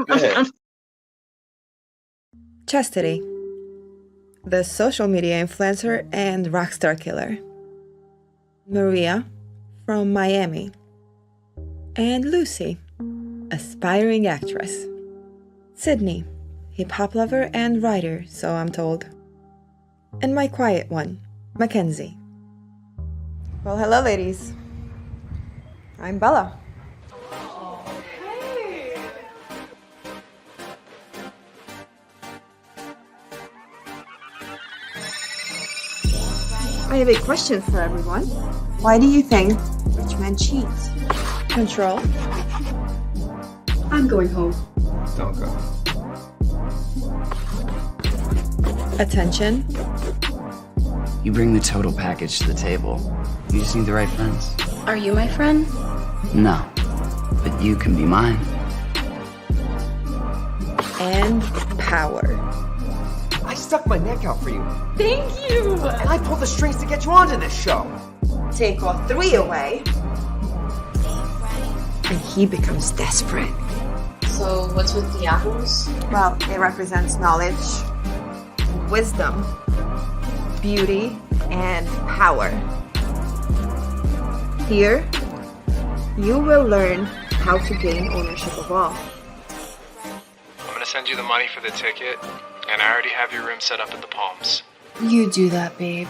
Go ahead. Chastity, the social media influencer and rockstar killer. Maria, from Miami. And Lucy, aspiring actress. Sydney, hip-hop lover and writer, so I'm told. And my quiet one, Mackenzie. Well, hello, ladies. I'm Bella. I have a question for everyone. Why do you think rich men cheat? Control. I'm going home. Don't go. Attention. You bring the total package to the table. You just need the right friends. Are you my friend? No, but you can be mine. And power. I stuck my neck out for you. Thank you! And I pulled the strings to get you onto this show. Take all three away, and he becomes desperate. So, what's with the apples? Well, it represents knowledge, wisdom, beauty, and power. Here, you will learn how to gain ownership of all. I'm gonna send you the money for the ticket, and I already have your room set up at the Palms. You do that, babe.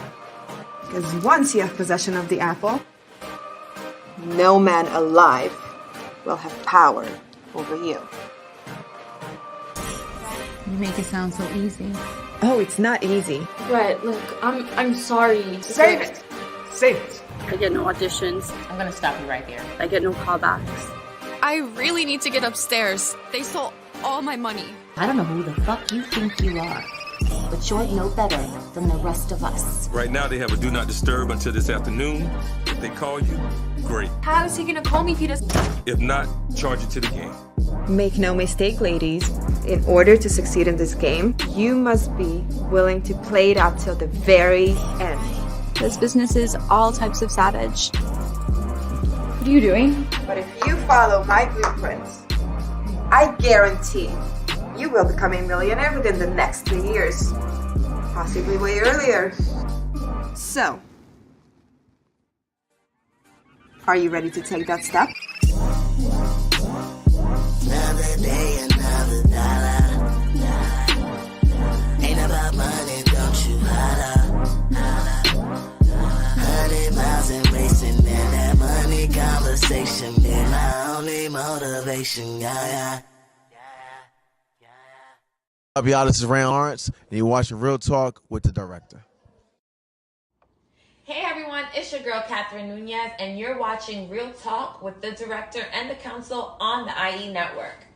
Because once you have possession of the apple, no man alive will have power over you. You make it sound so easy. Oh, it's not easy. Brett, look, I'm sorry. Save it! Save it! I get no auditions. I'm gonna stop you right there. I get no callbacks. I really need to get upstairs. They stole all my money. I don't know who the fuck you think you are, but you're no better than the rest of us. Right now, they have a do not disturb until this afternoon. If they call you, great. How is he gonna call me if he doesn't? If not, charge it to the game. Make no mistake, ladies. In order to succeed in this game, you must be willing to play it out till the very end. This business is all types of savage. What are you doing? But if you follow my blueprints, I guarantee you will become a millionaire within the next 3 years. Possibly way earlier. So, are you ready to take that step? Another day, another dollar. Ain't about money, don't you holla. 100 miles and racing, and that money conversation be my only motivation, yeah. Up, y'all, this is Ray Lawrence, and you're watching Real Talk with the Director. Hey everyone, it's your girl Catherine Nunez, and you're watching Real Talk with the Director and the Council on the IE Network.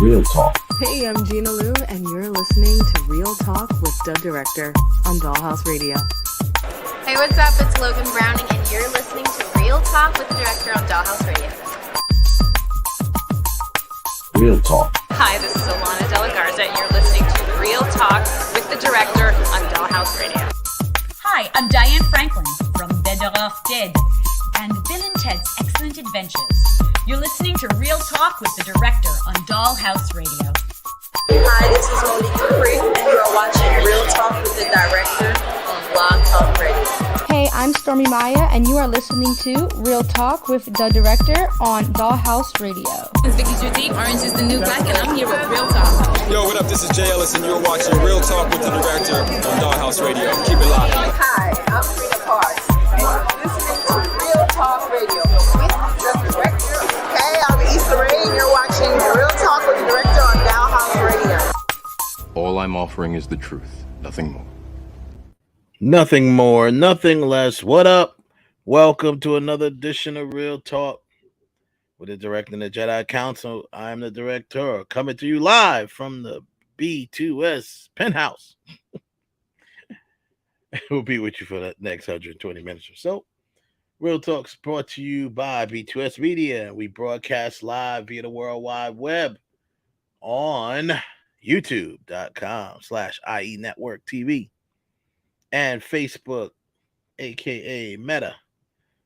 Real Talk. Hey, I'm Gina Lou, and you're listening to Real Talk with the Director on Dollhouse Radio. Hey, what's up? It's Logan Browning, and you're listening to Real Talk with the Director on Dollhouse Radio. Real Talk. Hi, this is Alana De La Garza, and you're listening to Real Talk with the Director on Dollhouse Radio. Hi, I'm Diane Franklin from Better Off Dead and Bill and Ted's Excellent Adventures. You're listening to Real Talk with the Director on Dollhouse Radio. Hi, this is Monique Capri, and you are watching Real Talk with the Director on Blog Talk Radio. Hey, I'm Stormy Maya, and you are listening to Real Talk with the Director on Dollhouse Radio. It's Vicky Judy, Orange is the New Black, and I'm here with Real Talk. Yo, what up? This is Jay Ellis, and you're watching Real Talk with the Director on Dollhouse Radio. Keep it live. Hi, I'm Trina Parks. You are listening to Real Talk Radio with the Director. Hey, I'm Issa Rae, and you're watching Real Talk with the Director on Dollhouse Radio. All I'm offering is the truth, nothing more. Nothing more, nothing less. What up? Welcome to another edition of Real Talk with the Director and the Jedi Council. I am the Director, coming to you live from the B2S penthouse. We'll be with you for the next 120 minutes or so. Real Talk is brought to you by B2S Media. We broadcast live via the World Wide Web on youtube.com/IE Network TV and Facebook, aka Meta,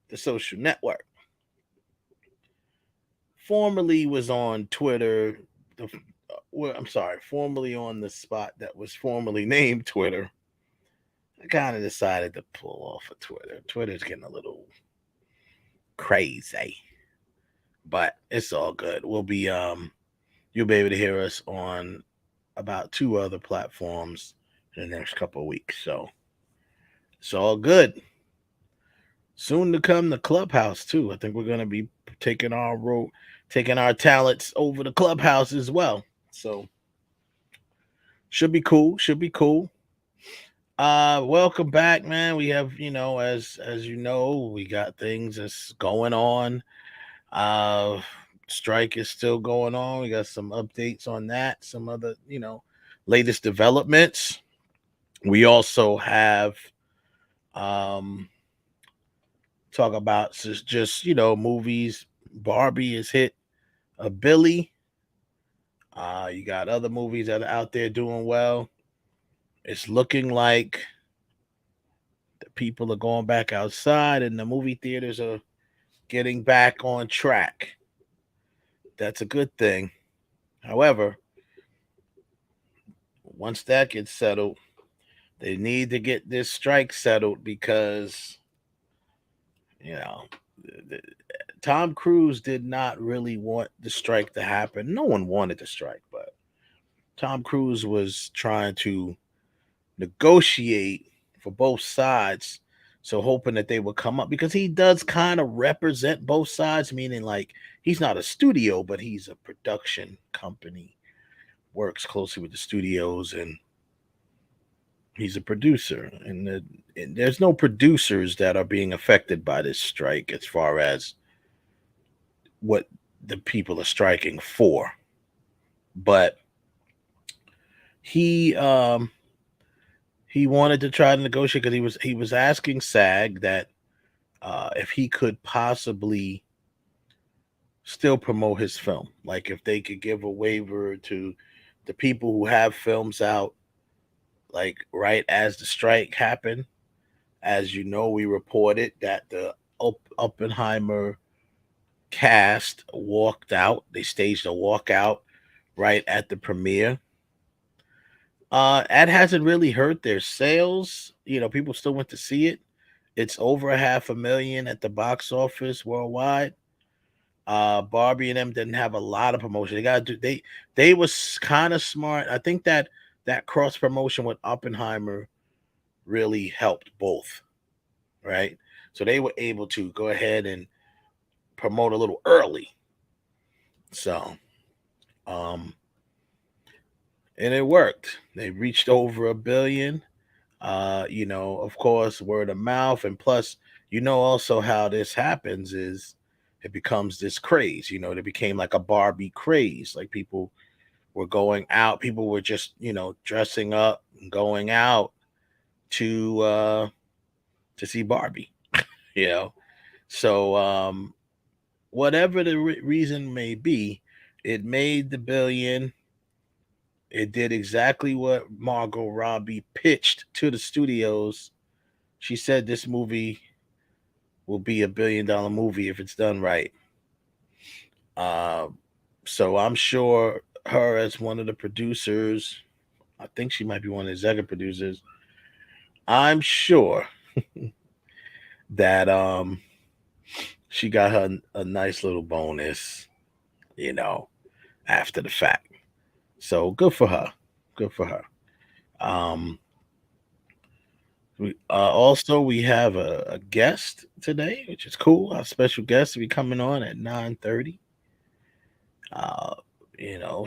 the social network. formerly was on Twitter. I'm sorry, formerly on the spot that was formerly named Twitter. I kind of decided to pull off of Twitter. Twitter's getting a little crazy, but it's all good. We'll be you'll be able to hear us on about 2 other platforms in the next couple of weeks. So it's all good. Soon to come, the Clubhouse too. I think we're gonna be taking our talents over the Clubhouse as well. So should be cool. Should be cool. Welcome back, man. We have, as you know, we got things that's going on. Strike is still going on. We got some updates on that, some other, latest developments. We also have talk about just movies. Barbie has hit a Billy. You got other movies that are out there doing well. It's looking like the people are going back outside and the movie theaters are getting back on track. That's a good thing. However, once that gets settled, they need to get this strike settled because, Tom Cruise did not really want the strike to happen. No one wanted the strike, but Tom Cruise was trying to negotiate for both sides. So hoping that they would come up because he does kind of represent both sides, meaning like he's not a studio, but he's a production company, works closely with the studios, and he's a producer. And there's no producers that are being affected by this strike as far as what the people are striking for. But he wanted to try to negotiate because he was asking SAG that if he could possibly still promote his film, like if they could give a waiver to the people who have films out, like right as the strike happened. As you know, we reported that the Oppenheimer cast walked out. They staged a walkout right at the premiere. That hasn't really hurt their sales. People still went to see it. It's over 500,000 at the box office worldwide. Barbie and them didn't have a lot of promotion. They was kind of smart. I think that cross promotion with Oppenheimer really helped both, right? So they were able to go ahead and promote a little early. So, and it worked. They reached over 1 billion. Of course, word of mouth, and plus, also how this happens is it becomes this craze. It became like a Barbie craze. Like people were going out. People were just, dressing up and going out to see Barbie. So whatever the reason may be, it made the billion. It did exactly what Margot Robbie pitched to the studios. She said this movie will be $1 billion movie if it's done right. So I'm sure her as one of the producers, I think she might be one of the executive producers. I'm sure that she got her a nice little bonus, after the fact. So good for her. Good for her. We have a guest today, which is cool. Our special guest will be coming on at 9:30.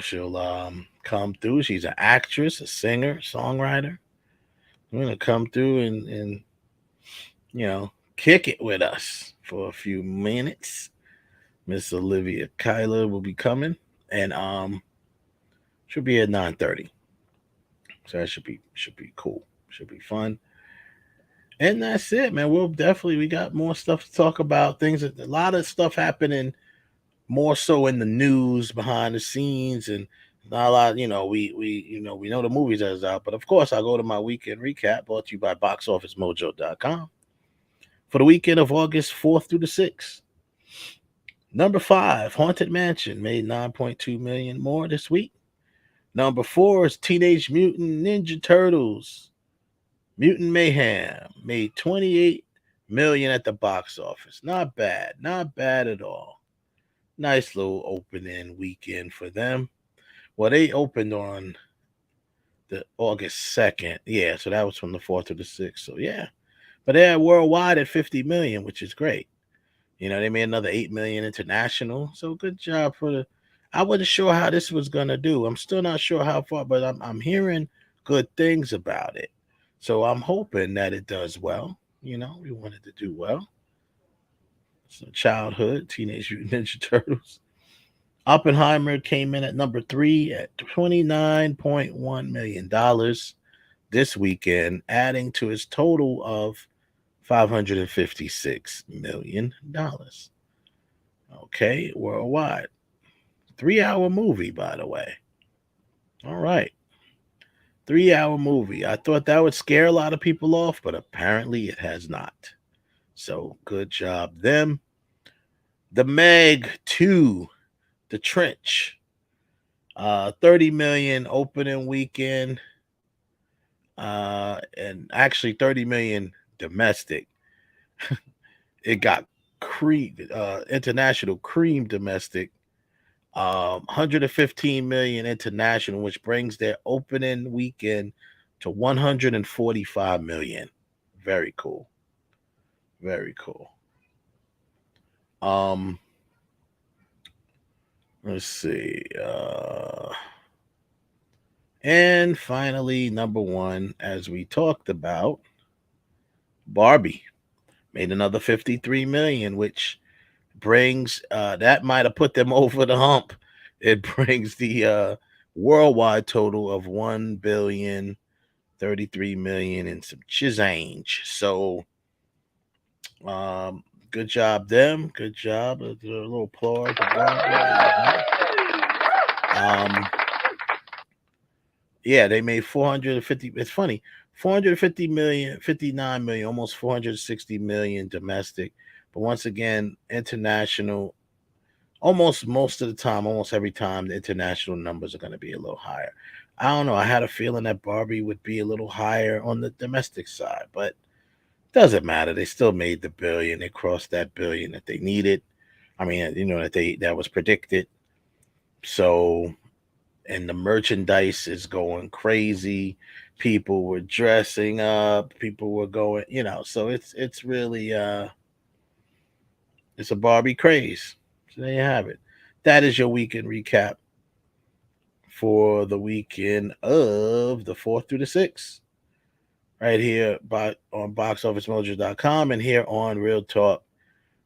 She'll come through. She's an actress, a singer, songwriter. We're gonna come through and kick it with us for a few minutes. Miss Olivia Kyla will be coming, and she'll be at 9:30. So that should be cool. Should be fun. And that's it, man. We got more stuff to talk about. A lot of stuff happening more so in the news behind the scenes, and not a lot, we know the movies that's out, but of course I'll go to my weekend recap brought to you by boxofficemojo.com for the weekend of August 4th through the 6th. Number 5, Haunted Mansion made 9.2 million more this week. Number 4 is Teenage Mutant Ninja Turtles. Mutant Mayhem made 28 million at the box office. Not bad. Not bad at all. Nice little opening weekend for them. Well, they opened on the August 2nd. Yeah, so that was from the 4th to the 6th. So yeah. But they're worldwide at 50 million, which is great. You know, they made another 8 million international. So good job for the I wasn't sure how this was gonna do. I'm still not sure how far, but I'm hearing good things about it. So I'm hoping that it does well. You know, we want it to do well. So childhood, Teenage Mutant Ninja Turtles. Oppenheimer came in at number 3 at $29.1 million this weekend, adding to his total of $556 million. Okay, worldwide. 3-hour movie, by the way. All right. 3-hour movie. I thought that would scare a lot of people off, but apparently it has not. So good job, them. The Meg 2, The Trench. 30 million opening weekend. And actually 30 million domestic. It got international cream domestic. 115 million international, which brings their opening weekend to 145 million. Very cool. Very cool. Let's see. And finally, number 1, as we talked about, Barbie made another 53 million, which brings that might have put them over the hump. It brings the worldwide total of 1,033,000,000 and some change. So good job them. Good job. A little applause. Yeah, they made 450. It's funny. 450 million, 59 million, almost 460 million domestic. But once again, international, almost most of the time, almost every time, the international numbers are going to be a little higher. I don't know. I had a feeling that Barbie would be a little higher on the domestic side, but doesn't matter. They still made the billion. They crossed that billion that they needed. I mean, you know, that was predicted. So, and the merchandise is going crazy. People were dressing up. People were going, you know, so it's really it's a Barbie craze. So there you have it. That is your weekend recap for the weekend of the 4th through the 6th. Right here on boxofficemojo.com and here on Real Talk.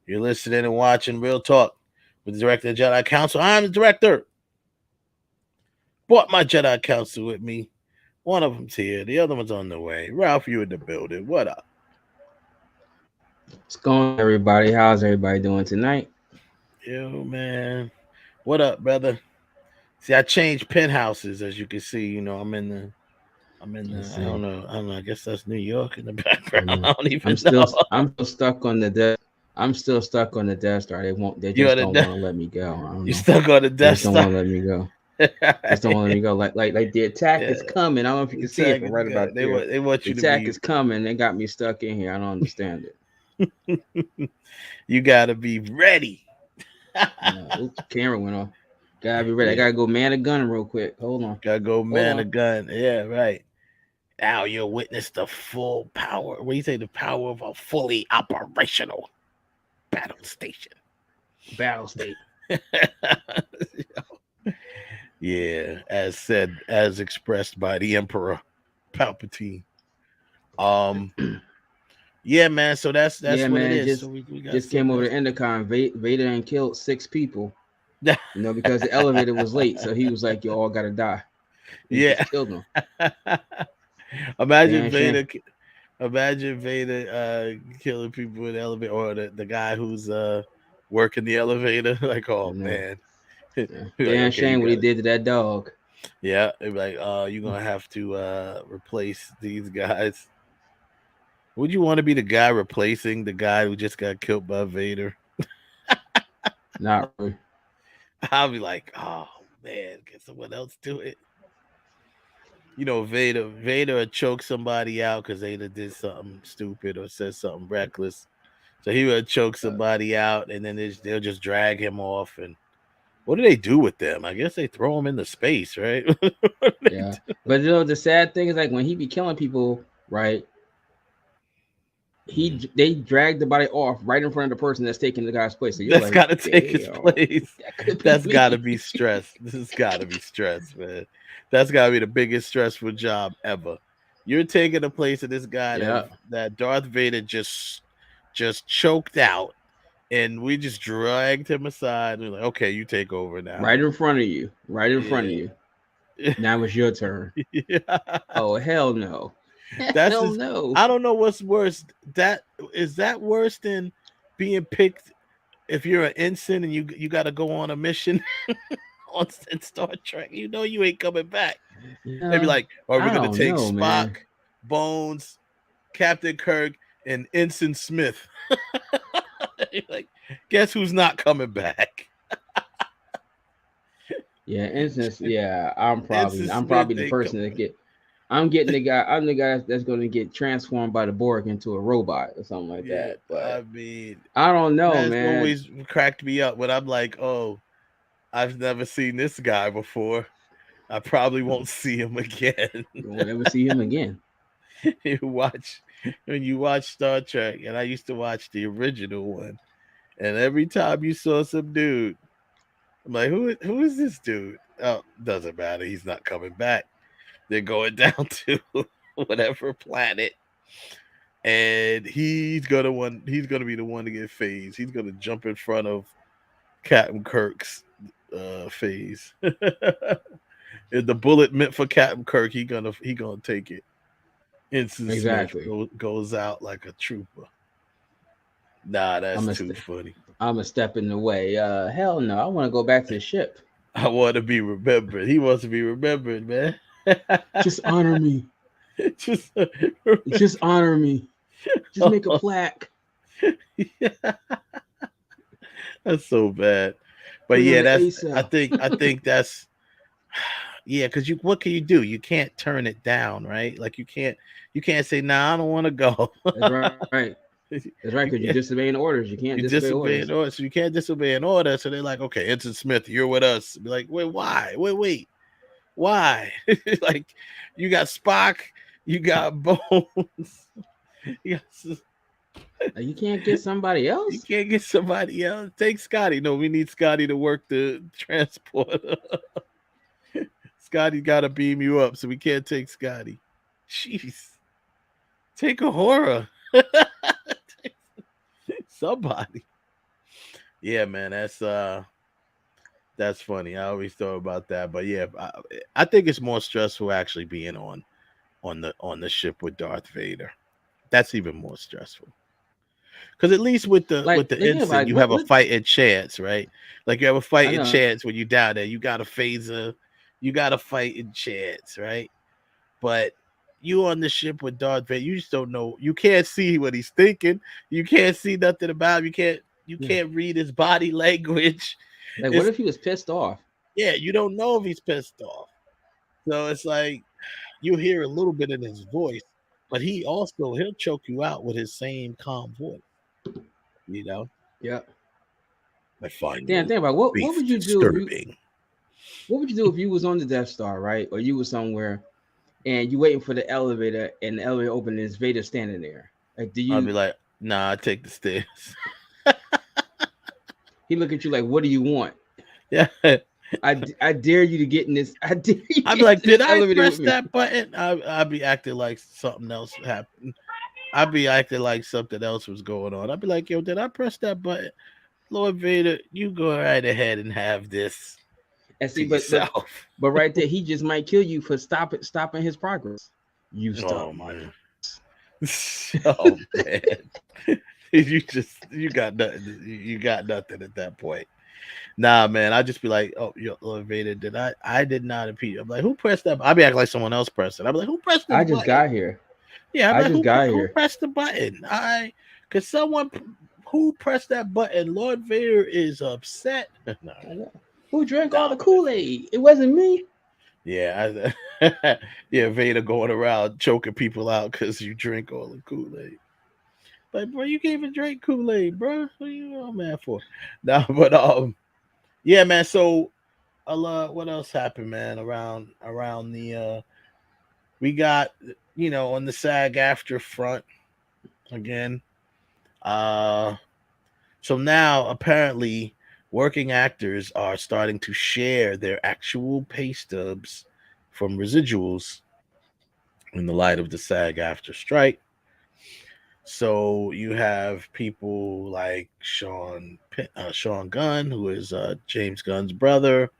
You're listening and watching Real Talk with the director of Jedi Council. I'm the director. Brought my Jedi Council with me. One of them's here. The other one's on the way. Ralph, you in the building. What up? What's going on, everybody? How's everybody doing tonight? Yo, man. What up, brother? See, I changed penthouses, as you can see. You know, I'm in the I don't know. I guess that's New York in the background. I don't even know. I'm still stuck on the desk. I'm still stuck on the Death Star. They just don't want to let me go. I don't You know. stuck on the Death Star? Just don't want to let me go. Just don't want to let me go. Like the attack is coming. I don't know if you can see it from right about there. They want you the to attack be... is coming. They got me stuck in here. I don't understand it. You gotta be ready. Oops, camera went off. Gotta be ready. Yeah. I gotta go man a gun real quick. Hold on. Gotta go man a gun. Yeah, right. Now you'll witness the full power. What do you say? The power of a fully operational battle station. Battle state. Yeah, as expressed by the Emperor Palpatine. Yeah, man. So that's what it is. Just, so we just came over to Endicon. Vader and killed 6 people. You know, because the elevator was late, so he was like, "You all gotta die." He just killed them. Imagine Vader killing people in the elevator, or the guy who's working the elevator. Like, oh man. Dan Shane, what he did to that dog. Yeah, it'd be like, you're gonna have to replace these guys. Would you want to be the guy replacing the guy who just got killed by Vader? Not really. I'll be like, oh man, can someone else do it? You know, Vader would choke somebody out because they did something stupid or said something reckless. So he would choke somebody out, and then they'll just drag him off. And what do they do with them? I guess they throw them into space, right? Yeah, but you know the sad thing is like when he be killing people, right? They drag the body off right in front of the person that's taking the guy's place. So you're That's like, got to take his place. That's got to me. be stress. This has got to be stress, man. That's got to be the biggest stressful job ever. You're taking the place of this guy that Darth Vader just choked out, and we just dragged him aside. We're like, okay, you take over now. Right in front of you. Right in front of you. Now it's your turn. Oh hell no. Hell no. I don't know what's worse. Is that worse than being picked if you're an ensign and you got to go on a mission in Star Trek? You know you ain't coming back. They'd be like, "Are we going to take Spock, man. Bones, Captain Kirk, and Ensign Smith?" Like, guess who's not coming back? Yeah, instance. Yeah, I'm probably the person that get. I'm the guy that's going to get transformed by the Borg into a robot or something like that. But I mean, I don't know, man. Always cracked me up when I'm like, oh, I've never seen this guy before. I probably won't see him again. You won't ever see him again. When you watch Star Trek, and I used to watch the original one, and every time you saw some dude, I'm like, who is this dude? Oh, doesn't matter. He's not coming back. They're going down to whatever planet, and he's gonna be the one to get phased. He's gonna jump in front of Captain Kirk's phase. If the bullet meant for Captain Kirk, he gonna take it. Exactly. Smith goes out like a trooper. Nah, that's too funny. I'm a step in the way. Hell no, I want to go back to the ship. I want to be remembered. He wants to be remembered, man. Just honor me. Just honor me. Just make a plaque. That's so bad. But yeah, I think that's because what can you do? You can't turn it down, right? Like you can't say, nah, I don't want to go. That's right. That's right, because you're disobeying orders. You can't disobey orders. So you can't disobey an order. So they're like, okay, Ensign Smith, you're with us. Be like, wait, why? Wait. Why? Like, you got Spock, you got Bones. You can't get somebody else? You can't get somebody else. Take Scotty. No, we need Scotty to work the transport. Scotty got to beam you up, so we can't take Scotty. Jeez. Take a horror. Somebody. Yeah, man, that's funny. I always thought about that, but yeah, I think it's more stressful actually being on the ship with Darth Vader. That's even more stressful. Because at least with the ensign, you have a fighting chance, right? Like you have a fighting chance when you down there. You got a phaser, you got a fighting chance, right? But you on the ship with Darth Vader, you just don't know. You can't see what he's thinking. You can't see nothing about him. You can't read his body language. Like, what if he was pissed off? Yeah, you don't know if he's pissed off. So it's like you hear a little bit in his voice, but he'll choke you out with his same calm voice. You know? Yeah. I find think about what would you do? What would you do if you was on the Death Star, right? Or you was somewhere and you waiting for the elevator and the elevator open and there's Vader standing there? Like, I'd be like, nah, I take the stairs. He look at you like, what do you want? Yeah. I dare you to get in this. I dare you. I'd be like, did I press that button? I'd be acting like something else happened. I'd be acting like something else was going on. I'd be like, yo, did I press that button? Lord Vader, you go right ahead and have this. And see, but right there, he just might kill you for stopping his progress. You stop my. Oh man. You got nothing. You got nothing at that point. Nah, man. I just be like, oh, Lord Vader, I did not impede. I'm like, who pressed that? I'd be acting like someone else pressed it. I'd be like, who pressed the button? I just got here. Yeah, I just got here. Who pressed the button? Could someone Who pressed that button? Lord Vader is upset. No. Who drank all the Kool-Aid? It wasn't me. Yeah, yeah, Vader going around choking people out because you drink all the Kool-Aid. Like, bro, you can't even drink Kool-Aid, bro. What are you all mad for? No, but yeah, man. So, what else happened, man? Around the we got on the SAG-AFTRA front again. So now apparently working actors are starting to share their actual pay stubs from residuals in the light of the SAG-AFTRA strike. So you have people like Sean Gunn, who is James Gunn's brother,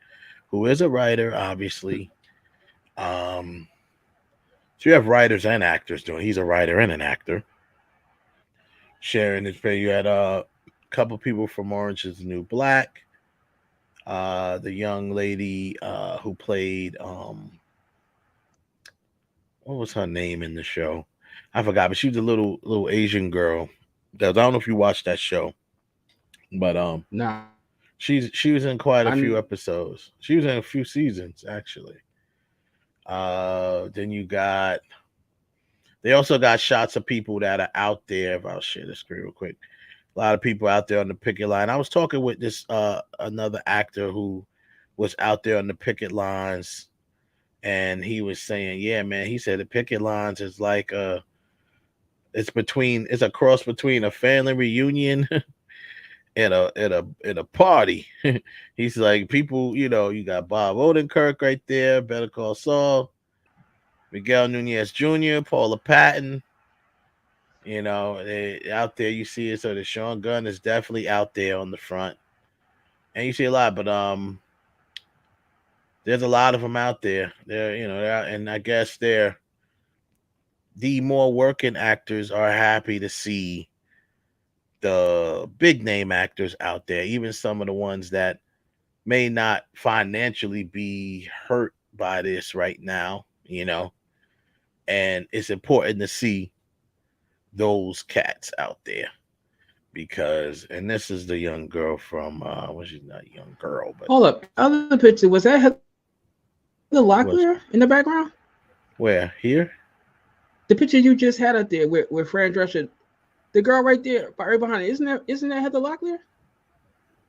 who is a writer, obviously. So you have writers and actors doing. He's a writer and an actor. Sharing his pay. You had a couple people from Orange Is the New Black. The young lady who played what was her name in the show? I forgot, but she was a little Asian girl. I don't know if you watched that show, but nah, she was in quite a few episodes. She was in a few seasons actually. Then they also got shots of people that are out there. If I'll share the screen real quick. A lot of people out there on the picket line. I was talking with this another actor who was out there on the picket lines, and he was saying, "Yeah, man," he said the picket lines is like it's a cross between a family reunion and a party. He's like, people, you got Bob Odenkirk right there, Better Call Saul, Miguel Nunez Jr., Paula Patton. Out there you see it. So the Sean Gunn is definitely out there on the front, and you see a lot. But there's a lot of them out there. And I guess the more working actors are happy to see the big name actors out there, even some of the ones that may not financially be hurt by this right now. And it's important to see those cats out there and this is the young girl from she's not a young girl, but hold up, other picture, was that Heather Locklear in the background? Where? Here? The picture you just had up there with Fran Drescher, the girl right there, right behind it, isn't that Heather Locklear?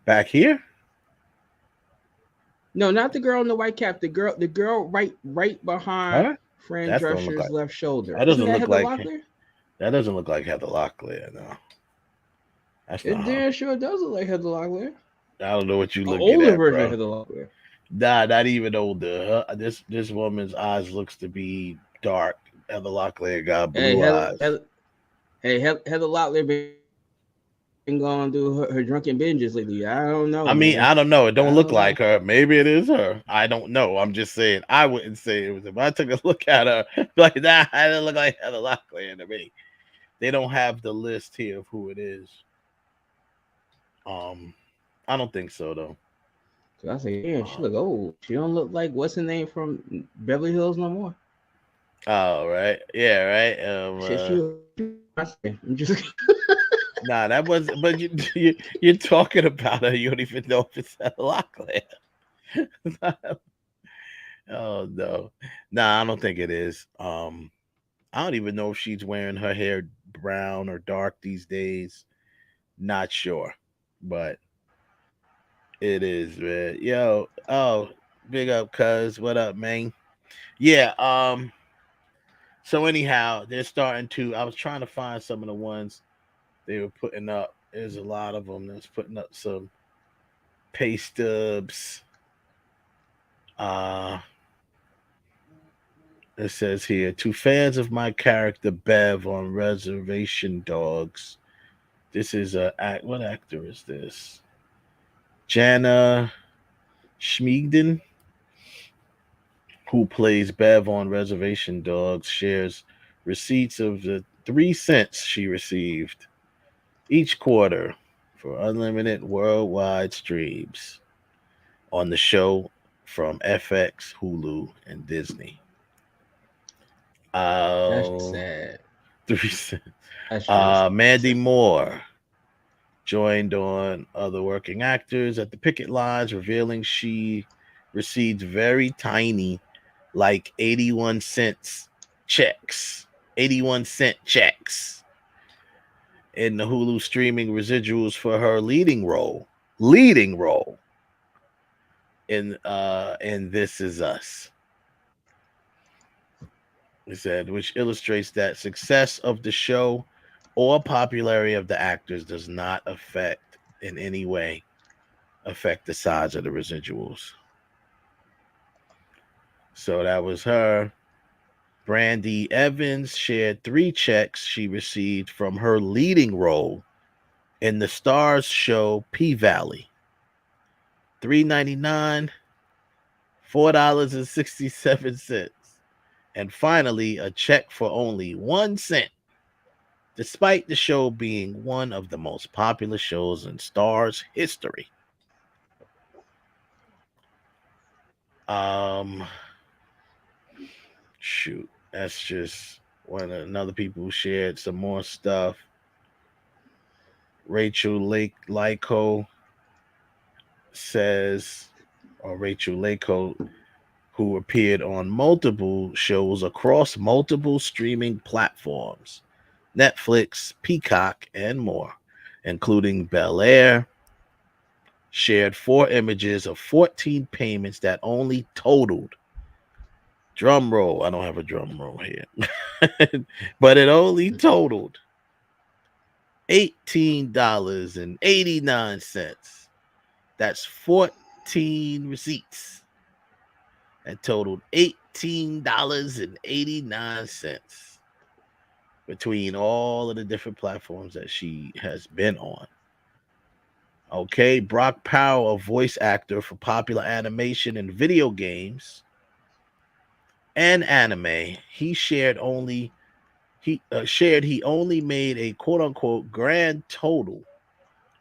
Back here? No, not the girl in the white cap. The girl right behind Fran Drescher's left shoulder. That doesn't look like Locklear? That doesn't look like Heather Locklear, no. That's not. It damn sure does look like Heather Locklear. I don't know what you looking older at, version bro. of Heather Locklear. Nah, not even older. This woman's eyes looks to be dark. Heather Locklear got blue eyes. Heather Locklear been going through her drunken binges lately. I don't know. I don't know. It don't look like her. Maybe it is her. I don't know. I'm just saying. I wouldn't say it was. If I took a look at her, like that, I didn't look like Heather Locklear to me. They don't have the list here of who it is. I don't think so though. So I say, yeah, she look old. She don't look like what's her name from Beverly Hills no more. Oh right, yeah, right. I'm just nah, that was. But you're talking about her. You don't even know if it's Heather Locklear. Oh no, nah, I don't think it is. I don't even know if she's wearing her hair brown or dark these days. Not sure, but it is, man. Yo, big up, cuz. What up, man? Yeah. So anyhow, they're starting to. I was trying to find some of the ones they were putting up. There's a lot of them that's putting up some pay stubs. It says here, to fans of my character Bev on Reservation Dogs. This is what actor is this? Jana Schmiegden, who plays Bev on Reservation Dogs, shares receipts of the 3 cents she received each quarter for unlimited worldwide streams on the show from FX, Hulu, and Disney. That's sad. 3 cents. That's Mandy Moore joined on other working actors at the picket lines, revealing she received very tiny, like 81 cents checks, 81-cent checks in the Hulu streaming residuals for her leading role in This Is Us. He said, which illustrates that success of the show or popularity of the actors does not in any way affect the size of the residuals. So that was her. Brandy Evans shared 3 checks she received from her leading role in the Stars show P-Valley. $3.99, $4.67, and finally a check for only 1 cent, despite the show being one of the most popular shows in Stars history. Shoot, that's just one of another people who shared some more stuff. Rachel Lyko says, or Rachel Lyko, who appeared on multiple shows across multiple streaming platforms, Netflix, Peacock, and more, including Bel Air, shared 4 images of 14 payments that only totaled, drum roll, I don't have a drum roll here, but it only totaled $18.89. That's 14 receipts that totaled $18.89 between all of the different platforms that she has been on. Okay, Brock Powell, a voice actor for popular animation and video games and anime, he only made a quote unquote grand total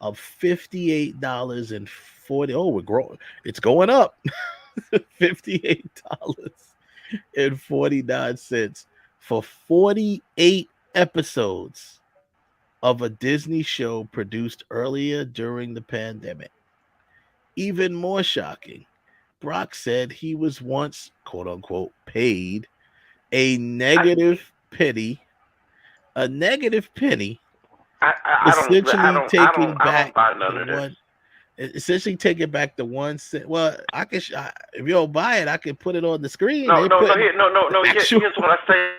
of $58.40. Oh, we're growing. It's going up. $58.49 for 48 episodes of a Disney show produced earlier during the pandemic. Even more shocking, Brock said he was once, quote unquote, paid a negative penny, essentially taking back the 1 cent. Well, if you don't buy it, I can put it on the screen. Here's what I say.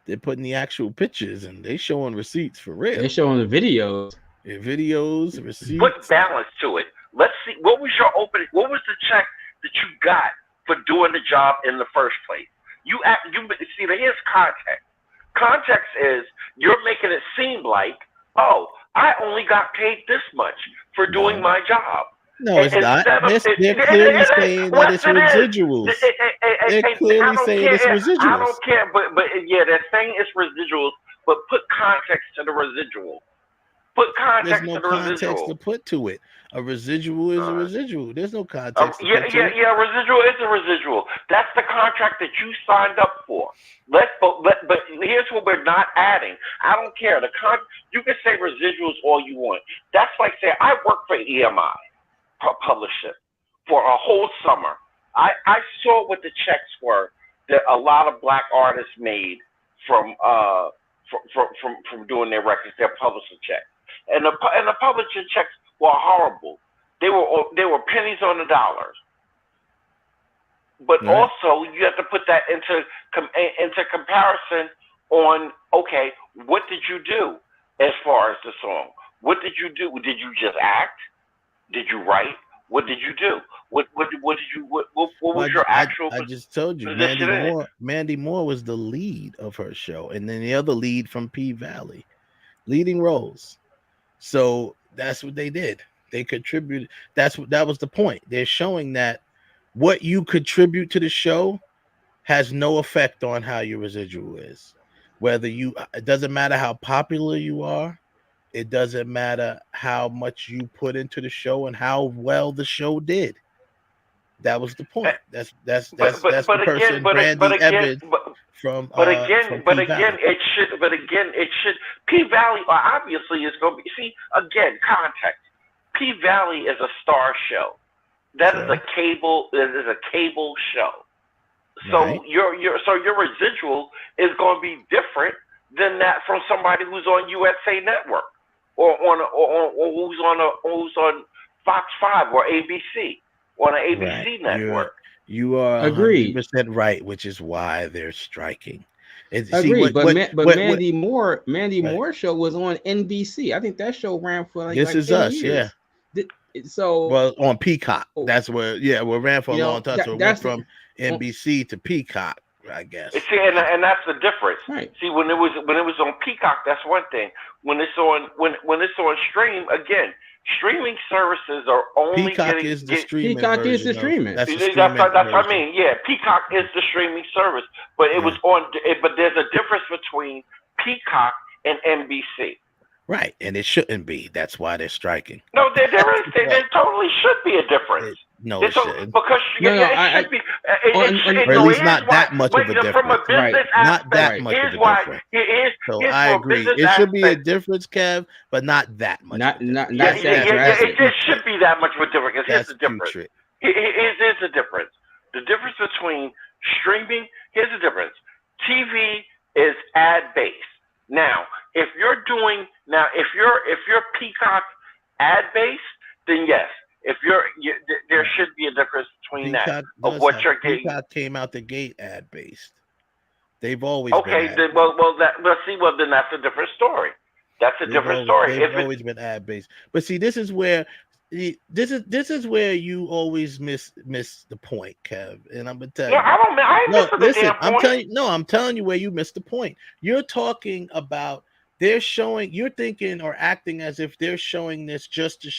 They're putting the actual pictures and they showing receipts for real. They showing the videos. Videos, receipts. Put balance to it. Let's see. What was your opening? What was the check that you got for doing the job in the first place? You see. Here's context. Context is you're making it seem like, oh, I only got paid this much for doing my job. No, it's not. They're clearly saying that it's residuals. They're clearly saying it's residuals. I don't care, but yeah, they're saying it's residuals. But put context to the residual. Put context There's no to the context residual. to put to it. A residual is a residual. There's no context. Yeah. Residual is a residual. That's the contract that you signed up for. But here's what we're not adding. I don't care. You can say residuals all you want. That's like saying I work for EMI publisher for a whole summer. I saw what the checks were that a lot of black artists made from doing their records, their publisher checks, and the publisher checks were horrible. They were pennies on the dollars. But also you have to put that into comparison on, okay, what did you do as far as the song? What did you do? Did you just act? Did you write? What did you do? What was your actual? I just told you, Mandy Moore was the lead of her show, and then the other lead from P-Valley, leading roles. So that's what they did. They contributed. That was the point. They're showing that what you contribute to the show has no effect on how your residual is. It doesn't matter how popular you are. It doesn't matter how much you put into the show and how well the show did. That was the point. That's the person, again, Brandy Evans from again, it should. P Valley obviously is going to be. See, again, context. P Valley is a star show. That is a cable. It is a cable show. So Right. your residual is going to be different than that from somebody who's on USA Network or who's on Fox 5 or ABC on an ABC network. You are Agreed. 100% right, which is why they're striking. Agreed, Mandy Moore show was on NBC. I think that show ran for This like Is 10 Us, years. So on Peacock. That's where we ran for a long time. So it went from NBC to Peacock, I guess. See, and that's the difference. Right. See, when it was on Peacock, that's one thing. When it's on stream, again, streaming services are only Peacock is the streaming. Peacock is the version of- streaming. That's the That's streaming what I version. mean. Yeah, Peacock is the streaming service, but it was on. But there's a difference between Peacock and NBC. Right, and it shouldn't be. That's why they're striking. No, there is. There totally should be a difference. No, it shouldn't. Because it should be. Or at least not that much of a difference. From a business Not that aspect, much of here's a why. difference. So I agree. It should be a difference, Kev, but not that much. Not Yeah, it just should be that much of a difference. 'Cause here's the difference. It is a difference. The difference between streaming. Here's the difference. TV is ad based. Now, if you're Peacock ad based, then yes. If there should be a difference between Peacock that of what you're getting. Peacock came out the gate ad based. They've always Okay, been then then that's a different story. That's a different story. They've always been ad based. But see, this is where you always miss the point, Kev. And I'm gonna tell you. No, I ain't missing the damn point. I'm telling you where you missed the point. You're talking about you're thinking or acting as if they're showing this just to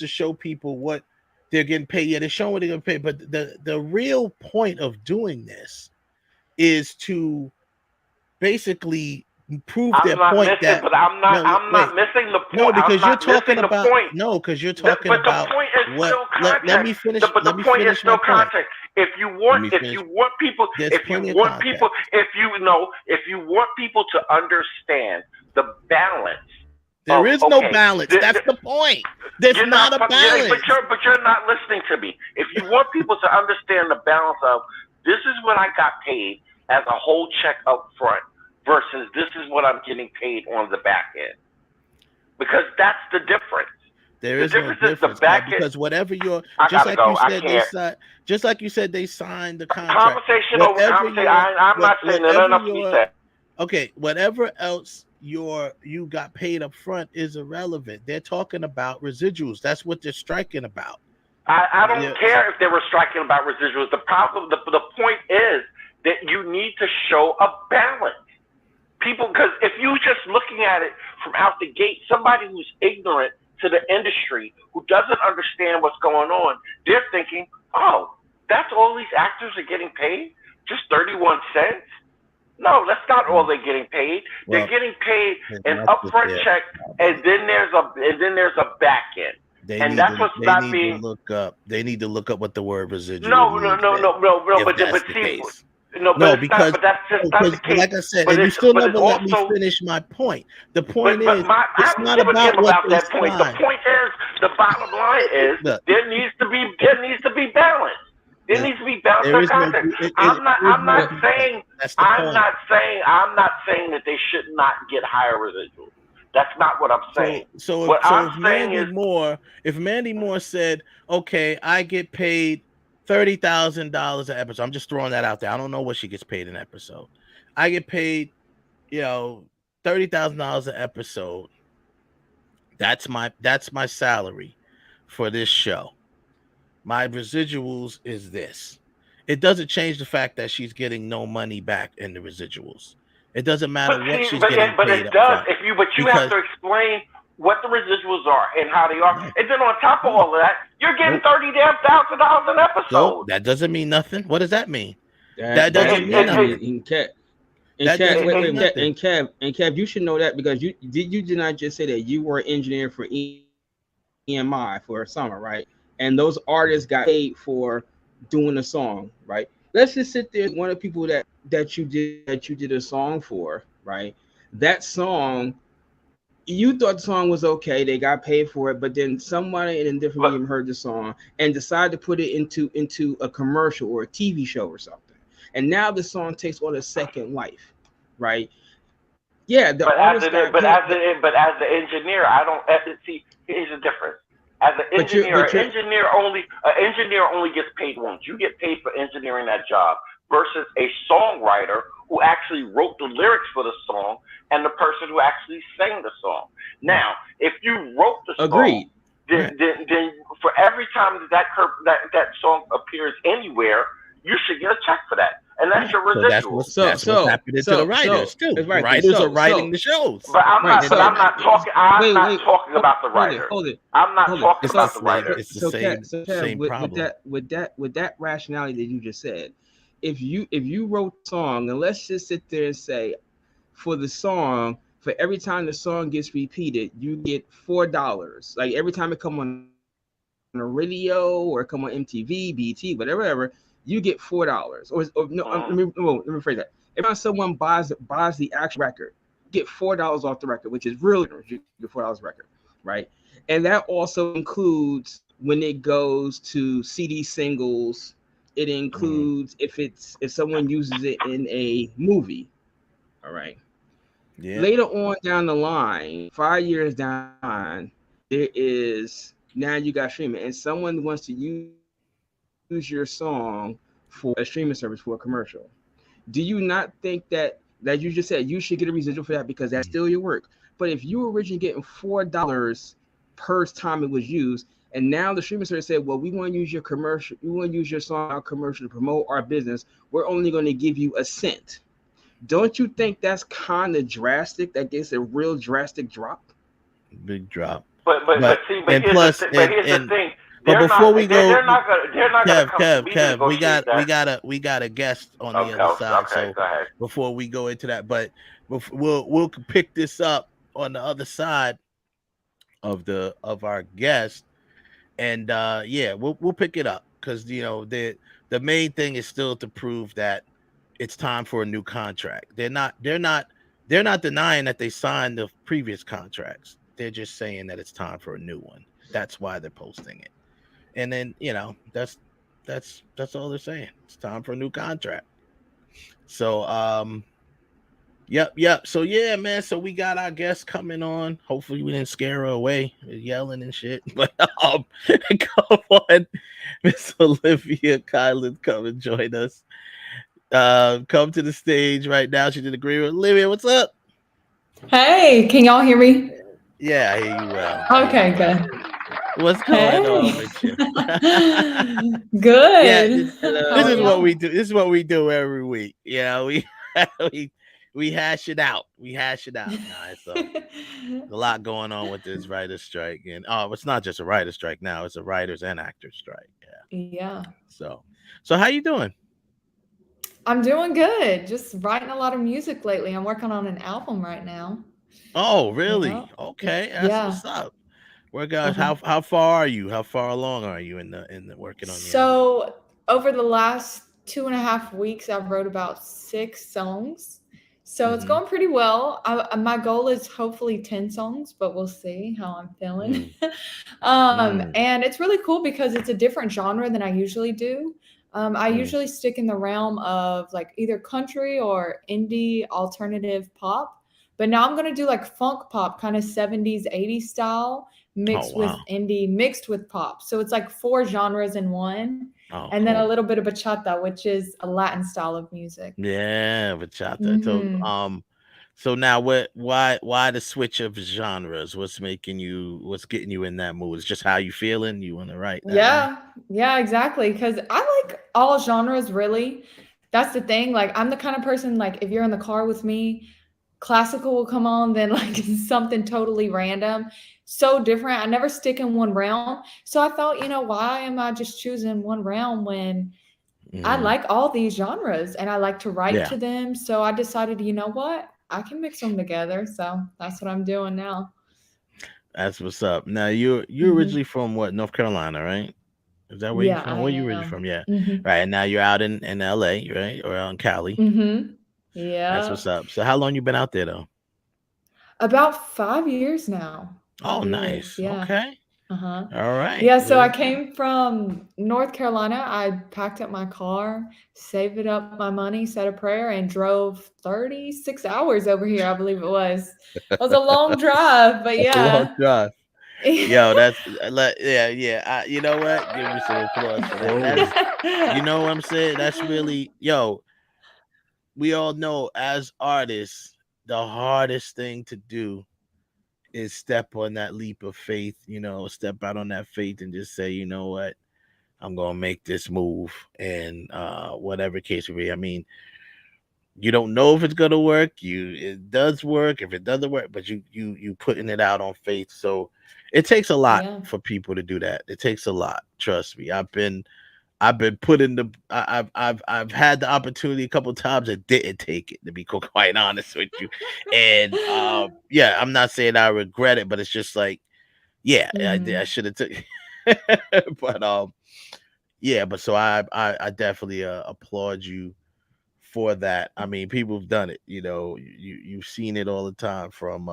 show people what they're getting paid. Yeah, they're showing what they're getting paid. But the real point of doing this is to basically prove their point but I'm not missing the point. No, because you're talking about point. because you're talking about the point is what. still context. Let me finish. But the point is still context. If you want people to understand the balance. There is no balance. That's the point. There's not a balance. But you're not listening to me. If you want people to understand the balance of this is what I got paid as a whole check up front versus this is what I'm getting paid on the back end. Because that's the difference. There is no difference, the back end, because whatever you're just like you said they signed the contract. I'm not saying that enough to be said. Okay, whatever else you got paid up front is irrelevant. They're talking about residuals. That's what they're striking about. I don't care if they were striking about residuals. The problem, the point is that you need to show a balance. People, because if you just looking at it from out the gate, somebody who's ignorant to the industry, who doesn't understand what's going on, they're thinking, oh, that's all these actors are getting paid? Just 31 cents? No, that's not all they're getting paid. They're getting paid an upfront check, and then there's a back end. They need to look up what the word residual means. Because that's just not the case. Like I said, and you still never let me finish my point. The point is, it's not about what they point. The point is, the bottom line is, there needs to be balance. There needs to be balance. I'm not saying that they should not get higher residuals. That's not what I'm saying. If Mandy Moore said, "Okay, I get paid $30,000 an episode," I'm just throwing that out there. I don't know what she gets paid an episode. I get paid, $30,000 an episode. That's my salary for this show. My residuals is this. It doesn't change the fact that she's getting no money back in the residuals. It doesn't matter what she's getting paid up front. But you have to explain what the residuals are and how they are. And then on top of all of that, you're getting $30,000 an episode. So that doesn't mean nothing. What does that mean? That doesn't mean nothing. Kev, you should know that because you did not just say that you were an engineer for EMI for a summer, right? and those artists got paid for doing a song, right? Let's just sit there. One of the people that you did a song for, right? That song, you thought the song was okay. They got paid for it, but then somebody in a different medium heard the song and decided to put it into a commercial or a TV show or something. And now the song takes on a second life, right? Yeah, the artist got paid. But as the engineer, I don't see. Here's the difference. As an engineer, an engineer only gets paid once. You get paid for engineering that job versus a songwriter who actually wrote the lyrics for the song and the person who actually sang the song. Now, if you wrote the song, then for every time that song appears anywhere, you should get a check for that. And that's your residual. So that's what's happening to the writers too. The writers are writing the shows. But I'm not talking about the writer. I'm not talking about the writer. It's the same problem. With that rationality that you just said, if you wrote a song, and let's just sit there and say, for the song, for every time the song gets repeated, you get $4. Like every time it come on the radio or come on MTV, BT, whatever, you get $4. Or no, let me rephrase that. If someone buys the actual record, you get $4 off the record, which is really you get $4 record, right? And that also includes when it goes to CD singles. It includes if someone uses it in a movie. All right. Yeah. Later on down the line, 5 years down the line, there is now you got streaming, and someone wants to use your song for a streaming service for a commercial. Do you not think that you just said you should get a residual for that because that's still your work? But if you were originally getting $4 per time it was used, and now the streaming service said, well, we want to use your commercial, we want to use your song, our commercial to promote our business, we're only going to give you a cent. Don't you think that's kind of drastic? That gets a real drastic drop. Big drop. But here's the thing. But before we go, they're not gonna Kev, we got a guest on the other side. Okay, so before we go into that, but we'll pick this up on the other side of our guest, and we'll pick it up because the main thing is still to prove that it's time for a new contract. They're not denying that they signed the previous contracts. They're just saying that it's time for a new one. That's why they're posting it. And then, that's all they're saying. It's time for a new contract. So, yep. So yeah, man. So we got our guest coming on. Hopefully we didn't scare her away with yelling and shit. But come on, Miss Olivia Kyla, come and join us. Come to the stage right now. She did agree with Olivia. What's up? Hey, can y'all hear me? Yeah, I hear you well. Okay, good. What's going on with you? Good. Yeah, this is what we do. This is what we do every week. We hash it out. So a lot going on with this writer's strike, and it's not just a writer's strike now; it's a writers and actors strike. Yeah. So how you doing? I'm doing good. Just writing a lot of music lately. I'm working on an album right now. Oh, really? Okay, that's what's up. How far are you? How far along are you in the working on? So over the last 2.5 weeks, I've wrote about 6 songs. So it's going pretty well. My goal is hopefully 10 songs, but we'll see how I'm feeling. And it's really cool because it's a different genre than I usually do. I usually stick in the realm of like either country or indie alternative pop. But now I'm going to do like funk pop, kind of 70s, 80s style, mixed with indie, mixed with pop. So it's like 4 genres in one. And then a little bit of bachata, which is a Latin style of music. Yeah, bachata. So now why the switch of genres? What's getting you in that mood? It's just how you feeling? You want to write that? Yeah, exactly. Because I like all genres, really. That's the thing. Like, I'm the kind of person, like, if you're in the car with me, classical will come on, then like something totally random, so different. I never stick in one realm. So I thought, why am I just choosing one realm when I like all these genres and I like to write to them? So I decided, you know what? I can mix them together. So that's what I'm doing now. That's what's up. Now you're originally from what, North Carolina, right? Is that where you Yeah, from? I Where you originally am. from? Yeah. Mhm. Right. And now you're out in LA, right? Or out in Cali. Mhm. That's Yeah. what's up. So how long you been out there though? About 5 years now. Oh, 5 years, nice. yeah. Okay. Uh-huh. All right. Yeah, so I Very good. came from North Carolina. I packed up my car, saved up my money, said a prayer, and drove 36 hours over here, I believe it was. It was a long drive, but That's a long yeah. drive. Yo, that's yeah, yeah. You know what? Give me some applause for that. That's you know what I'm saying? That's really we all know as artists, the hardest thing to do is step on that leap of faith, step out on that faith and just say, you know what, I'm gonna make this move and whatever case it be. I mean, you don't know if it's gonna work. It does work. If it doesn't work, but you putting it out on faith. So it takes a lot Yeah. for people to do that. It takes a lot. Trust me. I've been put in the I've had the opportunity a couple of times and didn't take it, to be quite honest with you. And yeah, I'm not saying I regret it, but it's just like, yeah, I did. I Mhm. should have took but yeah, but so I definitely applaud you for that. I mean, people have done it, you've seen it all the time from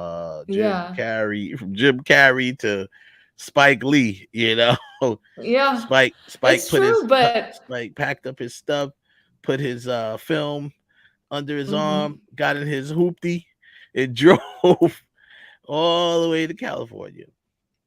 Yeah. From Jim Carrey to Spike Lee, Yeah. Spike It's true, but Spike packed up his stuff, put his film under his arm, Mhm. got in his hoopty, and drove all the way to California.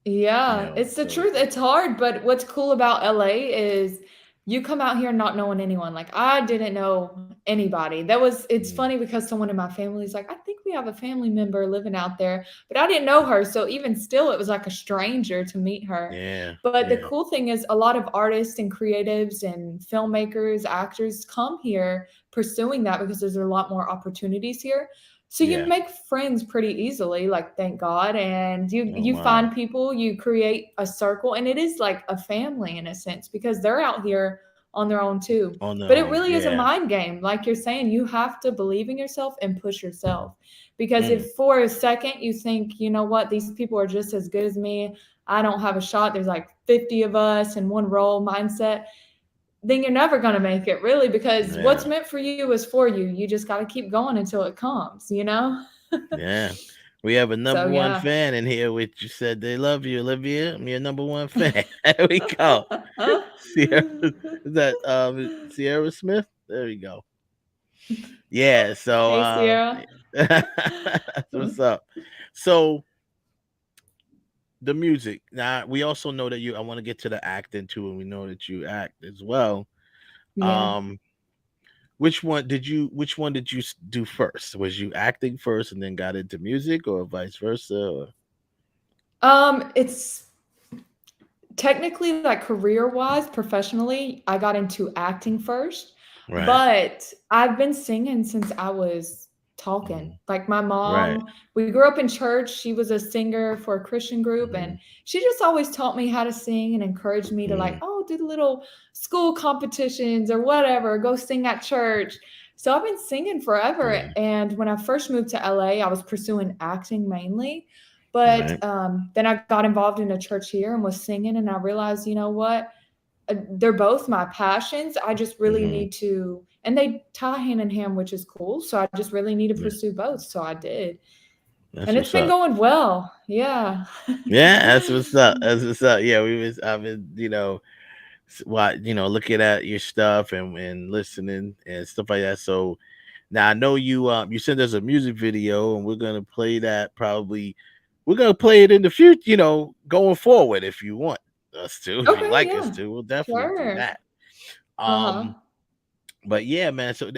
Yeah, it's the So truth. It's hard, but what's cool about LA is you come out here not knowing anyone. Like I didn't know anybody. It's funny because someone in my family is like, I think we have a family member living out there, but I didn't know her. So even still, it was like a stranger to meet her. yeah, But the yeah, cool thing is a lot of artists and creatives and filmmakers, actors come here pursuing that because there's a lot more opportunities here. So you yeah. make friends pretty easily, like thank God, and you Oh you wow. find people, you create a circle, and it is like a family in a sense because they're out here on their own too. On their But it own, really is a yeah. mind game, like you're saying. You have to believe in yourself and push yourself because Mm, if for a second you think, you know what, these people are just as good as me, I don't have a shot. There's like 50 of us in one role mindset, then you're never going to make it really because what's yeah, meant for you is for you. You just got to keep going until it comes, you know? yeah. We have a So, number one yeah. fan in here, which you said they love you, Olivia. I'm your number one fan. There we go. Sierra, is that Sierra Smith? There we go. Yeah. So Hey, Sierra. that's what's up. So the music. Now we also know that you. I want to get to the acting too, and we know that you act as well. Yeah. Um, Which one did you do first? Was you acting first and then got into music, or vice versa? Or? It's technically like career-wise, professionally, I got into acting first, Right. but I've been singing since I was talking. Mhm. Like my Right. mom, we grew up in church. She was a singer for a Christian group, and Mhm. she just always taught me how to sing and encouraged me to like, Mhm. oh, do the little school competitions or whatever, go sing at church. So I've been singing forever. Yeah. And when I first moved to LA, I was pursuing acting mainly. But Right. then I got involved in a church here and was singing, and I realized, you know what? They're both my passions. I just really Mhm. need to, and they tie hand in hand, which is cool. So I just really need to Yeah. pursue both. So I did. That's And it's what's been up. going well. Yeah. Yeah, that's what's up. That's what's up. Yeah, I've been, looking at your stuff and listening and stuff like that. So now I know you sent us a music video and we're gonna play that probably. We're gonna play it in the future, going forward if you want us to, if you Okay. like us Yeah. to, we'll definitely do Sure. that. Uh-huh. But yeah, man. So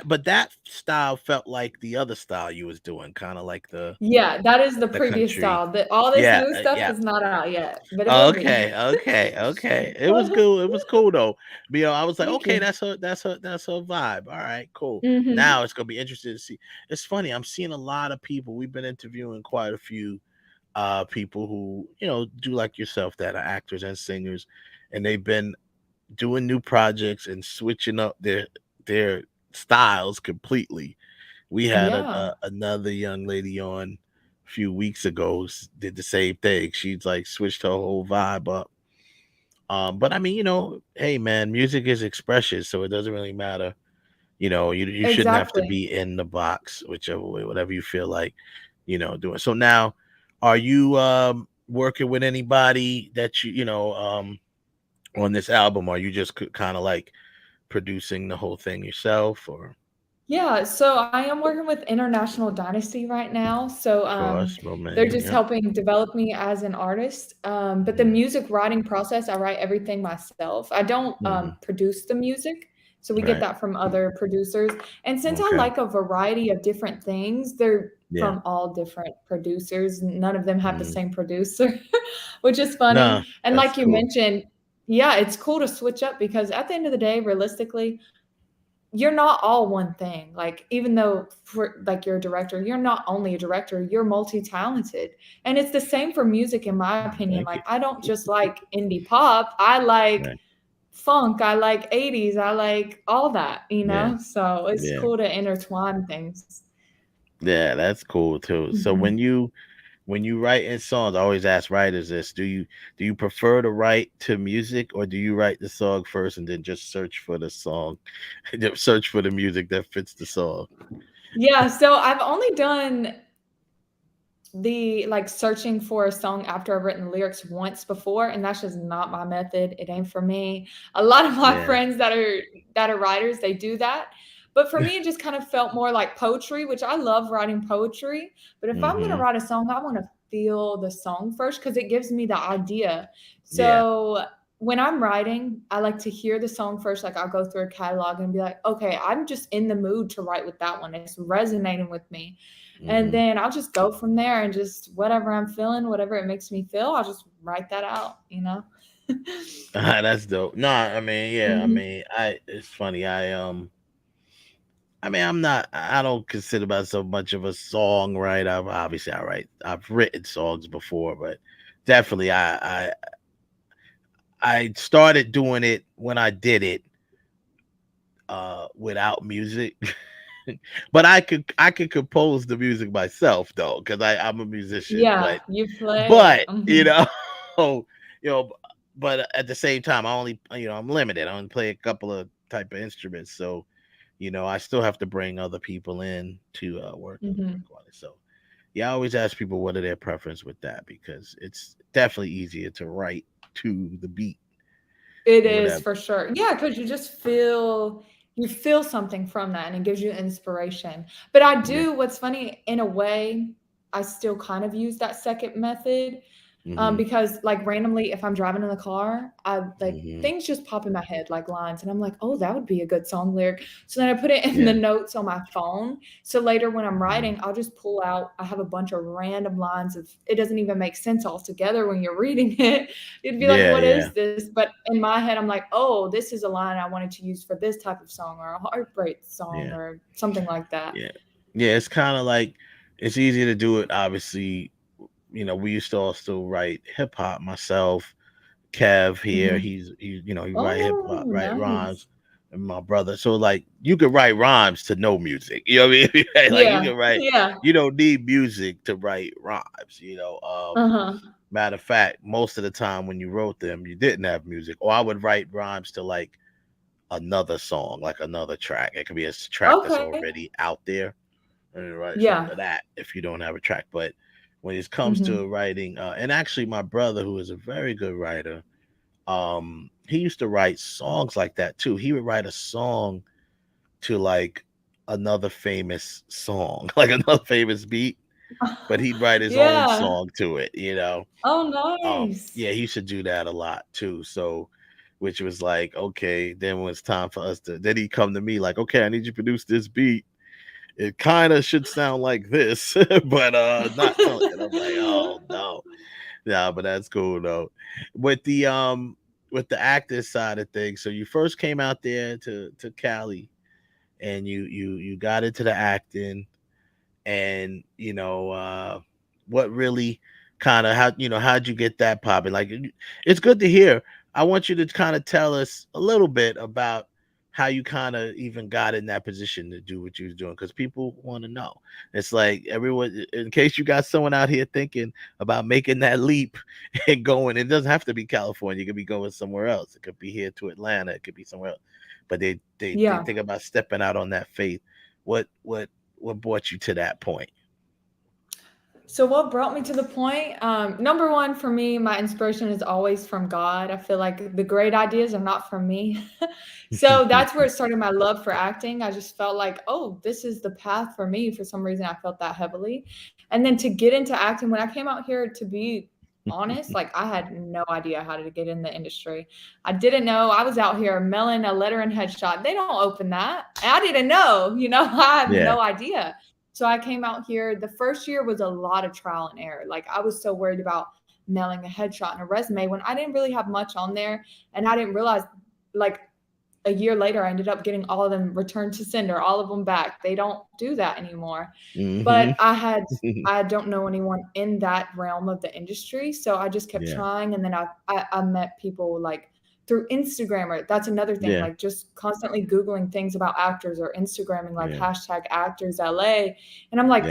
but that style felt like the other style you was doing, kind of like Yeah. That is the the previous country. style. All this Yeah, new stuff yeah. is not out yet, but it will be. Okay, okay, okay. It was cool. It was cool though. I was like, Thank okay, you. that's her vibe. All right, cool. Mm-hmm. Now it's gonna be interesting to see. It's funny. I'm seeing a lot of people. We've been interviewing quite a few people who do like yourself that are actors and singers, and they've been doing new projects and switching up their styles completely. We had Yeah. another young lady on a few weeks ago did the same thing. She's like switched her whole vibe up. But I mean, hey man, music is expression, so it doesn't really matter. You shouldn't have to Exactly. be in the box, whichever way, whatever you feel like, doing. So now, are you working with anybody that on this album? Are you just kind of like producing the whole thing yourself, or? Yeah, so I am working with International Dynasty right now. So Of course, my they're man. just Yep. helping develop me as an artist. But the Mhm. music writing process, I write everything myself. I don't Mhm. produce the music. So we get Right. that from other producers. And since I Okay. like a variety of different things, they're Yeah. from all different producers. None of them have the Mhm. same producer, which is Nah, funny. And that's like you cool. mentioned, yeah, it's cool to switch up because at the end of the day, realistically, you're not all one thing. Like, even though like you're a director, you're not only a director, you're multi-talented. And it's the same for music, in my opinion. Thank you. Like, I don't just like indie pop. I like Right. funk. I like 80s. I like all that, Yeah. So it's Yeah. cool to intertwine things. Yeah, that's cool too. So Mhm. when you write in songs, I always ask writers this: do you prefer to write to music, or do you write the song first and then just search for the song, search for the music that fits the song? Yeah, so I've only done the like searching for a song after I've written the lyrics once before, and that's just not my method. It ain't for me. A lot of my Yeah. friends that are writers, they do that. But for me, it just kind of felt more like poetry, which I love writing poetry. But if I'm gonna Mm-hmm. write a song, I want to feel the song first because it gives me the idea. Yeah. So when I'm writing, I like to hear the song first. Like, I'll go through a catalog and be like, okay, I'm just in the mood to write with that one. It's resonating with me. And Mm-hmm. then I'll just go from there and just whatever I'm feeling, whatever it makes me feel, I'll just write that out. That's dope. No, I mean, yeah, I Mhm. mean, it's funny. I mean, I don't consider myself much of a songwriter. Obviously I've written songs before, but definitely I started doing it when I did it without music. But I could compose the music myself though, because I'm a musician. Yeah, But you play. but you Mhm. know, you know, but at the same time, I'm limited. I only play a couple of type of instruments, so I still have to bring other people in to work Mhm. on it. So yeah, I always ask people what are their preference with that, because it's definitely easier to write to the beat It or is whatever. for sure. Yeah, because you feel something from that and it gives you inspiration. But I Yeah. do what's funny, in a way, I still kind of use that second method, Hmm. because, like, randomly, if I'm driving in the car, Hmm. things just pop in my head, like lines, and I'm like, "Oh, that would be a good song lyric." So then I put it in the Yeah. notes on my phone. So later when I'm Hmm. writing, I'll just pull out I have a bunch of random lines of it doesn't even make sense altogether when you're reading it. You'd be like, Yeah. "What Yeah. is this?" But in my head, I'm like, "Oh, this is a line I wanted to use for this type of song or a heartbreak song Yeah. or something like that." Yeah. Yeah. It's kind of like it's easy to do it. Obviously, we used to also write hip hop. Myself, Kev here, Mhm. he write hip hop, Oh, write nice. rhymes, and my brother. So like you could write rhymes to no music. You know what I mean? Like you Yeah, can write. yeah. You don't need music to write rhymes. Uh-huh. Matter of fact, most of the time when you wrote them, you didn't have music. Or I would write rhymes to like another song, like another track. It could be a track that's Okay. already out there, and you write something Yeah. to that if you don't have a track. But when it comes to Mhm. writing, and actually my brother, who is a very good writer, he used to write songs like that too. He would write a song to like another famous song, like another famous beat, but he'd write his own Yeah. song to it. Oh, nice. Yeah, he should do that a lot too. So, which was like, okay, then when it's time for us to, then he'd come to me like, okay, I need you to produce this beat. It kind of should sound like this, but not something. And I'm like, oh no. Yeah, but that's cool though. With the actor side of things, so you first came out there to Cali, and you got into the acting, and what really kind of how'd you get that popping? Like it's good to hear. I want you to kind of tell us a little bit about how you kind of even got in that position to do what you was doing, because people want to know. It's like everyone, in case you got someone out here thinking about making that leap and going, it doesn't have to be California. It could be going somewhere else. It could be here to Atlanta. It could be somewhere else. But they Yeah. think about stepping out on that faith. What brought you to that point? So what brought me to the point? Number one, for me, my inspiration is always from God. I feel like the great ideas are not from me. So that's where it started, my love for acting. I just felt like, oh, this is the path for me. For some reason, I felt that heavily. And then to get into acting, when I came out here, to be honest, like I had no idea how to get in the industry. I didn't know. I was out here mailing a letter and headshot. They don't open that. And I didn't know, I have Yeah. no idea. So I came out here. The first year was a lot of trial and error. Like I was so worried about mailing a headshot and a resume when I didn't really have much on there. And I didn't realize, like, a year later, I ended up getting all of them returned to sender, all of them back. They don't do that anymore. But I don't know anyone in that realm of the industry. So I just kept trying. And then I met people like through Instagram, or that's another thing, like just constantly Googling things about actors or Instagramming, like hashtag actors LA. And I'm like,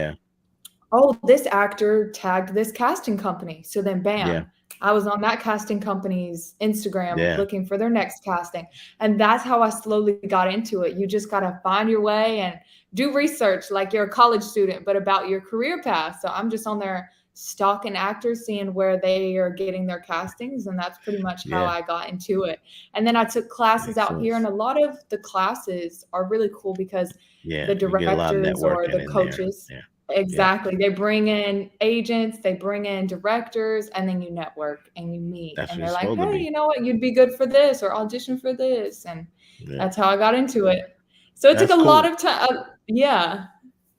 oh, this actor tagged this casting company. So then bam, I was on that casting company's Instagram looking for their next casting. And that's how I slowly got into it. You just got to find your way and do research like you're a college student, but about your career path. So I'm just on there stalking actors, seeing where they are getting their castings. And that's pretty much how I got into it. And then I took classes out here, and a lot of the classes are really cool because the directors or the coaches, exactly. They bring in agents, they bring in directors, and then you network and you meet. And they're like, hey, you know what? You'd be good for this, or audition for this. And that's how I got into it. So it took a lot of time.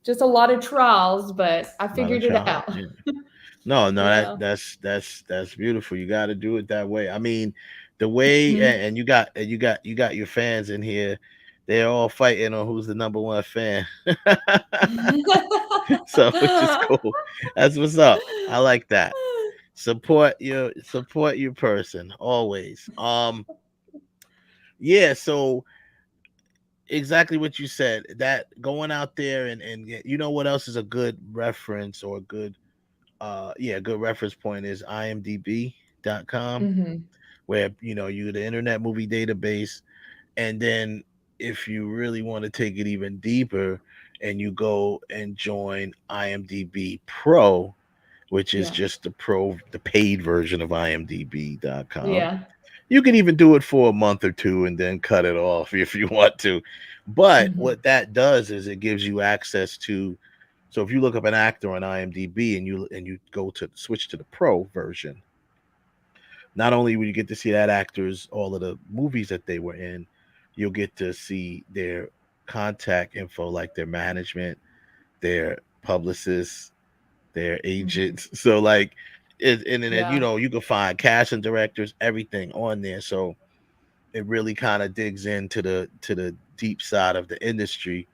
Just a lot of trials, but I figured it out. No, that's beautiful. You got to do it that way. I mean, the way, and you got your fans in here. They're all fighting on who's the number one fan. So which is cool. That's what's up. I like that. Support your person always. So exactly what you said, that going out there and you know what else is a good reference, or a good good reference point is imdb.com, where you're the internet movie database. And then if you really want to take it even deeper, and you go and join IMDb Pro, which is just the paid version of imdb.com. You can even do it for a month or two and then cut it off if you want to. But what that does is it gives you access to, so if you look up an actor on IMDb and you go to switch to the Pro version, not only will you get to see that actor's all of the movies that they were in, you'll get to see their contact info, like their management, their publicists, their agents. So like then you can find casting directors, everything on there. So it really kind of digs into the deep side of the industry.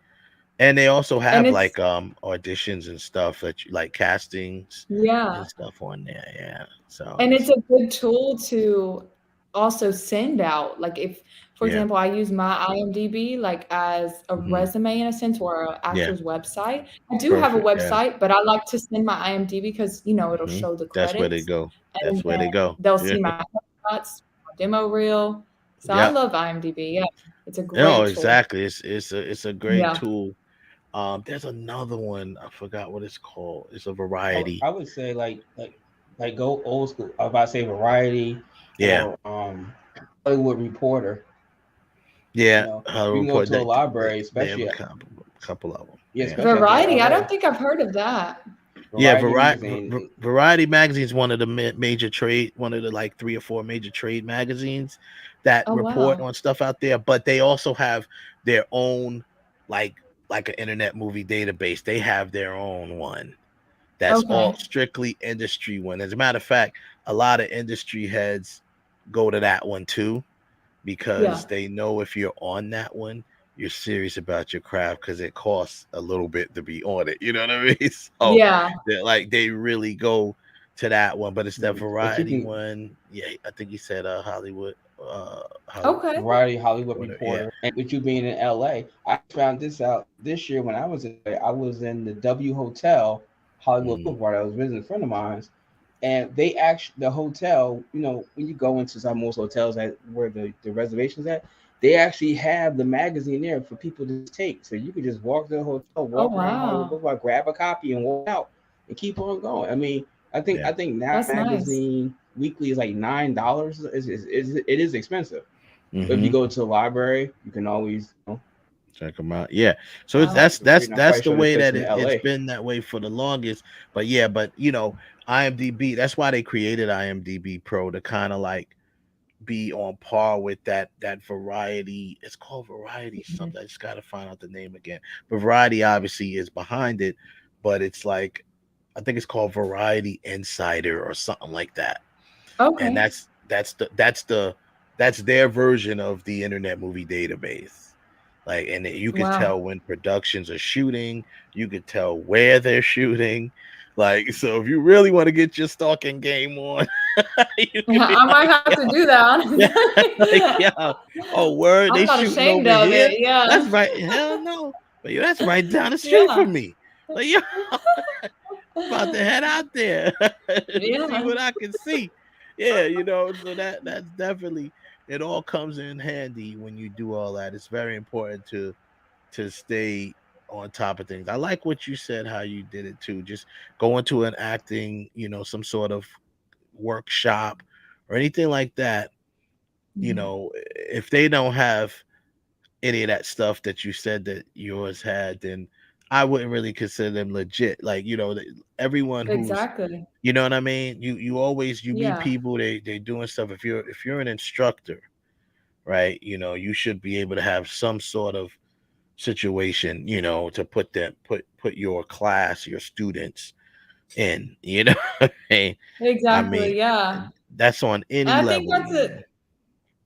And they also have like auditions and stuff, that you like, castings and stuff on there. So it's a good tool to also send out, like, if for example I use my IMDb like as a resume in a sense, or an actor's website. I do have a website, but I like to send my IMDb because it'll show the credits. That's where they go. That's where they go. They'll see my shots, my demo reel. So I love IMDb. It's a great tool. Exactly. It's a great tool. There's another one, I forgot what it's called. It's a Variety. I would say like go old school. I was about to say Variety. Or, Hollywood Reporter. Yeah, you can go to a library, especially a couple of them. Variety. I don't think I've heard of that. Variety magazine is one of the major trade, one of the like 3 or 4 major trade magazines that report on stuff out there. But they also have their own like an internet movie database. They have their own one that's all strictly industry one. As a matter of fact, a lot of industry heads go to that one too, because they know if you're on that one, you're serious about your craft, because it costs a little bit to be on it. You know what I mean? So they really go to that one. But it's that Variety one. Yeah, I think he said Hollywood Okay. Variety Hollywood Yeah. Reporter. And with you being in LA, I found this out this year when I was in LA. I was in the W Hotel Hollywood Boulevard. I was visiting a friend of mine's, and they actually the hotel. You know, when you go into some most hotels that where the reservations at, they actually have the magazine there for people to take. So you could just walk to the hotel, Oh walk around Hollywood wow. Boulevard, grab a copy, and walk out, and keep on going. I mean, I Yeah. think now That's nice. magazine weekly is like $9. It is expensive. But if you Mm-hmm. go to the library, you can always, Check them out. Yeah. So it's Wow. get for free. And I'm that's quite the sure the way place that in it's LA. been that way for the longest. But yeah, but you know, IMDb, that's why they created IMDb Pro to kind of like be on par with that variety. It's called Variety Mhm. something. I just gotta find out the name again. But Variety obviously is behind it, but it's like I think it's called Variety Insider or something like that. And Okay. that's their version of the Internet Movie Database. Like, and you could Wow. tell when productions are shooting, you could tell where they're shooting. Like, so if you really want to get your stalking game on, you could be I might like, have to do that, yeah, like, honestly. yeah. Oh, word, I'm they not shooting ashamed over of here. it. Yeah. That's right. Hell no. But yeah, that's right down the street Yeah. from me. Like, yeah, about to head out there. See Yeah. what I can see. Yeah, you know, so that's definitely it all comes in handy when you do all that. It's very important to stay on top of things. I like what you said, how you did it too. Just go into an acting, you know, some sort of workshop or anything like that. You Mhm. know, if they don't have any of that stuff that you said that yours had, then I wouldn't really consider them legit. Like, you know, everyone who's, Exactly. you know what I mean? You always you meet Yeah. people, they doing stuff. If you're an instructor, right, you know, you should be able to have some sort of situation, you know, to put your class, your students in, you know what I mean? I mean, Exactly. Yeah. that's on any And I think level, that's you a know.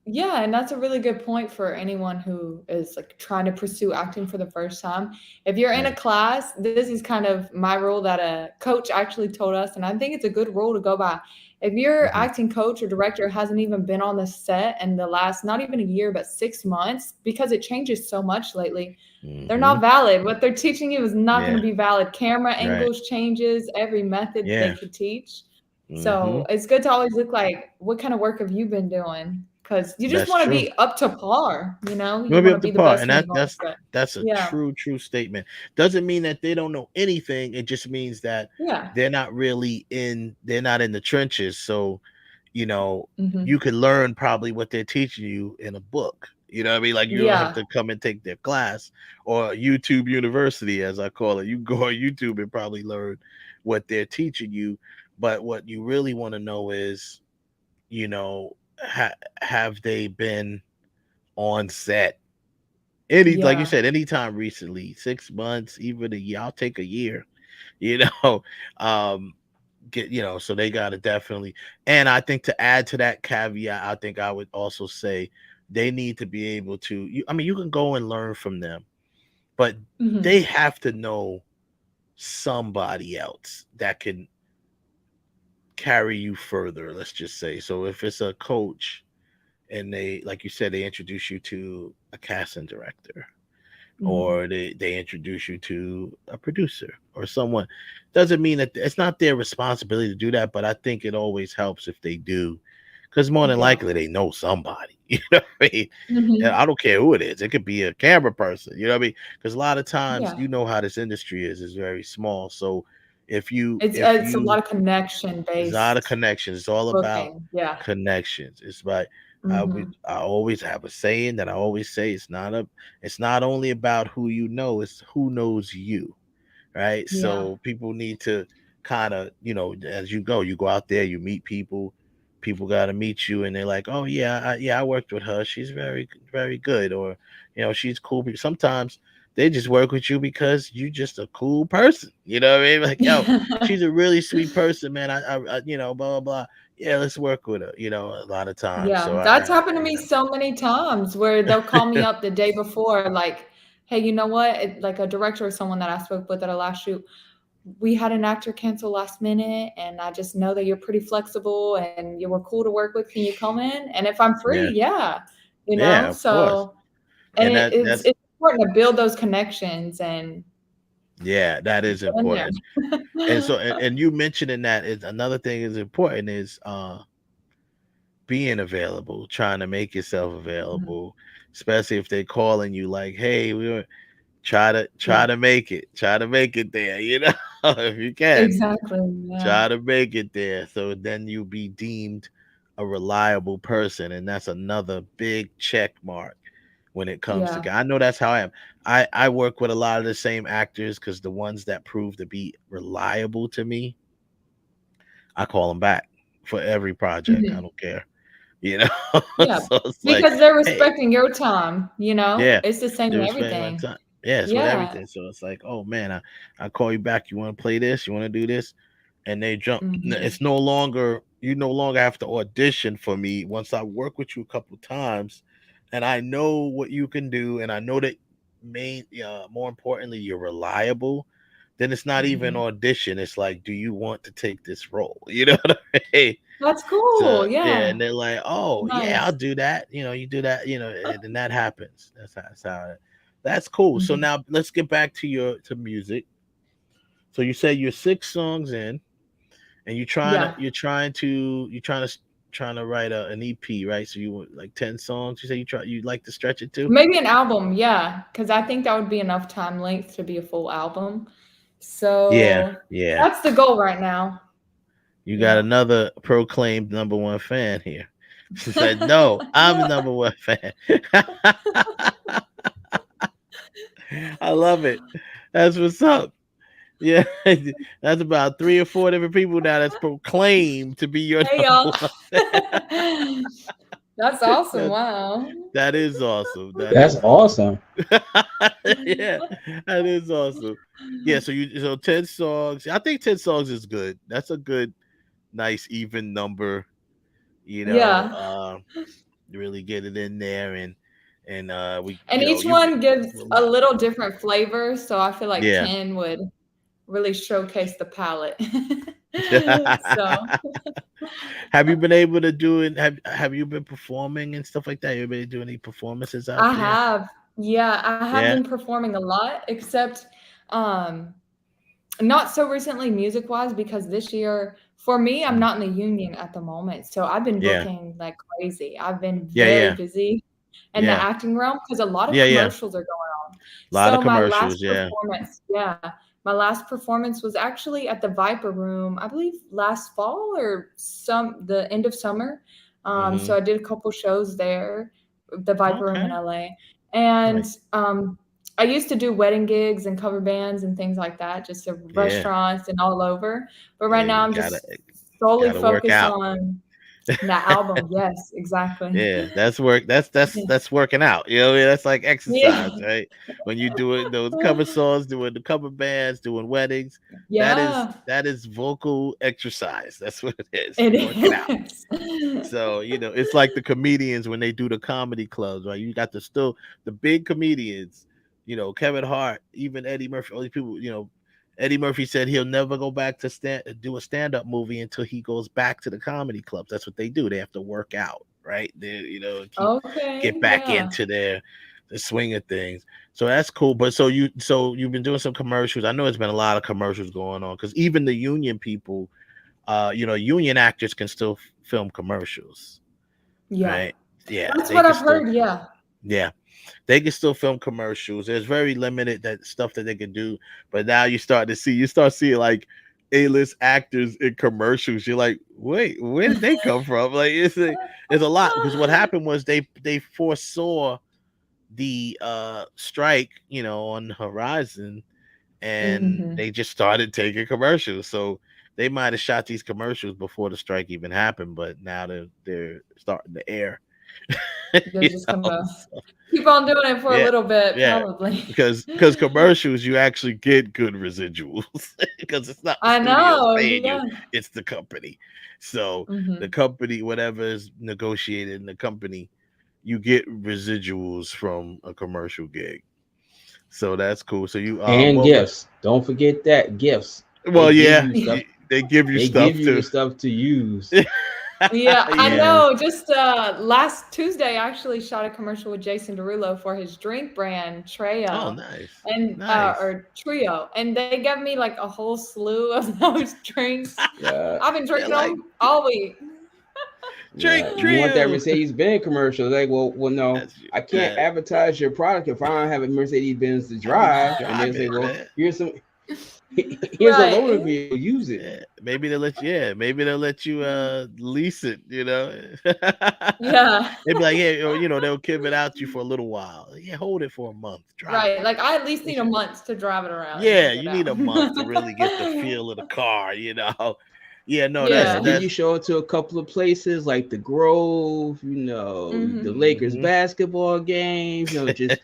Yeah, and that's a really good point for anyone who is like trying to pursue acting for the first time. If you're in Yeah. a class, this is kind of my rule that a coach actually told us, and I think it's a good rule to go by. If your Mhm. acting coach or director hasn't even been on the set in the last not even a year, but 6 months, because it changes so much lately, they're not Mhm. valid. What they're teaching you is not going Yeah. to be valid. Camera Right. angles changes every method they Yeah. could teach. So Mhm. it's good to always look like, what kind of work have you been doing? Because you just That's want to true. be up to par, you know? You You wanna be want to up to be the par, best and when you go on set. that's a Yeah. true statement. Doesn't mean that they don't know anything. It just means that Yeah. they're not in the trenches. So, you know, Mhm. you can learn probably what they're teaching you in a book. You know what I mean? Like you don't have Yeah. to come and take their class or YouTube University, as I call it. You can go on YouTube and probably learn what they're teaching you. But what you really want to know is, you know, have they been on set like you Yeah. said, anytime recently, 6 months, even a year. I'll take a year, you know. um get, you know, so they gotta definitely, and I think to add to that caveat, I think I would also say they need to be able to I mean, you can go and learn from them, but Mhm. they have to know somebody else that can carry you further, let's just say. So if it's a coach and they, like you said, they introduce you to a casting director, Mhm. or they introduce you to a producer or someone, doesn't mean that it's not their responsibility to do that, but I think it always helps if they do, because more than Yeah. likely they know somebody. You know what I mean? And Mhm. I don't care who it is. It could be a camera person, you know what I mean? Because a lot of times, Yeah. you know how this industry is very small. So if you It's a lot of connection there's a lot of based connections. It's all about booking. Yeah. connections. It's like Mhm. I always have a saying that I always say, it's not only about who you know, it's who knows you, right? Yeah. So people need to kind of, you know, as you go out there, you meet people got to meet you, and they're like, oh yeah, I worked with her, she's very good, or you know, she's cool. Sometimes they just work with you because you just a cool person, you know what I mean? Like, yo, she's a really sweet person, man. I you know, blah blah blah. Yeah, let's work with her, you know, a lot of times. So Yeah, I that's happened to me so many times where they'll call me up the day before, like, "Hey, you know what?" Like a director or someone that I spoke with at a last shoot. we had an actor cancel last minute, and I just know that you're pretty flexible and you were cool to work with. Can you come in? And if I'm free, Yeah. you Yeah, know. of course. So, and And it's important to build those connections and that is get in there. important. And so and you mentioning that is another thing is important is being available, trying to make yourself available, especially if they're calling you like, hey, we were try to make it there, if you can. Exactly. Yeah. Try to make it there. So then you'll be deemed a reliable person. And that's another big check mark when it comes to Yeah. I know that's how I am. I work with a lot of the same actors because the ones that prove to be reliable to me, I call them back for every project. I don't care. Yeah. So it's like, Because they're hey, respecting your time, yeah, It's the same they in respect my everything. time. Yeah, it's with Yeah. everything. So it's like, oh man, I call you back. You want to play this? You want to do this? And they jump. It's no longer you no longer have to audition for me once I work with you a couple times, and I know what you can do, and I know that more importantly, you're reliable. Then it's not even audition. It's like, do you want to take this role? You know what I mean? That's So cool. yeah, Yeah. and they're like, "Oh yeah, I'll Nice. do that." You do that. And then that happens. That's cool. So now let's get back to music. So you say you're 6 songs in, and Yeah. trying to write an EP, right? So you want like 10 songs. You say you'd like to stretch it too. Maybe an album, yeah, because I think that would be enough time length to be a full album. So Yeah. that's the goal right now. You got another proclaimed #1 fan here. She said, "No, I'm the #1 fan." I love it. That's what's up. Yeah, that's about 3 or 4 different people now that's proclaimed to be your Hey y'all. #1 fan. That's awesome. Wow. That is awesome. That's awesome. Yeah, that is awesome. Yeah, so 10 songs. I think 10 songs is good. That's a good, nice, even number. Yeah. Really get it in there and we And each one gives a little different flavor, so I feel like 10 would really showcase the palette. So have you been able to do it? Have you been performing and stuff like that? You been doing any performances out I there? have. Yeah, I have been performing a lot, except not so recently music wise, because this year for me, I'm not in the union at the moment. So I've been booking like crazy. I've been very busy in the acting realm because a lot of commercials are going on. A lot of So my commercials, last performance, my last performance was actually at the Viper Room, I believe last fall or the end of summer. So I did a couple shows there, the Viper Room in LA. And I used to do wedding gigs and cover bands and things like that, just at restaurants and all over. But right now I'm just solely focused on that album. Yes, exactly. Yeah, that's work. That's working out. You know what I mean? That's like exercise, right? When you do those cover songs, doing the cover bands, doing weddings. Yeah. That is vocal exercise. That's what it is. It Working out. is. So, it's like the comedians when they do the comedy clubs, right? You got the big comedians, Kevin Hart, even Eddie Murphy, all these people, Eddie Murphy said he'll never go back to do a stand-up movie until he goes back to the comedy clubs. That's what they do. They have to work out, right? They, get back into the swing of things. So that's cool. But so you've been doing some commercials. I know it's been a lot of commercials going on because even the union people, union actors can still film commercials. Yeah. Right? Yeah. That's what I've heard. Yeah. Yeah. They can still film commercials. There's very limited stuff that they can do, but now you start seeing like A-list actors in commercials. You're like, wait, where did they come from? Like it's a lot because what happened was they foresaw the strike, on the horizon, and they just started taking commercials. So they might have shot these commercials before the strike even happened, but now they're starting to air. They're just gonna keep on doing it for a little bit, probably. Because commercials, you actually get good residuals because it's not the studios paying you, it's the company. So the company, whatever is negotiated in the company, you get residuals from a commercial gig. So that's cool. So you and gifts. Don't forget that gifts. Well, yeah, you stuff. they give you They stuff give you the too. stuff to use. Yeah, I Yeah. know. Just last Tuesday, I actually shot a commercial with Jason Derulo for his drink brand Trio. Oh, nice. And Nice. or Trio, and they gave me like a whole slew of those drinks. Yeah. I've been drinking like- them all week. Drink You want that Trio. Mercedes-Benz commercial? Like, well, no, I can't advertise your product if I don't have a Mercedes-Benz to drive. And they say, well, here's some. Here's a loaner vehicle. Use it. Yeah, maybe they'll let you lease it, you know. Yeah. They'd be like, yeah, or they'll give it out to you for a little while. Yeah, hold it for a month. Drive Right. it. Like I at least need a month to drive it around. Yeah, you need a month to really get the feel of the car, Yeah, no, that's Then you show it to a couple of places like the Grove, the Lakers basketball games, just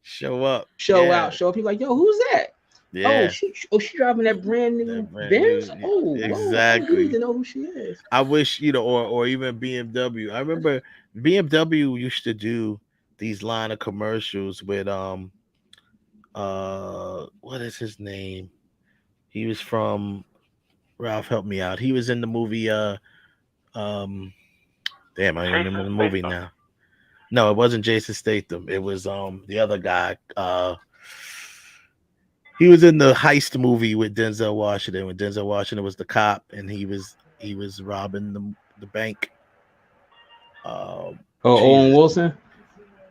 show up. Show out. People like, yo, who's that? Yeah. Oh, she driving that brand new Benz? Oh, exactly. I need to know who she is. I wish, or even BMW. I remember BMW used to do these line of commercials with what is his name? He was from Ralph, help me out. He was in the movie damn, I don't remember the movie now. No, it wasn't Jason Statham. It was the other guy. He was in the heist movie with Denzel Washington when Denzel Washington was the cop and he was robbing the bank. Owen Wilson.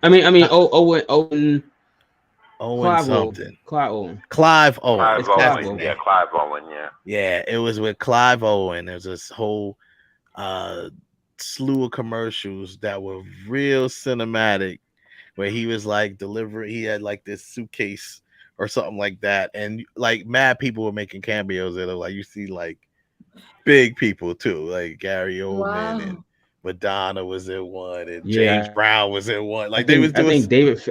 Owen Clive something. Clive Owen. Clive Owen. Clive Owen. Yeah, Clive Owen. Yeah. Yeah, it was with Clive Owen. There's this whole slew of commercials that were real cinematic, where he was like delivering. He had like this suitcase or something like that, and like mad people were making cameos in it. Like you see like big people too, like Gary Oldman and Madonna was in one, and James Brown was in one. Like they was doing.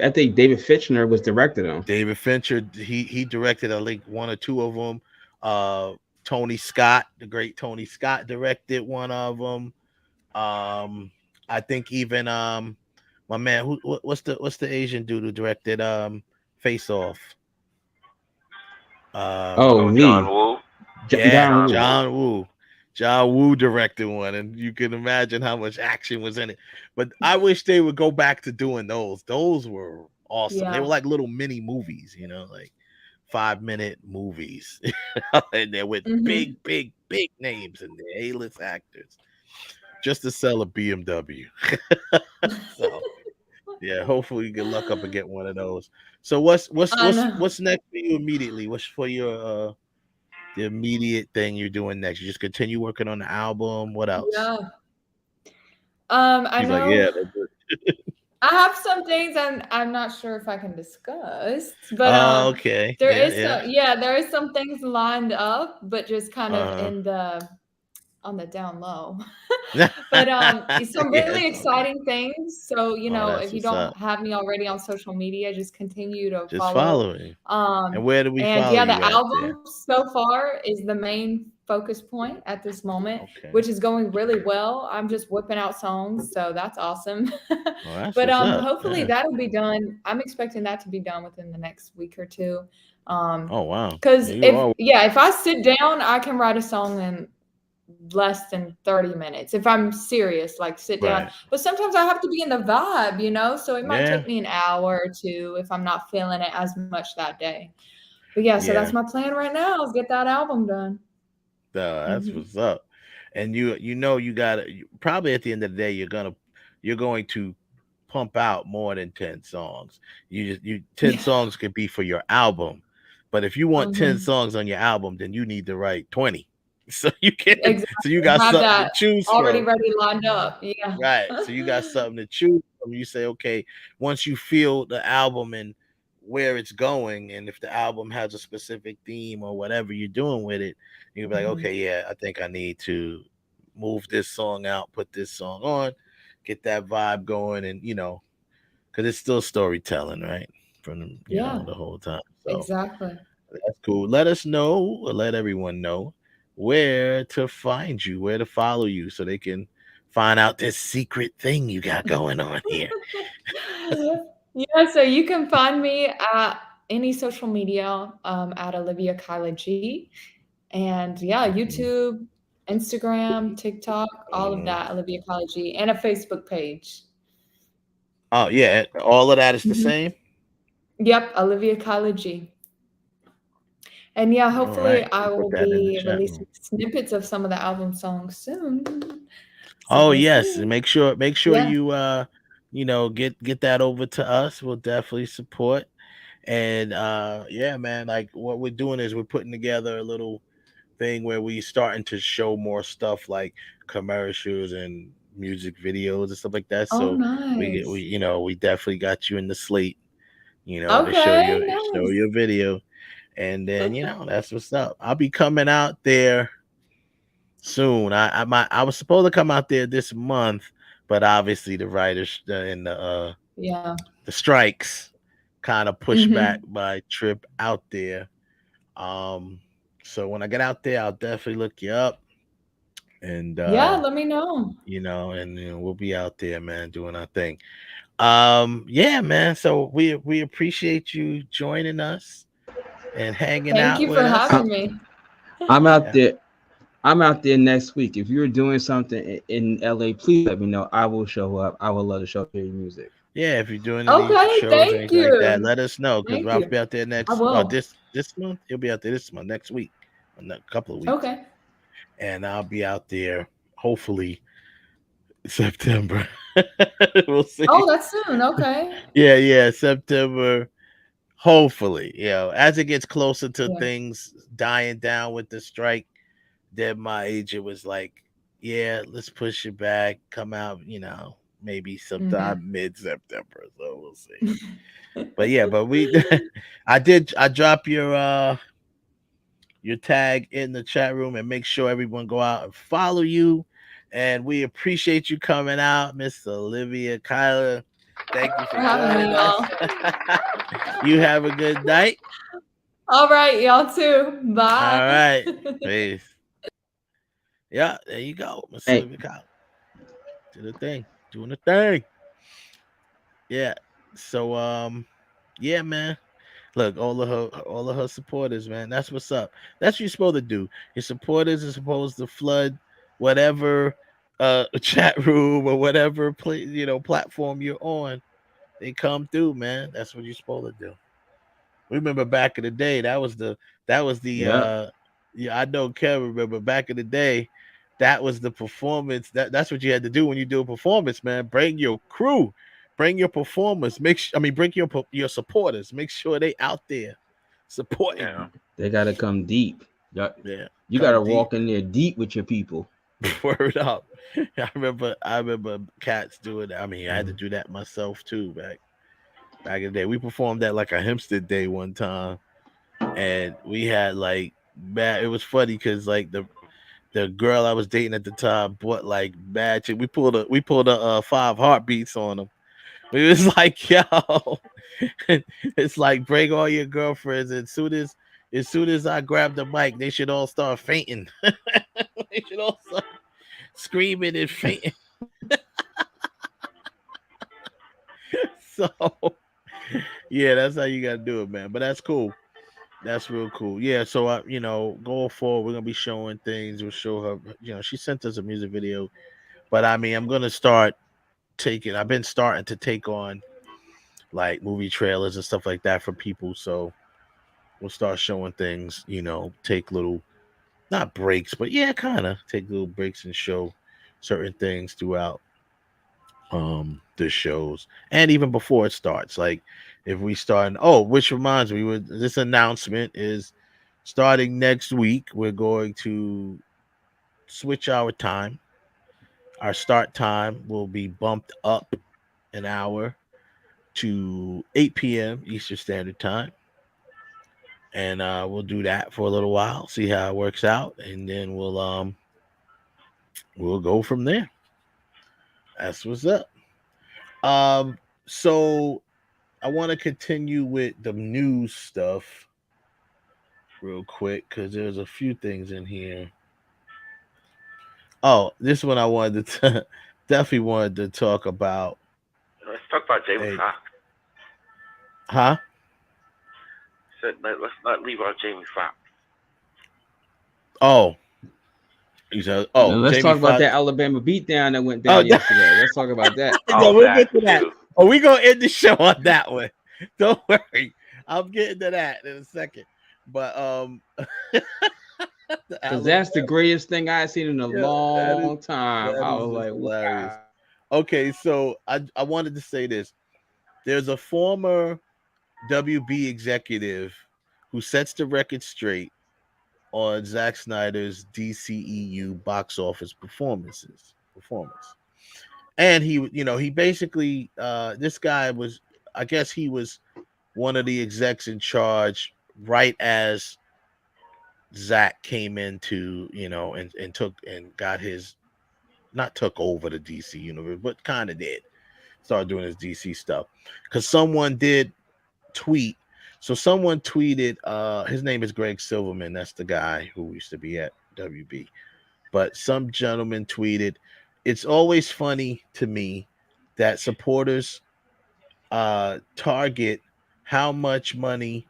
I think David Fincher was directed them. David Fincher, he directed I think one or two of them. Tony Scott, the great Tony Scott, directed one of them. I think even my man, what's the Asian dude who directed Face Off? Lee. John Woo. John Woo. John Woo directed one, and you can imagine how much action was in it. But I wish they would go back to doing those. Those were awesome. Yeah. They were like little mini movies, like 5-minute movies. And they're with big names and the A-list actors. Just to sell a BMW. So yeah, hopefully you can luck up and get one of those. So what's next for you immediately? What's for your the immediate thing you're doing next? You just continue working on the album. What else? Yeah. I know. Like, I have some things I'm not sure if I can discuss, but okay. There is some things lined up, but just kind of on the down low. But some really exciting things. So if you don't have me already on social media, just continue to follow me. And where do we follow the you album so far is the main focus point at this moment, which is going really well. I'm just whipping out songs, so that's awesome. But hopefully that'll be done. I'm expecting that to be done within the next week or two. Oh wow. Because if I sit down, I can write a song in less than 30 minutes if I'm serious, like sit down. Right. But sometimes I have to be in the vibe, so it might take me an hour or two if I'm not feeling it as much that day. But so that's my plan right now, is get that album done. That's what's up. And you got probably at the end of the day you're going to pump out more than 10 songs. 10 songs could be for your album, but if you want 10 songs on your album, then you need to write 20. So you can so you got something to choose already from. Ready lined up. Yeah. Right. So you got something to choose from. You say, okay, once you feel the album and where it's going, and if the album has a specific theme or whatever you're doing with it, you'll be like, okay, I think I need to move this song out, put this song on, get that vibe going, and because it's still storytelling, right? From the whole time. So exactly. That's cool. Let us know, or let everyone know where to find you, where to follow you, so they can find out this secret thing you got going on here. So you can find me at any social media at Olivia Kyla G. And yeah, YouTube, Instagram, TikTok, all of that, Olivia Kyla G, and a Facebook page. Oh yeah, all of that is the Mhm. same. Yep, Olivia Kyla G. And yeah, All hopefully right, I we'll will put that in the be chat releasing room. snippets of some of the album songs soon. So Oh we'll yes, see. and make sure Yeah. you get that over to us. We'll definitely support. And yeah, man, like what we're doing is we're putting together a little thing where we starting to show more stuff like commercials and music videos and stuff like that. Oh, So nice. we definitely got you in the slate, to Okay, show nice. your video. And then, that's what's up. I'll be coming out there soon. I was supposed to come out there this month, but obviously the writers and Yeah. the strikes kind of pushed back Mhm. my trip out there. So when I get out there, I'll definitely look you up, and Yeah, let me know. we'll be out there, man, doing our thing. Yeah, man. So we appreciate you joining us and hanging Thank out you with for us. having me. I'm out Yeah. there. I'm out there next week. If you're doing something in LA, please let me know. I will show up. I would love to show up to your music. Yeah, if you're doing any Okay, shows or thank anything like that, you. let us know because Thank Ralph will you. be out there I next. Oh, will. this month he'll be out there this month, next week, in a couple of weeks, Okay. and I'll be out there hopefully September. We'll see. Oh, that's soon. Okay. Yeah, September. Hopefully, as it gets closer to Yeah. things dying down with the strike, then my agent was like, "Yeah, let's push it back. Come out, maybe Mhm. sometime mid-September." So we'll see. But yeah, I drop your tag in the chat room and make sure everyone go out and follow you. And we appreciate you coming out, Miss Olivia Kyla. Thank you for Having me, joining us. y'all. You have a good night. All right, y'all too. Bye. All right. Peace. Yeah, there you go, Miss Hey. Olivia Kyla. Do the thing. Doing the thing. Yeah. So yeah, man. Look, all of her supporters, man. That's what's up. That's what you're supposed to do. Your supporters are supposed to flood whatever chat room or whatever platform you're on. They come through, man. That's what you're supposed to do. Remember back in the day, that was the Yeah. I know Kevin remember back in the day, that was the performance. That's what you had to do when you do a performance, man. Bring your crew, bring your performers, bring your supporters, make sure they out there supporting you. They gotta come deep. Yeah. You gotta walk in there deep with your people. Word up. I remember cats doing that. I mean, I had to do that myself too back in the day. We performed at like a Hempstead Day one time, and we had like bad. It was funny because like the girl I was dating at the time bought like bad chick. We pulled a 5 heartbeats on them. We was like, yo, it's like bring all your girlfriends. And as soon as I grab the mic, they should all start fainting. They should all start screaming and fainting. So yeah, that's how you gotta do it, man. But that's cool. That's real cool. Yeah, so going forward, we're gonna be showing things. We'll show her. She sent us a music video, but I mean, I'm gonna start taking. I've been starting to take on like movie trailers and stuff like that for people. So we'll start showing things. Take little, not breaks, but yeah, kind of take little breaks and show certain things throughout the shows and even before it starts. Like if we start, which reminds me, this announcement is starting next week. We're going to switch our time. Our start time will be bumped up an hour to 8 p.m. Eastern Standard Time, and we'll do that for a little while, see how it works out, and then we'll go from there. That's what's up. So I want to continue with the news stuff real quick because there's a few things in here. Oh, this one I wanted to definitely wanted to talk about. Let's talk about Jalen Fox. Huh? Said let's not leave out Jamie Foxx. Oh, he said, "Oh, Now let's Jamie talk about Foxx." that Alabama beatdown that went Oh, down yesterday. Let's talk about that. yeah, we'll get to that. Oh, we gonna end the show on that one. Don't worry, I'm getting to that in a second. But Because that's the greatest thing I've seen in a long time. that I is was just like, hilarious. wow. Okay, so I wanted to say this. There's a former WB executive who sets the record straight on Zack Snyder's DCEU box office performance. And he basically this guy was, I guess he was one of the execs in charge right as Zack came into, and took and got his, not took over the DC universe, but kind of did start doing his DC stuff. Because someone did tweet. So someone tweeted, his name is Greg Silverman. That's the guy who used to be at WB. But some gentleman tweeted, "It's always funny to me that supporters target how much money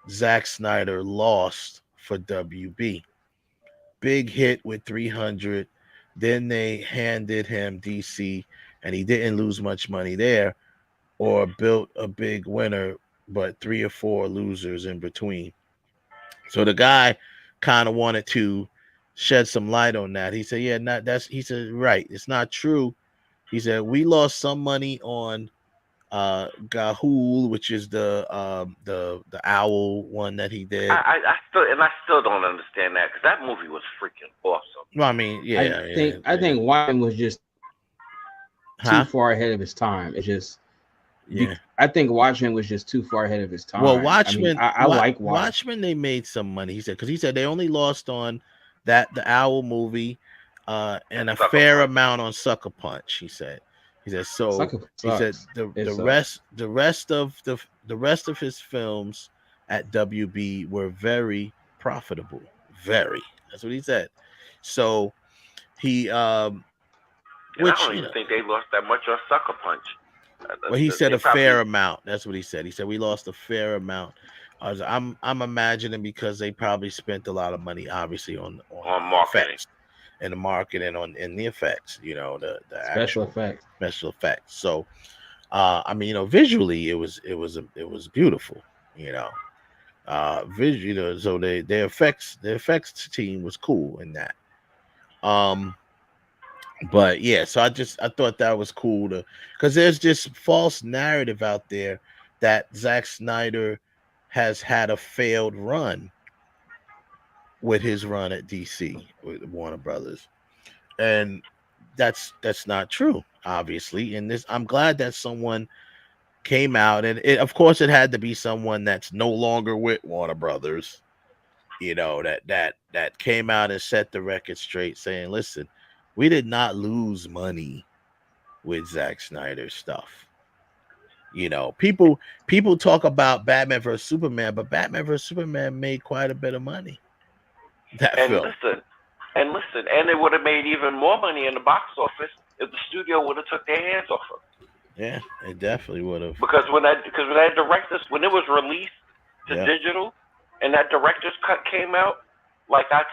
Zack Snyder lost for WB. Big hit with 300. Then they handed him DC, and he didn't lose much money there, or built a big winner, but 3 or 4 losers in between." So the guy kind of wanted to shed some light on that. He said, he said, right, it's not true. He said, we lost some money on Gahul, which is the owl one that he did. I still don't understand that, because that movie was freaking awesome. Well, I mean, I think Watchmen was just too far ahead of his time. It's just, I think Watchmen was just too far ahead of his time. Well, Watchmen, I like Watchmen. They made some money. He said, because he said they only lost on the owl movie, and a fair amount on Sucker Punch. He said so. He said the rest of his films at WB were very profitable. Very. That's what he said. So he I don't even think they lost that much on Sucker Punch. Well, he said a fair amount. That's what he said. He said we lost a fair amount. I'm imagining because they probably spent a lot of money, obviously, on marketing effects and the marketing and the effects. The special effects. So, I mean, visually it was beautiful. So the effects team was cool in that. But yeah, so I thought that was cool because there's this false narrative out there that Zack Snyder has had a failed run with his run at DC with Warner Brothers, and that's not true, obviously. And I'm glad that someone came out, and of course it had to be someone that's no longer with Warner Brothers, that came out and set the record straight, saying, listen, we did not lose money with Zack Snyder's stuff. People talk about Batman vs Superman, but Batman vs Superman made quite a bit of money. Listen, and it would have made even more money in the box office if the studio would have took their hands off it. Yeah, it definitely would have. Because when that when it was released to digital, and that director's cut came out, like I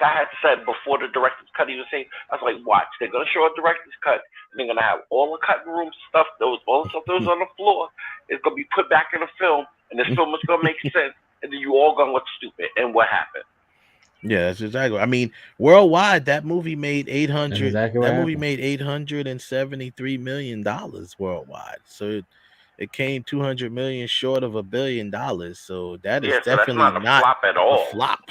had said before the director's cut, he was saying, I was like, watch, they're gonna show a director's cut, and they're gonna have all the cutting room stuff, all the stuff that was on the floor, is gonna be put back in the film, and this film is gonna make sense, and then you all gonna look stupid. And what happened? Yeah, that's exactly. I mean, worldwide, that movie made $873 million worldwide. So it came 200 million short of $1 billion. So that is definitely not a flop at all. A flop.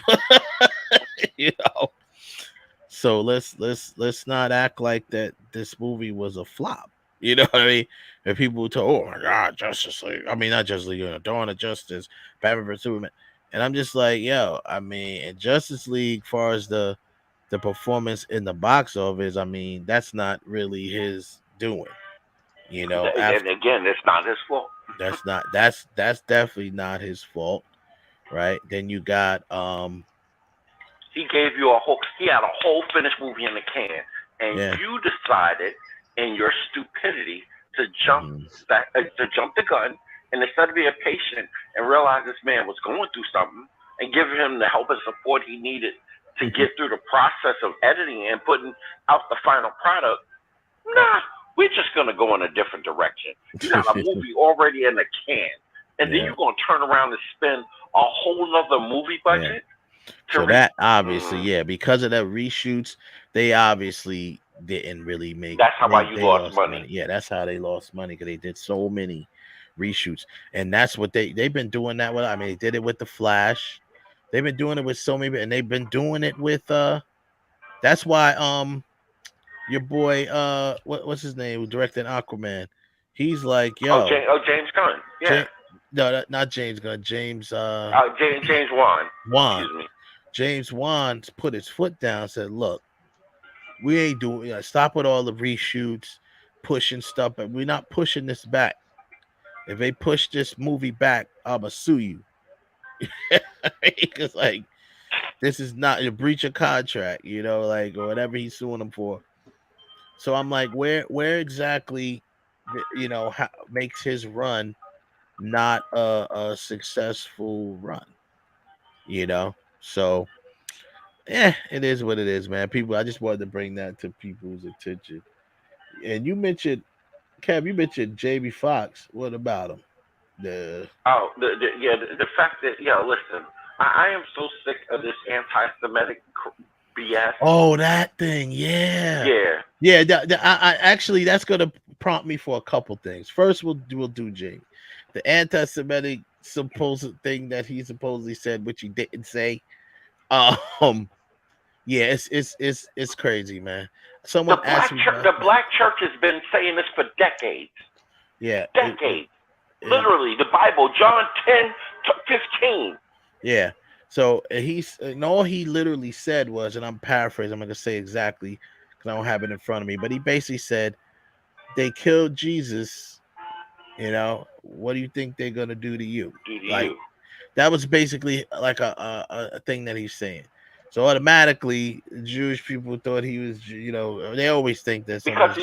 So let's not act like that this movie was a flop. You know what I mean? And people talk, oh my God, Justice League. I mean, not Justice League, Dawn of Justice, Batman vs Superman. And I'm just like, I mean, in Justice League, as far as the performance in the box office, I mean, that's not really his doing. And again, it's not his fault. That's definitely not his fault, right? Then you got he had a whole finished movie in the can, and you decided in your stupidity to jump the gun And instead of being patient and realize this man was going through something and giving him the help and support he needed to get through the process of editing and putting out the final product, nah, we're just going to go in a different direction. You got a movie already in the can, and then you're going to turn around and spend a whole nother movie budget? So that obviously, because of that reshoots, they obviously didn't really make. That's how you lost money. Yeah, that's how they lost money, because they did so many reshoots, and that's what they've been doing that with. I mean, they did it with the Flash. They've been doing it with so many, and they've been doing it with. That's why your boy what's his name, who directed Aquaman? He's like, yo, James Gunn. Yeah. No, not James Gunn. James James Wan. Excuse me. James Wan put his foot down and said, look, we ain't doing, stop with all the reshoots, pushing stuff, but we're not pushing this back. If they push this movie back, I'ma sue you. Because this is not a breach of contract, or whatever he's suing them for. So I'm like, where exactly, how makes his run not a successful run, So it is what it is, man. People, I just wanted to bring that to people's attention. And you mentioned, Kev, you mentioned Jamie Foxx. What about him? The fact that, listen, I am so sick of this anti-Semitic BS. Oh, that thing, yeah. I actually, that's gonna prompt me for a couple things. First, we'll do Jamie, the anti-Semitic supposed thing that he supposedly said, which he didn't say. It's crazy, man. Someone asked me, the black church has been saying this for decades. Yeah, decades. Literally, the Bible, John 10:15. Yeah. So all he literally said was, and I'm paraphrasing, I'm not gonna say exactly because I don't have it in front of me, but he basically said, they killed Jesus. What do you think they're gonna do to you? That was basically like a thing that he's saying. So automatically, Jewish people thought he was, they always think that because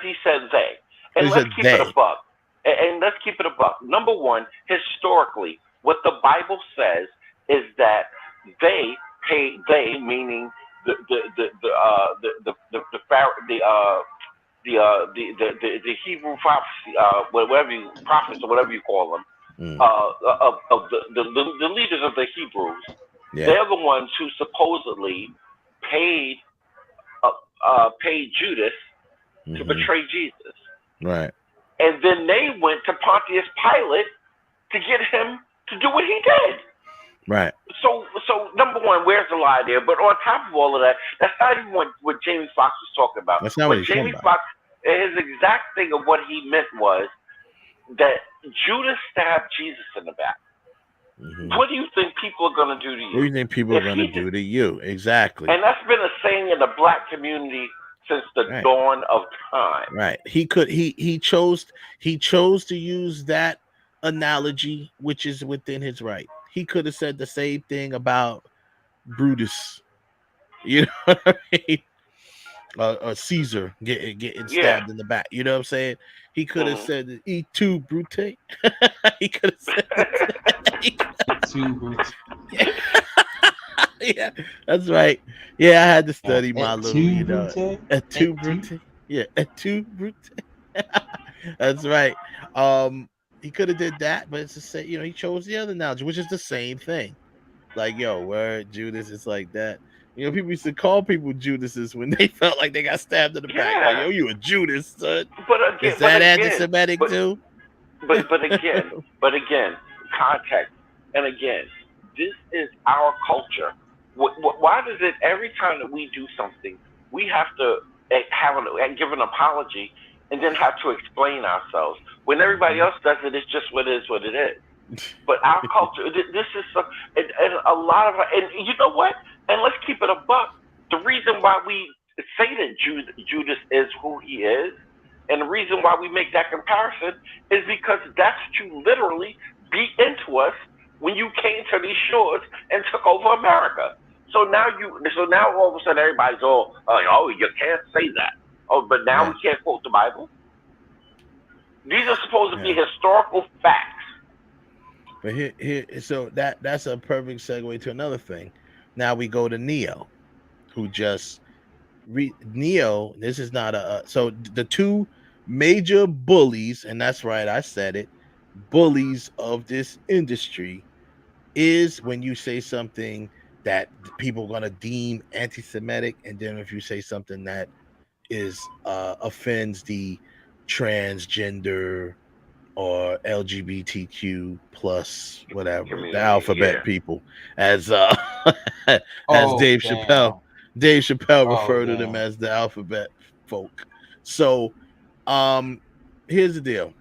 he said they. And let's keep it a buck. And let's keep it a buck. Number one, historically, what the Bible says is that they meaning the Hebrew prophets or whatever you call them, of the leaders of the Hebrews. Yeah. They're the ones who supposedly paid Judas to betray Jesus. Right. And then they went to Pontius Pilate to get him to do what he did. Right. So number one, where's the lie there? But on top of all of that, that's not even what Jamie Foxx was talking about. That's not what he's talking about. Foxx, his exact thing of what he meant was that Judas stabbed Jesus in the back. Mm-hmm. What do you think people are going to do to you? What do you think people are going to do to you? Exactly. And that's been a saying in the black community since the dawn of time. Right. He chose to use that analogy, which is within his right. He could have said the same thing about Brutus. You know what I mean? Or Caesar getting stabbed in the back. You know what I'm saying? He could have said "E tu Brute." He could have said "Two Brute." Yeah, that's right. Yeah, I had to study my little, a tu Brute. Yeah, a tu Brute. That's right. He could have did that, but it's the same. He chose the other analogy, which is the same thing. Like, word Judas, it's like that. People used to call people Judases when they felt like they got stabbed in the back. Like, you a Judas, son. Is that anti-Semitic too? But again, context. And again, this is our culture. Why does it every time that we do something, we have to give an apology and then have to explain ourselves? When everybody else does it, it's just what it is. But our culture, this is and a lot of, and you know what? And let's keep it a buck. The reason why we say that Judas is who he is, and the reason why we make that comparison is because that's what you literally beat into us when you came to these shores and took over America. So now all of a sudden everybody's all, you can't say that. Oh, but now we can't quote the Bible. These are supposed to be historical facts. But so that's a perfect segue to another thing. Now we go to Neo, who just Neo. This is not so the two major bullies, and that's right, I said it, bullies of this industry is when you say something that people are gonna deem anti-Semitic, and then if you say something that is offends the transgender or LGBTQ plus whatever the Community, alphabet yeah. people, as as Dave Chappelle referred to them as the alphabet folk. So here's the deal.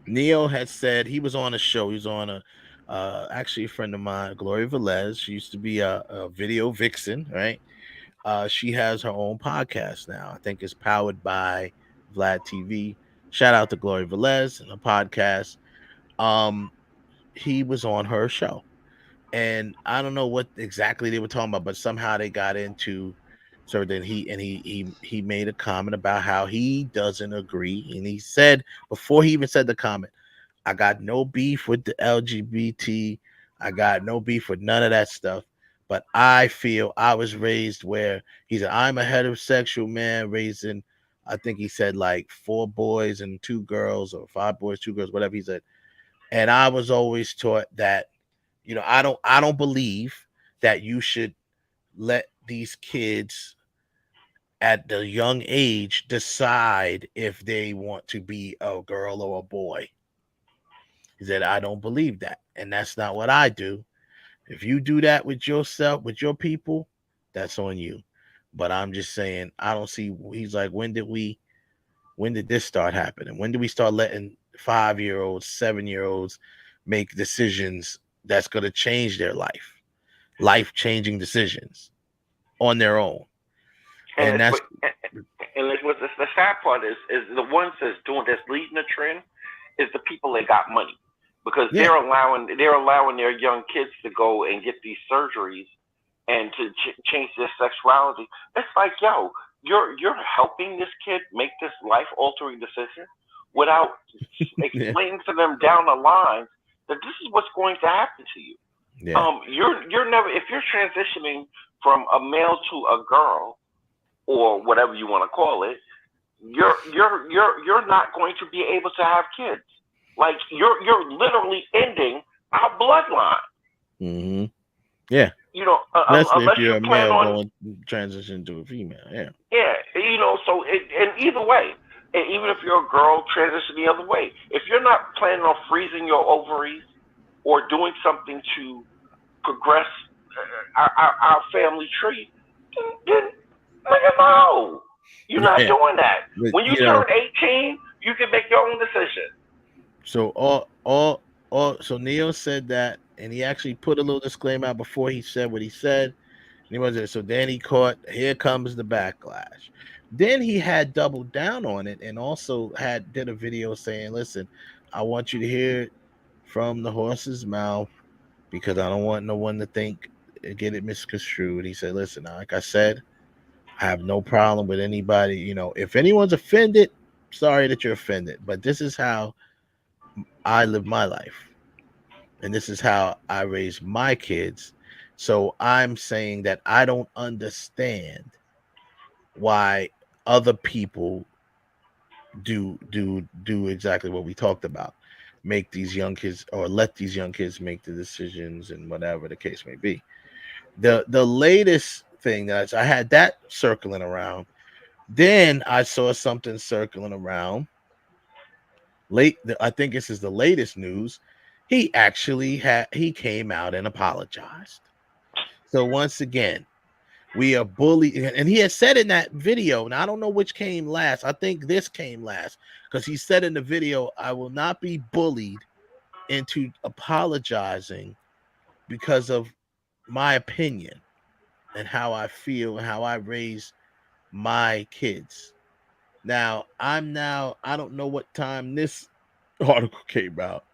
Neo had said he was on a show. He was on a actually a friend of mine, Gloria Velez. She used to be a video vixen, right? She has her own podcast now. I think it's powered by Vlad TV. Shout out to Gloria Velez and a podcast. He was on her show, and I don't know what exactly they were talking about, but somehow they got into. So then he made a comment about how he doesn't agree, and he said before he even said the comment, I got no beef with the LGBT. I got no beef with none of that stuff. But I feel I was raised where he said, I'm a heterosexual man raising, I think he said like 4 boys and 2 girls, or 5 boys, 2 girls, whatever he said. And I was always taught that, I don't believe that you should let these kids at the young age decide if they want to be a girl or a boy. He said, I don't believe that. And that's not what I do. If you do that with yourself, with your people, that's on you. But I'm just saying, I don't see. He's like, when did this start happening? When did we start letting 5-year-olds, 7-year-olds make decisions that's going to change their life-changing decisions on their own? And that's what the sad part is the ones that's leading the trend is the people that got money, because they're allowing their young kids to go and get these surgeries and to change their sexuality. It's like, yo, you're helping this kid make this life altering decision without explaining to them down the line that this is what's going to happen to you. Yeah. You're never, if you're transitioning from a male to a girl or whatever you want to call it, you're not going to be able to have kids. Like you're literally ending our bloodline. Mm-hmm. Yeah. Unless if you're you a plan male on going transition to a female. Yeah. Yeah, so and either way, and even if you're a girl, transition the other way. If you're not planning on freezing your ovaries or doing something to progress our family tree, then nigga, no. You're not doing that. But, when you turn 18, you can make your own decision. So so Neo said that, and he actually put a little disclaimer out before he said what he said. And he wasn't. So then he caught, here comes the backlash. Then he had doubled down on it and also did a video saying, listen, I want you to hear it from the horse's mouth, because I don't want no one to get it misconstrued. He said, listen, like I said, I have no problem with anybody. If anyone's offended, sorry that you're offended, but this is how I live my life, and this is how I raise my kids. So I'm saying that I don't understand why other people do exactly what we talked about, make these young kids, or let these young kids make the decisions, and whatever the case may be. The latest thing that I had that circling around, then I saw something circling around I think this is the latest news. He actually he came out and apologized. So once again, we are bullied, and he had said in that video, and I don't know which came last. I think this came last, because he said in the video, I will not be bullied into apologizing because of my opinion and how I feel and how I raise my kids. Now, I don't know what time this article came out,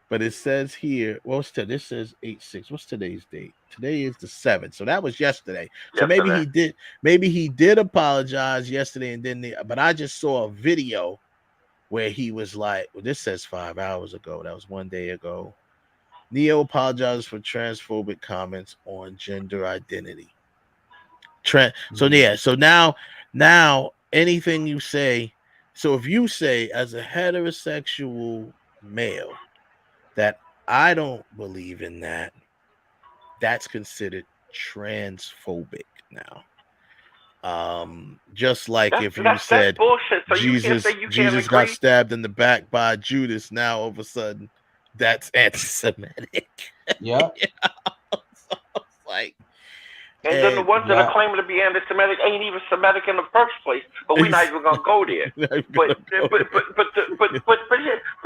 but it says here, this says 8/6. What's today's date? Today is the 7th. So that was yesterday. So maybe he did apologize yesterday, and then but I just saw a video where he was like, well, this says 5 hours ago. That was one day ago. Neo apologizes for transphobic comments on gender identity. So yeah, so now anything you say, so if you say as a heterosexual male that I don't believe in that, that's considered transphobic now. Just like if you said that's bullshit. So you can't say you can't Jesus got agree. stabbed in the back by Judas, now all of a sudden that's anti-Semitic. Yeah. So it's like, And then the ones that yeah. are claiming to be anti-Semitic ain't even Semitic in the first place. But we're not even gonna go there. But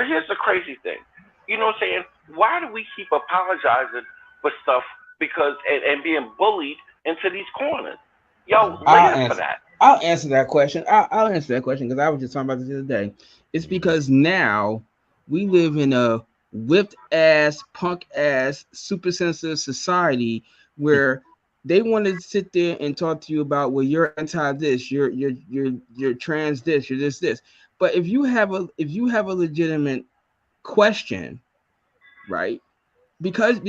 here's the crazy thing. You know what I'm saying? Why do we keep apologizing for stuff because and being bullied into these corners? Yo, live for that. I'll answer that question. I'll answer that question because I was just talking about this the other day. It's because now we live in a whipped ass, punk ass, super sensitive society where they want to sit there and talk to you about, well, you're anti this, you're trans this, you're this. But if you have a legitimate question, right? Because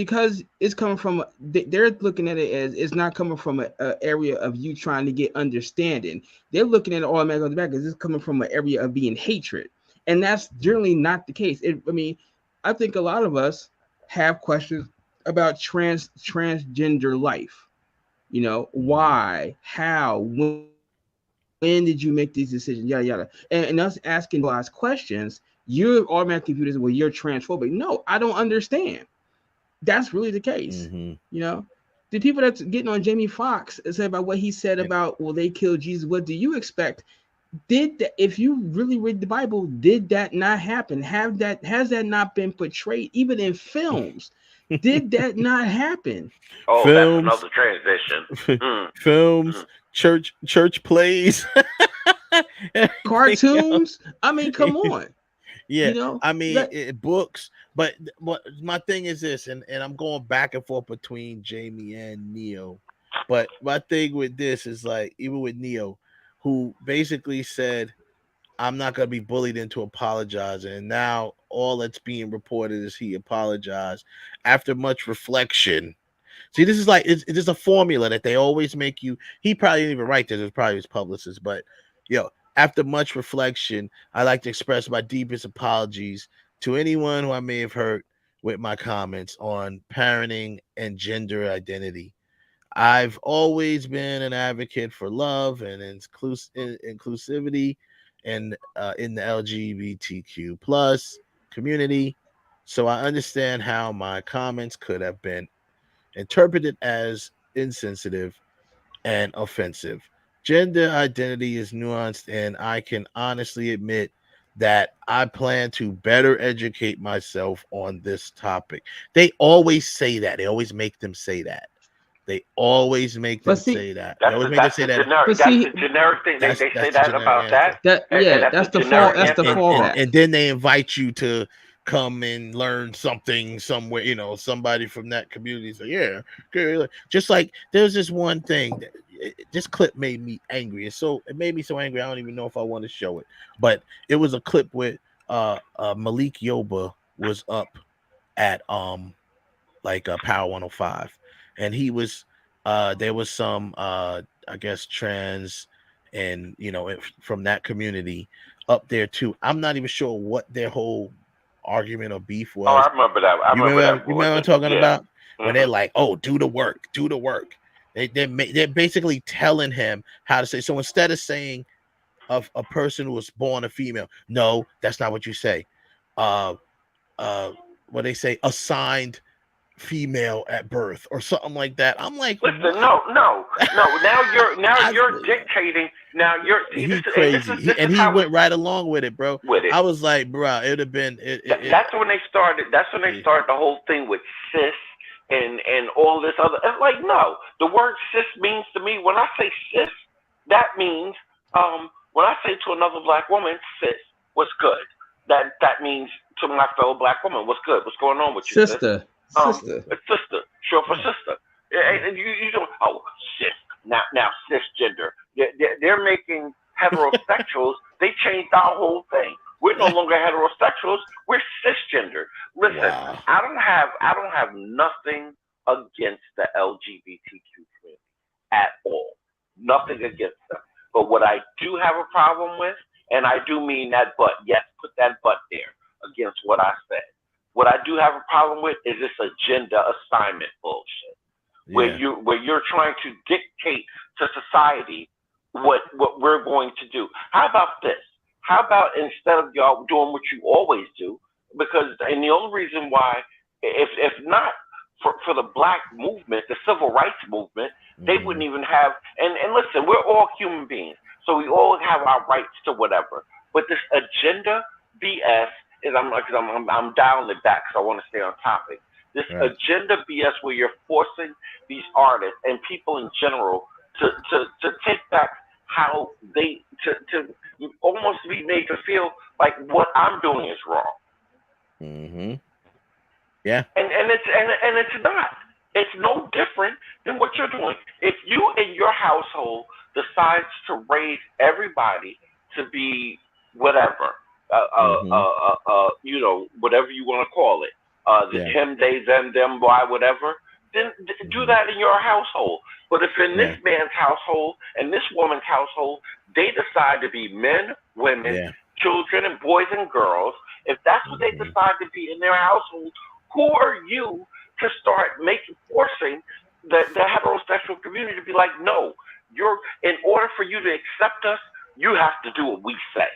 it's coming from, they're looking at it as it's not coming from an area of you trying to get understanding. They're looking at it automatically on the back because it's coming from an area of being hatred, and that's generally not the case. I think a lot of us have questions about transgender life. You know, why, how, when did you make these decisions? Yada yada. And us asking those questions, you're automatically viewed as, well, you're transphobic. No, I don't understand. That's really the case. You know, the people that's getting on Jamie Foxx said about what he said about, well, they killed Jesus. What do you expect? If you really read the Bible, did that not happen? Has that not been portrayed even in films? Did that not happen? Oh, films, that's another transition. Films, church plays, cartoons. I mean, come on. Yeah, you know, I mean, books. But my thing is this, and I'm going back and forth between Jamie and Neo. But my thing with this is like, even with Neo, who basically said, I'm not going to be bullied into apologizing. And now all that's being reported is he apologized after much reflection. See, this is like, it's just a formula that they always make you. He probably didn't even write this. It was probably his publicist. But, after much reflection, I'd like to express my deepest apologies to anyone who I may have hurt with my comments on parenting and gender identity. I've always been an advocate for love and inclusivity and in the LGBTQ plus community. So I understand how my comments could have been interpreted as insensitive and offensive. Gender identity is nuanced, and I can honestly admit that I plan to better educate myself on this topic. They always say that. They always make them say that. They always make them say that. They always make them say that. That's the generic thing. They say that about that. That's the fall. That's the fallback. And then they invite you to come and learn something somewhere. Somebody from that community say, "Yeah, just like there's this one thing that this clip made me angry. It made me so angry. I don't even know if I want to show it, but it was a clip with Malik Yoba was up at Power 105, and he was there was some I guess trans and from that community up there too. I'm not even sure what their whole argument or beef was. Oh, I remember that. You remember what I'm talking about? When they're like, "Oh, do the work." They're basically telling him how to say. So instead of saying of a person who was born a female, no, that's not what you say. What they say, assigned female at birth or something like that. I'm like, listen, no. Now you're dictating. Now he's crazy, and he went right along with it, bro. I was like, bro, it'd have been. That's when they started. That's when they started the whole thing with cis and all this other. It's like, no, the word cis means to me, when I say cis, that means when I say to another black woman, sis, what's good? That means to my fellow black woman, what's good? What's going on with you, sister? Sister, short for sister. And you don't. Oh, cis. Now cisgender. They're making heterosexuals. They changed our whole thing. We're no longer heterosexuals. We're cisgender. Listen, Wow. I don't have nothing against the LGBTQ community at all. Nothing against them. But what I do have a problem with, and I do mean that but, yes, put that but there against what I said. What I do have a problem with is this agenda assignment bullshit. Where you're trying to dictate to society what we're going to do. How about this? How about instead of y'all doing what you always do, because and the only reason why, if not for the black movement, the civil rights movement, they wouldn't even have. And listen, we're all human beings, so we all have our rights to whatever. But this agenda BS is I'm dialing it back, so I want to stay on topic. This agenda BS where you're forcing these artists and people in general to take back how they to almost be made to feel like what I'm doing is wrong. Mm-hmm. Yeah. And it's not. It's no different than what you're doing. If you in your household decides to raise everybody to be whatever, you know, whatever you want to call it. Him, they, them, why, whatever, then do that in your household. But if in this man's household and this woman's household, they decide to be men, women, children, and boys and girls, if that's what they decide to be in their household, who are you to start forcing the heterosexual community to be like, no, in order for you to accept us, you have to do what we say.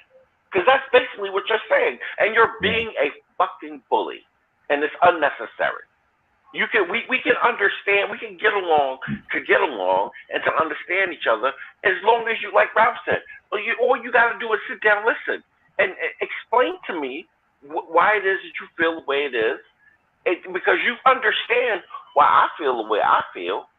Because that's basically what you're saying. And you're being a fucking bully. And it's unnecessary. We can understand, we can get along and to understand each other as long as you, like Ralph said, all you got to do is sit down and listen and explain to me why it is that you feel the way it is, because you understand why I feel the way I feel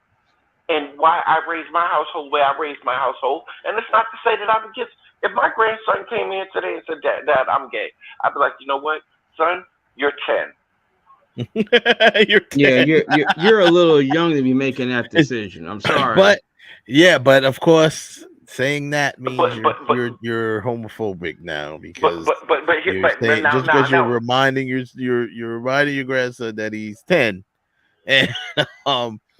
and why I raised my household the way I raised my household. And it's not to say that I'm against. If my grandson came in today and said, Dad, I'm gay, I'd be like, you know what, son, you're 10. You're 10. Yeah, you're a little young to be making that decision. I'm sorry, but of course, saying that means you're homophobic now because you're reminding you're reminding your grandson that he's 10, and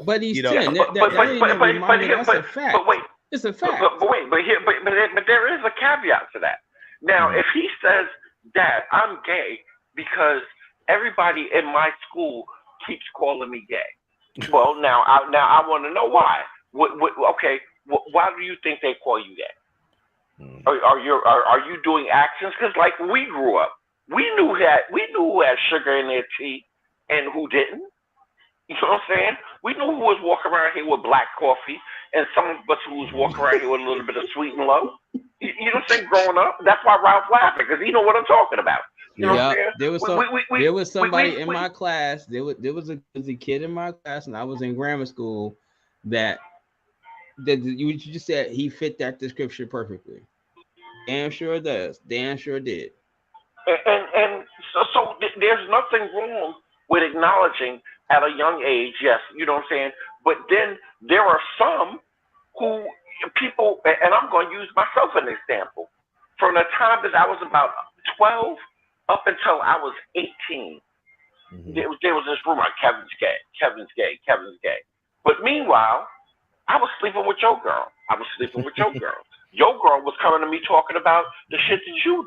but he's 10. That's a fact. But wait, it's a fact. But there is a caveat to that. Now, if he says, Dad, I'm gay because everybody in my school keeps calling me gay. Well, now I want to know why. Why do you think they call you gay? Are you doing actions? Because like we grew up, we knew who had sugar in their tea and who didn't. You know what I'm saying? We knew who was walking around here with black coffee and some of us who was walking around here with a little bit of sweet and low. You know what I'm saying? Growing up, that's why Ralph's laughing because he know what I'm talking about. You know what I'm saying? There was somebody in my class. There was a kid in my class, and I was in grammar school that you just said he fit that description perfectly. Damn sure does. Damn sure did. And so there's nothing wrong with acknowledging at a young age, yes, you know what I'm saying? But then there are some people, and I'm going to use myself as an example. From the time that I was about 12 up until I was 18, there was this rumor, Kevin's gay. But meanwhile, I was sleeping with your girl. Your girl was coming to me talking about the shit that you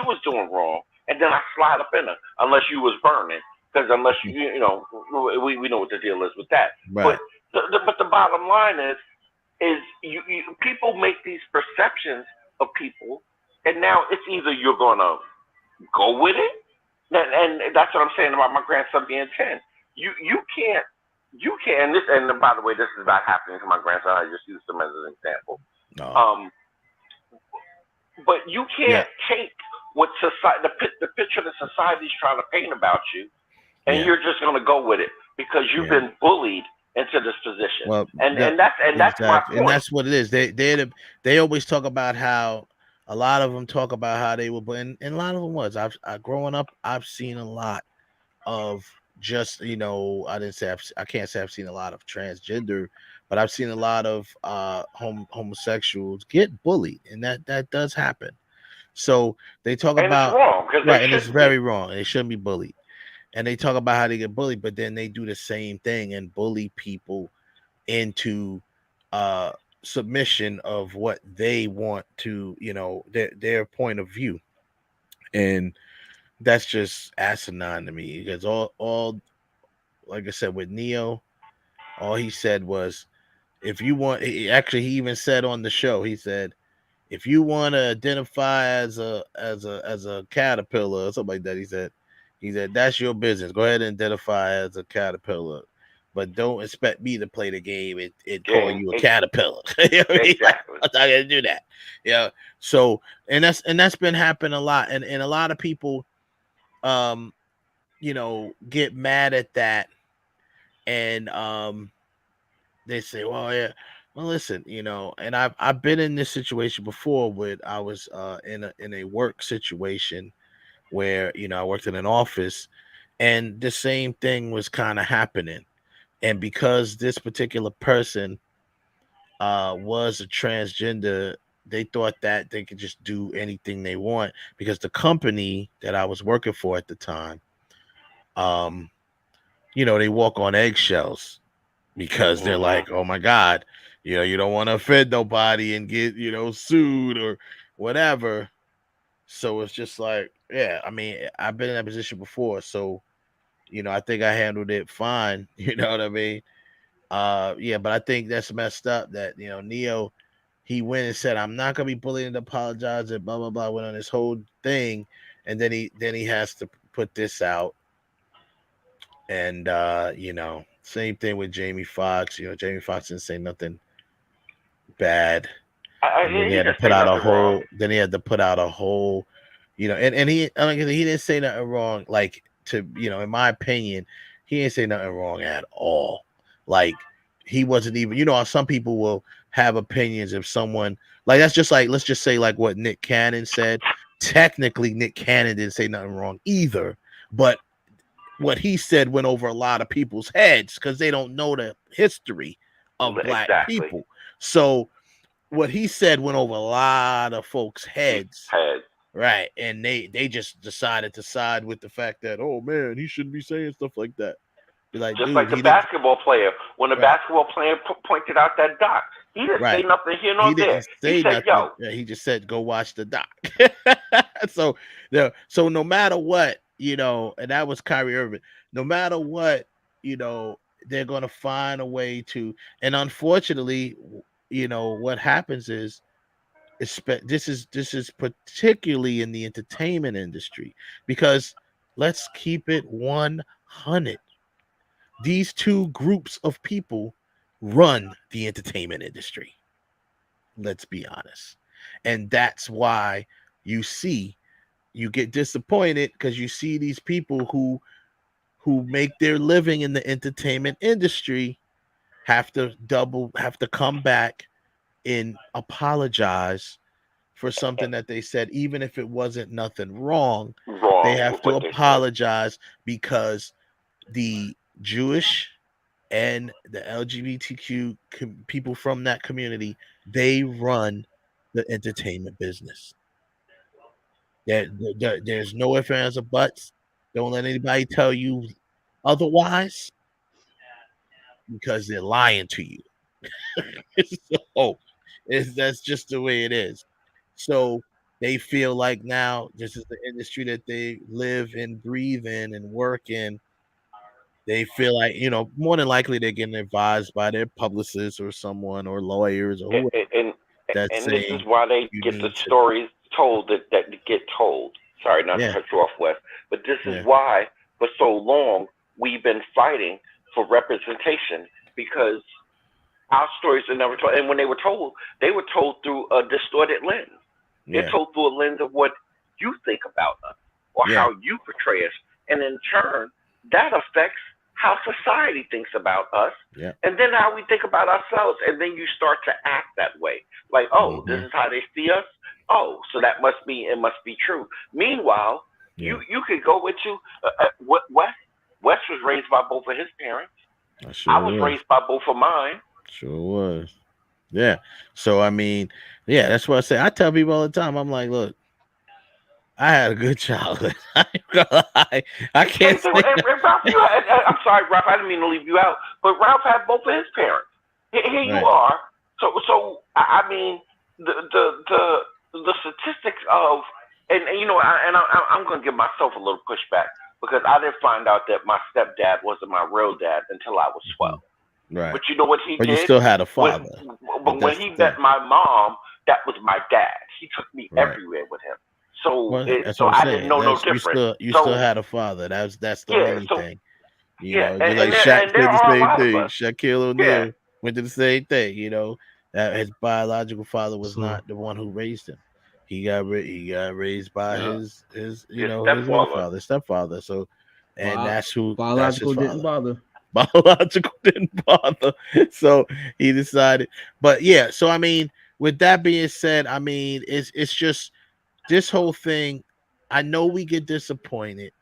was doing wrong, and then I slide up in her, unless you was burning, because unless you know, we know what the deal is with that. Right. But the bottom line is you people make these perceptions of people, and now it's either you're gonna go with it, and that's what I'm saying about my grandson being 10. You can't. And by the way, this is not happening to my grandson. I just used him as an example. No. But you can't take what society, the picture that society's trying to paint about you, and you're just going to go with it because you've been bullied into this position. Well, and that's my point. And that's what it is. They always talk about how a lot of them talk about how they were, and a lot of them was. Growing up, I've seen a lot of just, I can't say I've seen a lot of transgender, but I've seen a lot of homosexuals get bullied, and that does happen. So they talk and about it's wrong because right, they and it's shouldn't very be. wrong. They shouldn't be bullied. And they talk about how they get bullied, but then they do the same thing and bully people into submission of what they want to, their point of view. And that's just asinine to me because all like I said with Neo, all he said was if you want actually he even said on the show, he said if you want to identify as a caterpillar or something like that, he said that's your business. Go ahead and identify as a caterpillar, but don't expect me to play the game and call you a caterpillar. You know what I mean? Exactly. I'm not gonna do that. Yeah. So that's been happening a lot, and a lot of people, get mad at that, and they say, well, yeah. Well, listen, and I've been in this situation before where I was in a work situation where I worked in an office, and the same thing was kind of happening, and because this particular person was a transgender, they thought that they could just do anything they want because the company that I was working for at the time, they walk on eggshells because they're like, oh my God, you don't want to offend nobody and get, sued or whatever. So it's just like, yeah, I mean, I've been in that position before. So, I think I handled it fine. You know what I mean? Yeah, but I think that's messed up that, Neo, he went and said, I'm not going to be bullied and apologize and blah, blah, blah, went on this whole thing. And then he has to put this out. And, same thing with Jamie Foxx. Jamie Foxx didn't say nothing bad. And then he had to put out a whole. Then he had to put out a whole, and he didn't say nothing wrong. Like in my opinion, he didn't say nothing wrong at all. Like he wasn't even. Some people will have opinions if someone like that's just like let's just say like what Nick Cannon said. Technically, Nick Cannon didn't say nothing wrong either, but what he said went over a lot of people's heads because they don't know the history of black people. So what he said went over a lot of folks' heads. Right. And they just decided to side with the fact that, oh man, he shouldn't be saying stuff like that. Be like, just dude, like the basketball player. When the basketball player pointed out that doc, he didn't say nothing here nor there. He said, yo. Yeah, he just said, go watch the doc. So no matter what, and that was Kyrie Irving, no matter what, they're going to find a way to, and unfortunately, what happens is this is particularly in the entertainment industry because let's keep it 100. These two groups of people run the entertainment industry. Let's be honest. And that's why you get disappointed because you see these people who make their living in the entertainment industry have to come back and apologize for something that they said, even if it wasn't nothing wrong. They have to apologize because the Jewish and the LGBTQ people from that community, they run the entertainment business. There's no ifs, ands, or buts. Don't let anybody tell you otherwise because they're lying to you. So that's just the way it is. So they feel like now this is the industry that they live and breathe in and work in. They feel like, more than likely they're getting advised by their publicists or someone or lawyers or whoever. And this is why they get the stories told that get told. Sorry, not to cut you off, Wes, but this is why for so long we've been fighting for representation because our stories are never told. And when they were told through a distorted lens. They're told through a lens of what you think about us or how you portray us. And in turn, that affects how society thinks about us and then how we think about ourselves. And then you start to act that way. Like, oh, this is how they see us. Oh, so it must be true. Meanwhile, you could go with you. Wes was raised by both of his parents. I was raised by both of mine. Sure was. Yeah. So, I mean, that's what I say. I tell people all the time, I'm like, look, I had a good childhood. I ain't gonna lie. I can't say And Ralph, I'm sorry, Ralph, I didn't mean to leave you out, but Ralph had both of his parents. Here you Right. are. So I mean, the statistics of, and you know, I'm going to give myself a little pushback because I didn't find out that my stepdad wasn't my real dad until I was 12. Right. But you know what he But did? you still had a father. But when he met my mom, that was my dad. He took me Right. everywhere with him. So, Well, that's so what I I'm saying. didn't know no You different. still had a father. That's the Yeah, main so thing. You yeah, know, just like and Shaq there said the are a same lot of thing. us. Shaquille O'Neal went to the same thing. You know, that his biological father was So- not the one who raised him. He got raised by Yeah. his His his own stepfather. father, stepfather. So, and that's his biological father. didn't bother. Biological didn't bother. So he decided. But yeah, so I mean, with that being said, I mean, it's just this whole thing. I know we get disappointed,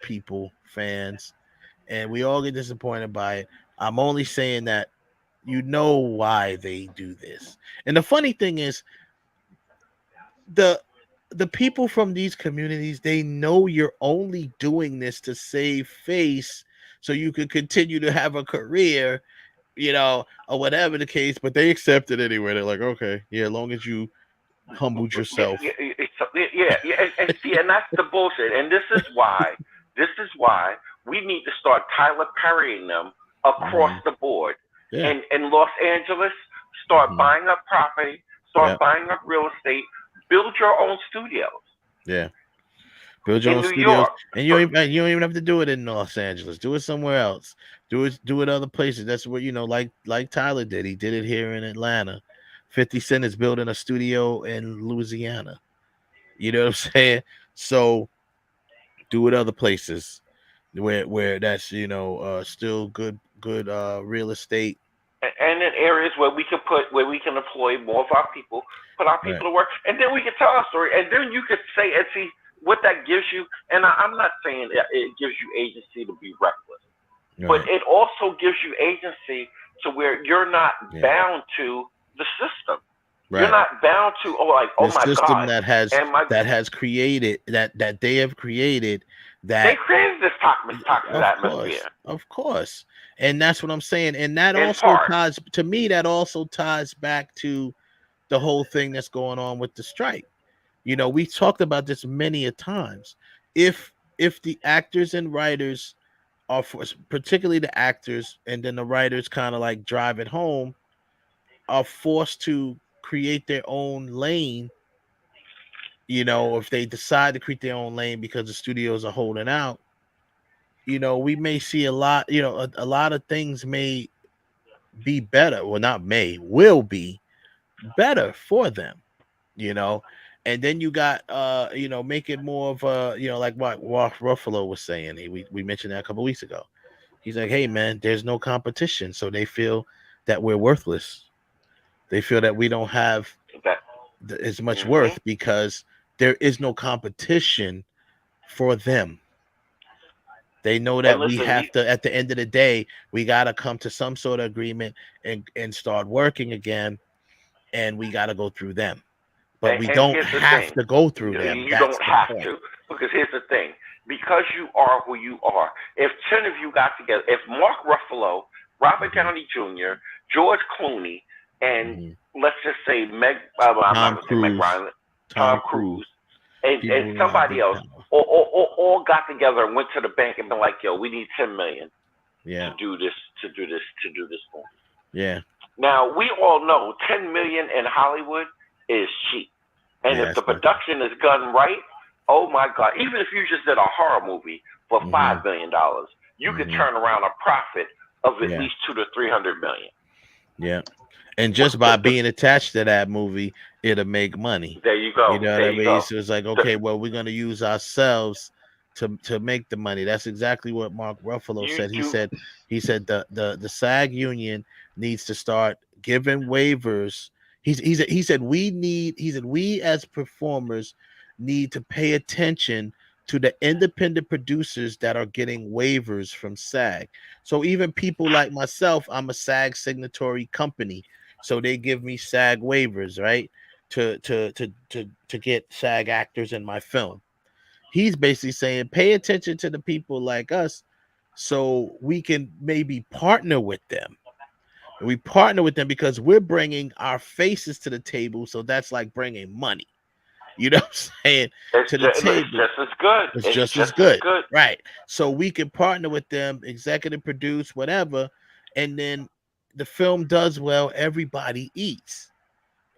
people, fans, and we all get disappointed by it. I'm only saying that you know why they do this. And the funny thing is, the people from these communities, they know you're only doing this to save face so you could continue to have a career, you know, or whatever the case, but they accept it anyway. They're like, okay, yeah, as long as you humbled yourself. And see, and that's the bullshit. And this is why we need to start Tyler Perrying them across the board. Yeah. In Los Angeles, start buying up property, start buying up real estate, build your own studios. Yeah. Build your In own New studios, York. and you don't even have to do it in Los Angeles. Do it somewhere else. Do it other places. That's what, you know, like Tyler did. He did it here in Atlanta. 50 Cent is building a studio in Louisiana. You know what I'm saying? So do it other places where that's, you know, still good real estate. And in areas where we can employ more of our people, put our people to work, and then we can tell our story, and then you could say and see what that gives you. And I'm not saying it gives you agency to be reckless, but it also gives you agency to where you're not bound to the system. Right. You're not bound to the my system God, that has created that they have created that they created this toxic atmosphere. Of course. And that's what I'm saying. And that In also part. ties to me, that also ties back to the whole thing that's going on with the strike. You know, we talked about this many a times. If the actors and writers are particularly the actors, and then the writers kind of like drive it home, are forced to create their own lane. You know, if they decide to create their own lane because the studios are holding out, you know, we may see a lot, you know, a lot of things may be better. Well, not may, will be better for them, you know. And then you got you know, make it more of a, you know, like what Ruffalo was saying. We mentioned that a couple weeks ago. He's like, hey man, there's no competition. So they feel that we're worthless. They feel that we don't have as much worth because there is no competition for them. They know that we have to, at the end of the day, we got to come to some sort of agreement and start working again, and we got to go through them. But we don't have to go through them. You don't have to, because here's the thing. Because you are who you are, if 10 of you got together, if Mark Ruffalo, Robert Downey Jr., George Clooney, and let's just say Tom Cruise, and somebody else, all got together and went to the bank and been like, "Yo, we need $10 million to do this movie." Yeah. Now we all know $10 million in Hollywood is cheap, and if the production is done right, oh my God! Even if you just did a horror movie for $5 million, you could turn around a profit of at least $200 to $300 million. Yeah. And just by being attached to that movie, it'll make money. There you go. You know what I mean? So it's like, okay, well, we're gonna use ourselves to make the money. That's exactly what Mark Ruffalo said. He said the SAG union needs to start giving waivers. He said we as performers need to pay attention to the independent producers that are getting waivers from SAG. So even people like myself, I'm a SAG signatory company. So they give me SAG waivers, right? To get SAG actors in my film. he's basically saying, pay attention to the people like us so we can maybe partner with them. And we partner with them because we're bringing our faces to the table. So that's like bringing money. You know what I'm saying? To the table. It's just as good. It's just as good. Right. So we can partner with them, executive produce, whatever. And then the film does well, everybody eats.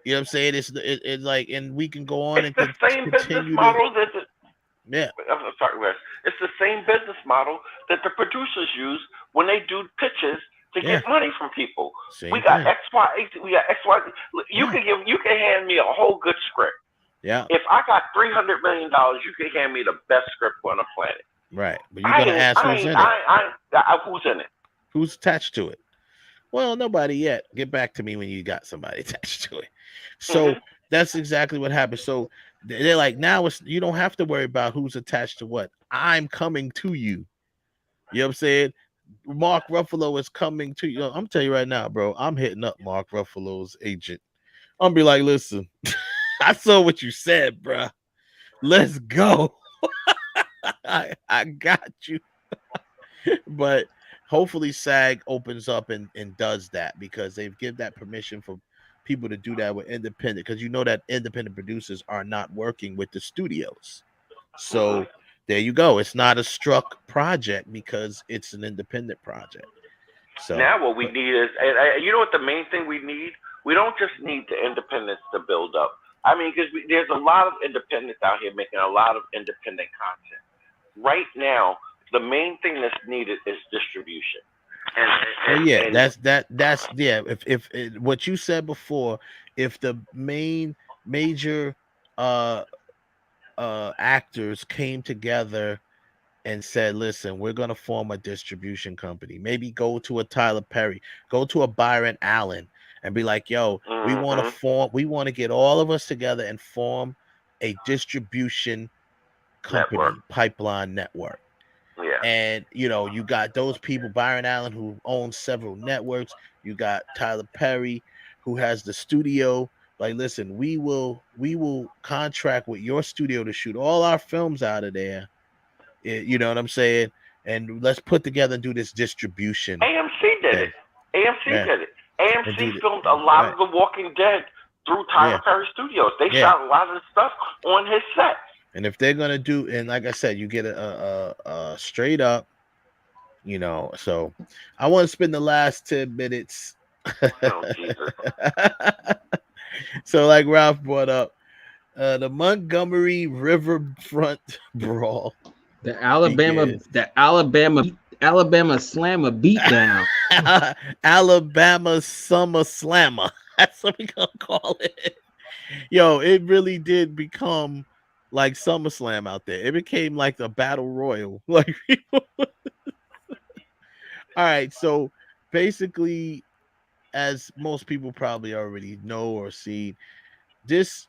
You know what I'm saying? It's like, and we can go on It's and the same business model that I'm sorry, Wes. It's the same business model that the producers use when they do pitches to get money from people. We got X, Y, we got X, Y. You can hand me a whole good script. Yeah. If I got $300 million, you can hand me the best script on the planet. Right. But you're gonna ask who's in it. Who's in it? Who's attached to it? Well, nobody yet. Get back to me when you got somebody attached to it. So that's exactly what happened. So they're like, now it's you don't have to worry about who's attached to what. I'm coming to you. You know what I'm saying? Mark Ruffalo is coming to you. I'm telling you right now, bro. I'm hitting up Mark Ruffalo's agent. I'm be like, listen, I saw what you said, bro. Let's go. I got you. But hopefully SAG opens up and does that, because they've given that permission for people to do that with independent, because you know that independent producers are not working with the studios. So there you go. It's not a struck project because it's an independent project. So now what we need is, and you know what the main thing we need? We don't just need the independents to build up. I mean, because there's a lot of independents out here making a lot of independent content. Right now, the main thing that's needed is distribution. That's If what you said before, if the major actors came together and said, listen, we're going to form a distribution company, maybe go to a Tyler Perry, go to a Byron Allen and be like, yo, we want to get all of us together and form a distribution company, pipeline network. Yeah. And you got those people, Byron Allen, who owns several networks. You got Tyler Perry, who has the studio. Like, listen, we will contract with your studio to shoot all our films out of there. You know what I'm saying? And let's put together and do this distribution. AMC did it. AMC filmed a lot of The Walking Dead through Tyler Perry Studios. They shot a lot of the stuff on his set. And if they're gonna do, and like I said, you get a straight up, So I want to spend the last 10 minutes. Oh, Jesus. So, like Ralph brought up, the Montgomery Riverfront brawl, the Alabama Slammer beatdown, Alabama Summer Slammer. That's what we gonna call it. Yo, it really did become like SummerSlam out there. It became like the battle royal. Like, all right. So basically, as most people probably already know or see, this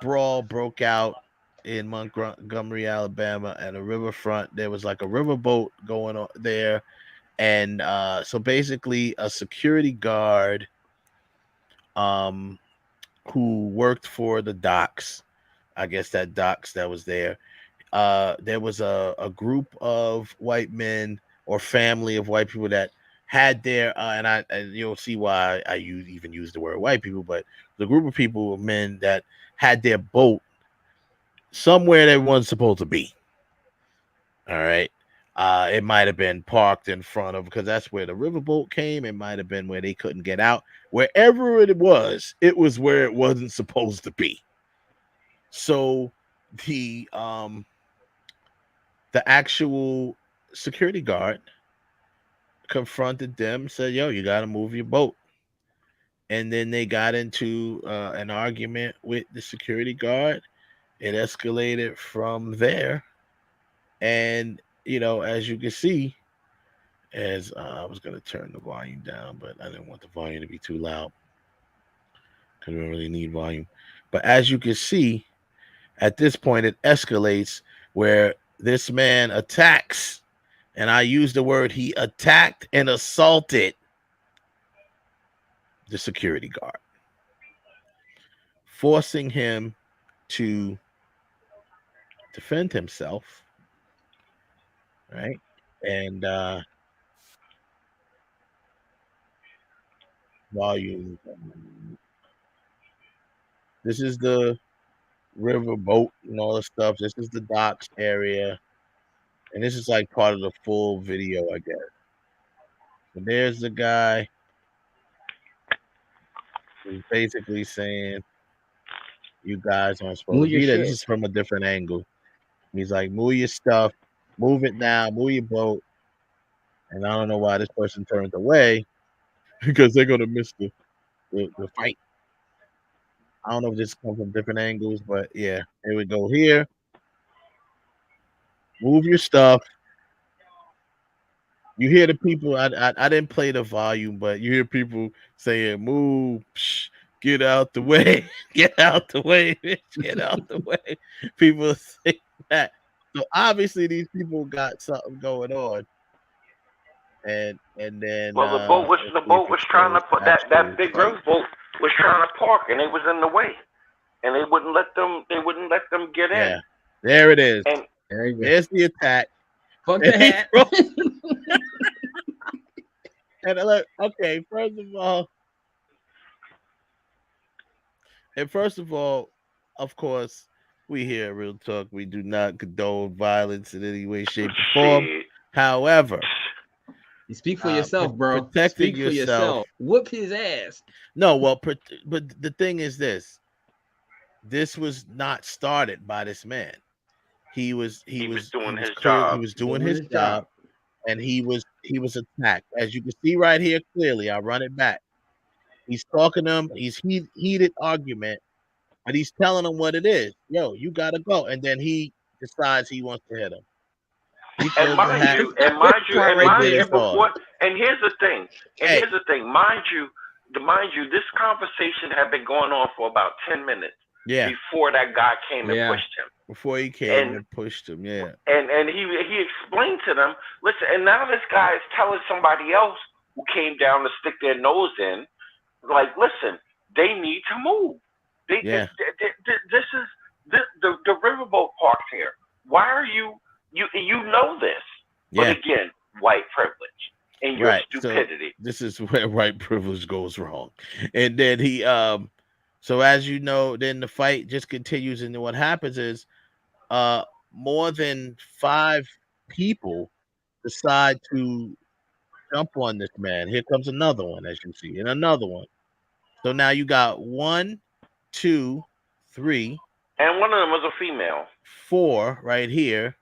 brawl broke out in Montgomery, Alabama, at a riverfront. There was like a riverboat going on there, and so basically, a security guard, who worked for the docks. I guess that docks that was there. There was a group of white men or family of white people that had their and you'll see why I even use the word white people, but the group of people of men that had their boat somewhere they weren't supposed to be. All right. It might have been parked in front of, because that's where the riverboat came. It might have been where they couldn't get out. Wherever it was where it wasn't supposed to be. So the actual security guard confronted them, said, yo, you got to move your boat. And then they got into an argument with the security guard. It escalated from there. And, as you can see, as I was going to turn the volume down, but I didn't want the volume to be too loud because we don't really need volume. But as you can see, at this point, it escalates where this man attacks, and I use the word, he attacked and assaulted the security guard, forcing him to defend himself, right? And volume. This is the river boat and all the stuff. This is the docks area, and this is like part of the full video, I guess. So there's the guy who's basically saying, "You guys aren't supposed Move to your be there." This shit. is from a different angle. He's like, "Move your stuff, move it now, move your boat." And I don't know why this person turned away because they're gonna miss the fight. I don't know if this comes from different angles, but yeah, here we go. Here, move your stuff. You hear the people. I didn't play the volume, but you hear people saying, "Move, psh, get out the way, get out the way, bitch, get out the way." People say that. So obviously these people got something going on. And then well, the boat was trying to put that big rowboat was trying to park, and it was in the way, and they wouldn't let them get in. Yeah, there it is. And there's the attack. Fuck the hat. And look, okay, first of all, of course, we here at Real Talk. We do not condone violence in any way, shape, or form. However, you speak for yourself, bro. Protecting Speak for yourself. Whoop his ass. No, well, but the thing is this. This was not started by this man. He was doing his job. He was doing his job, and he was attacked. As you can see right here clearly, I'll run it back. He's talking to him. He's heated argument, but he's telling him what it is. Yo, you gotta go, and then he decides he wants to hit him. And mind you, before. And here's the thing. Mind you, this conversation had been going on for about 10 minutes. Yeah. Before that guy came and pushed him. Before he came and pushed him, yeah. And he explained to them, listen, and now this guy is telling somebody else who came down to stick their nose in, like, listen, they need to move. This is the riverboat park here. Why are you know this? Yeah. But again, white privilege and your stupidity. So this is where white privilege goes wrong. And then he so as you know, then the fight just continues, and what happens is more than 5 people decide to jump on this man. Here comes another one, as you see, and another one. So now you got 1, 2, 3, and one of them was a female. 4 right here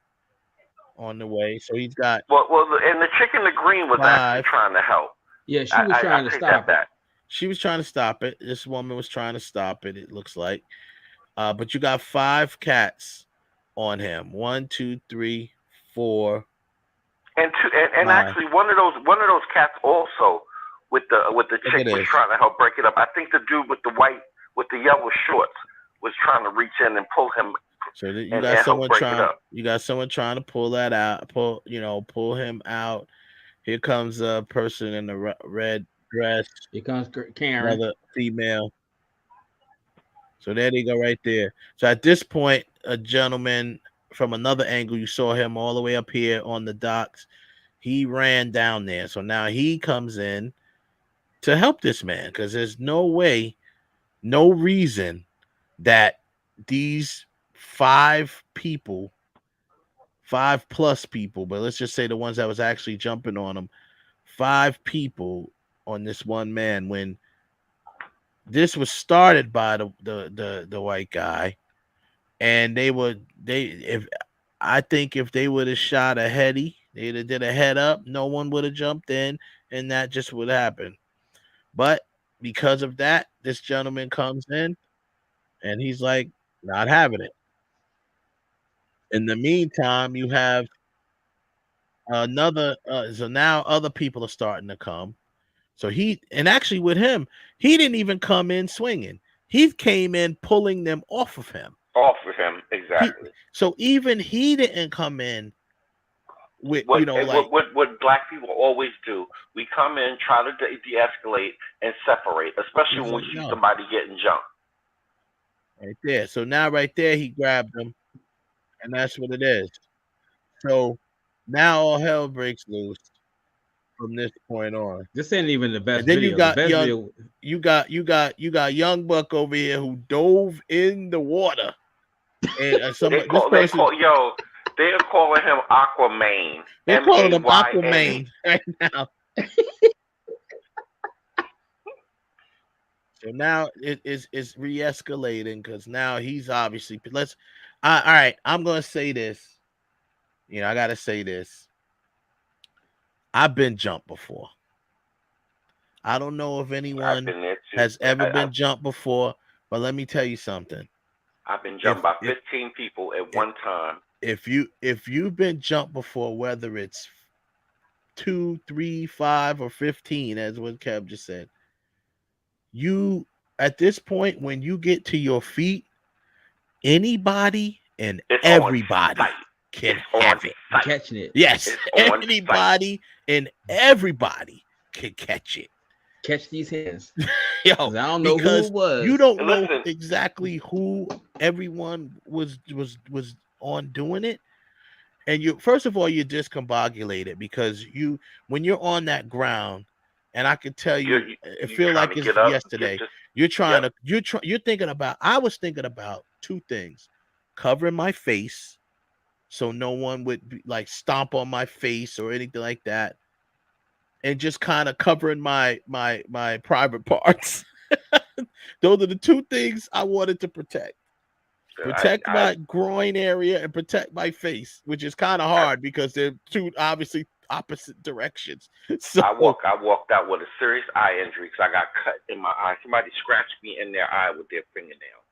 on the way. So he's got and the chick in the green was 5. actually trying to help. Yeah, she was trying to stop it. She was trying to stop it. This woman was trying to stop it, it looks like. But you got 5 cats on him. 1, 2, 3, 4. And actually one of those cats also with the chick was trying to help break it up. I think the dude with the yellow shorts was trying to reach in and pull him. So you got someone trying to pull that out, pull him out. Here comes a person in the red dress. Here comes Karen, another female. So there they go right there. So at this point, a gentleman from another angle, you saw him all the way up here on the docks. He ran down there. So now he comes in to help this man, because there's no way, no reason that these 5 people, 5+ people, but let's just say the ones that was actually jumping on him, 5 people on this one man, when this was started by the white guy, and I think if they would have shot a heady, they'd have did a head up, no one would have jumped in, and that just would happen. But because of that, this gentleman comes in, and he's like, not having it. In the meantime, you have another. So now other people are starting to come. So actually with him, he didn't even come in swinging. He came in pulling them off of him. Exactly. So even he didn't come in with what black people always do. We come in, try to de-escalate and separate, especially when we see somebody getting jumped. Right there. So now right there, he grabbed him And that's what it is. So now all hell breaks loose from this point on. This ain't even the best And then video. The best video. you got Young Buck over here who dove in the water. And They're calling him Aquaman. They're calling him Aquaman Aquaman right now. So now it's re-escalating because now he's obviously all right. I'm gonna say this. I gotta say this. I've been jumped before. I don't know if anyone has ever been jumped before, but let me tell you something. I've been jumped by 15 people at one time. If you've been jumped before, whether it's 2, 3, 5, or 15, as what Kev just said, you at this point when you get to your feet, anybody and everybody can have it. Catching it. Yes, anybody and everybody can catch it. Catch these hands. Yo, I don't know who it was. You don't know exactly who everyone was on doing it. And you first of all, you're discombobulated because when you're on that ground, and I can tell you, it feels like it's yesterday. You're thinking about. I was thinking about two things: covering my face, so no one would be, stomp on my face or anything like that, and just kind of covering my private parts. Those are the two things I wanted to protect. Protect my groin area and protect my face, which is kind of hard because they're two obviously opposite directions. So I walked out with a serious eye injury because I got cut in my eye. Somebody scratched me in their eye with their fingernail,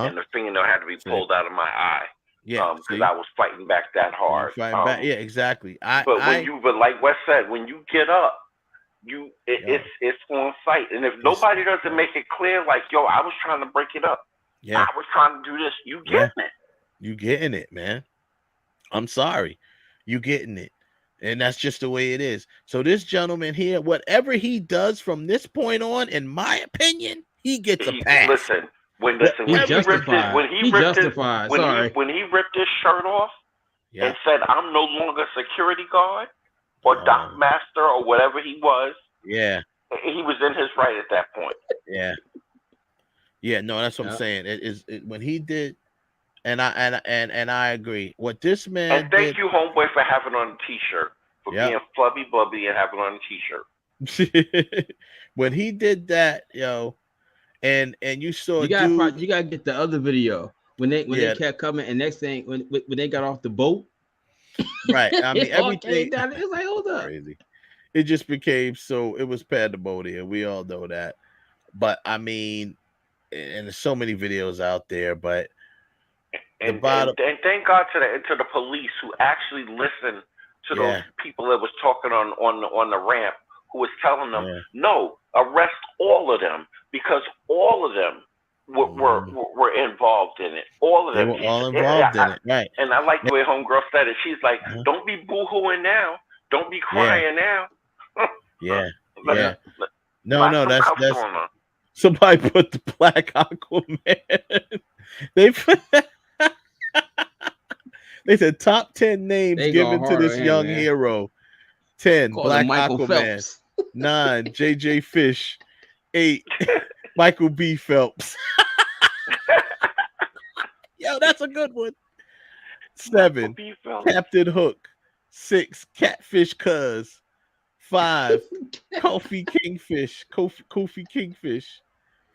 and the fingernail had to be pulled out of my eye. Yeah, because I was fighting back that hard. Yeah, exactly. But like Wes said, when you get up, it's on sight, and if nobody doesn't make it clear, like yo, I was trying to break it up. Yeah, I was trying to do this. You getting it? You getting it, man? I'm sorry, you getting it, and that's just the way it is. So this gentleman here, whatever he does from this point on, in my opinion, he gets a pass. Listen, when he ripped his shirt off and said, "I'm no longer security guard or dock master or whatever he was," he was in his right at that point. Yeah, no, that's what I'm saying. When he did, and I agree. What this man and thank you, homeboy, for having on a t-shirt, for being flubby bubby and having on a t-shirt. When he did that, yo, and you saw you gotta get the other video when they kept coming, and next thing when they got off the boat, right? I mean, everything down, it was like, hold up, crazy. It just became it was pandemonium. We all know that, but I mean. And there's so many videos out there, but and thank God to the police who actually listened to those people that was talking on the ramp, who was telling them, no, arrest all of them because all of them were involved in it. All of them. They were all involved in it, right? And I like the way homegirl said it. She's like, don't be boo-hooing now. Don't be crying now. No, that's somebody put the black Aquaman. They said top 10 names given to this young hero. 10 Black Aquaman. Phelps. 9 JJ Fish. 8 Michael B. Phelps. Yo, that's a good one. 7 Captain Hook. 6 Catfish Cuz. 5 Kofi Kingfish.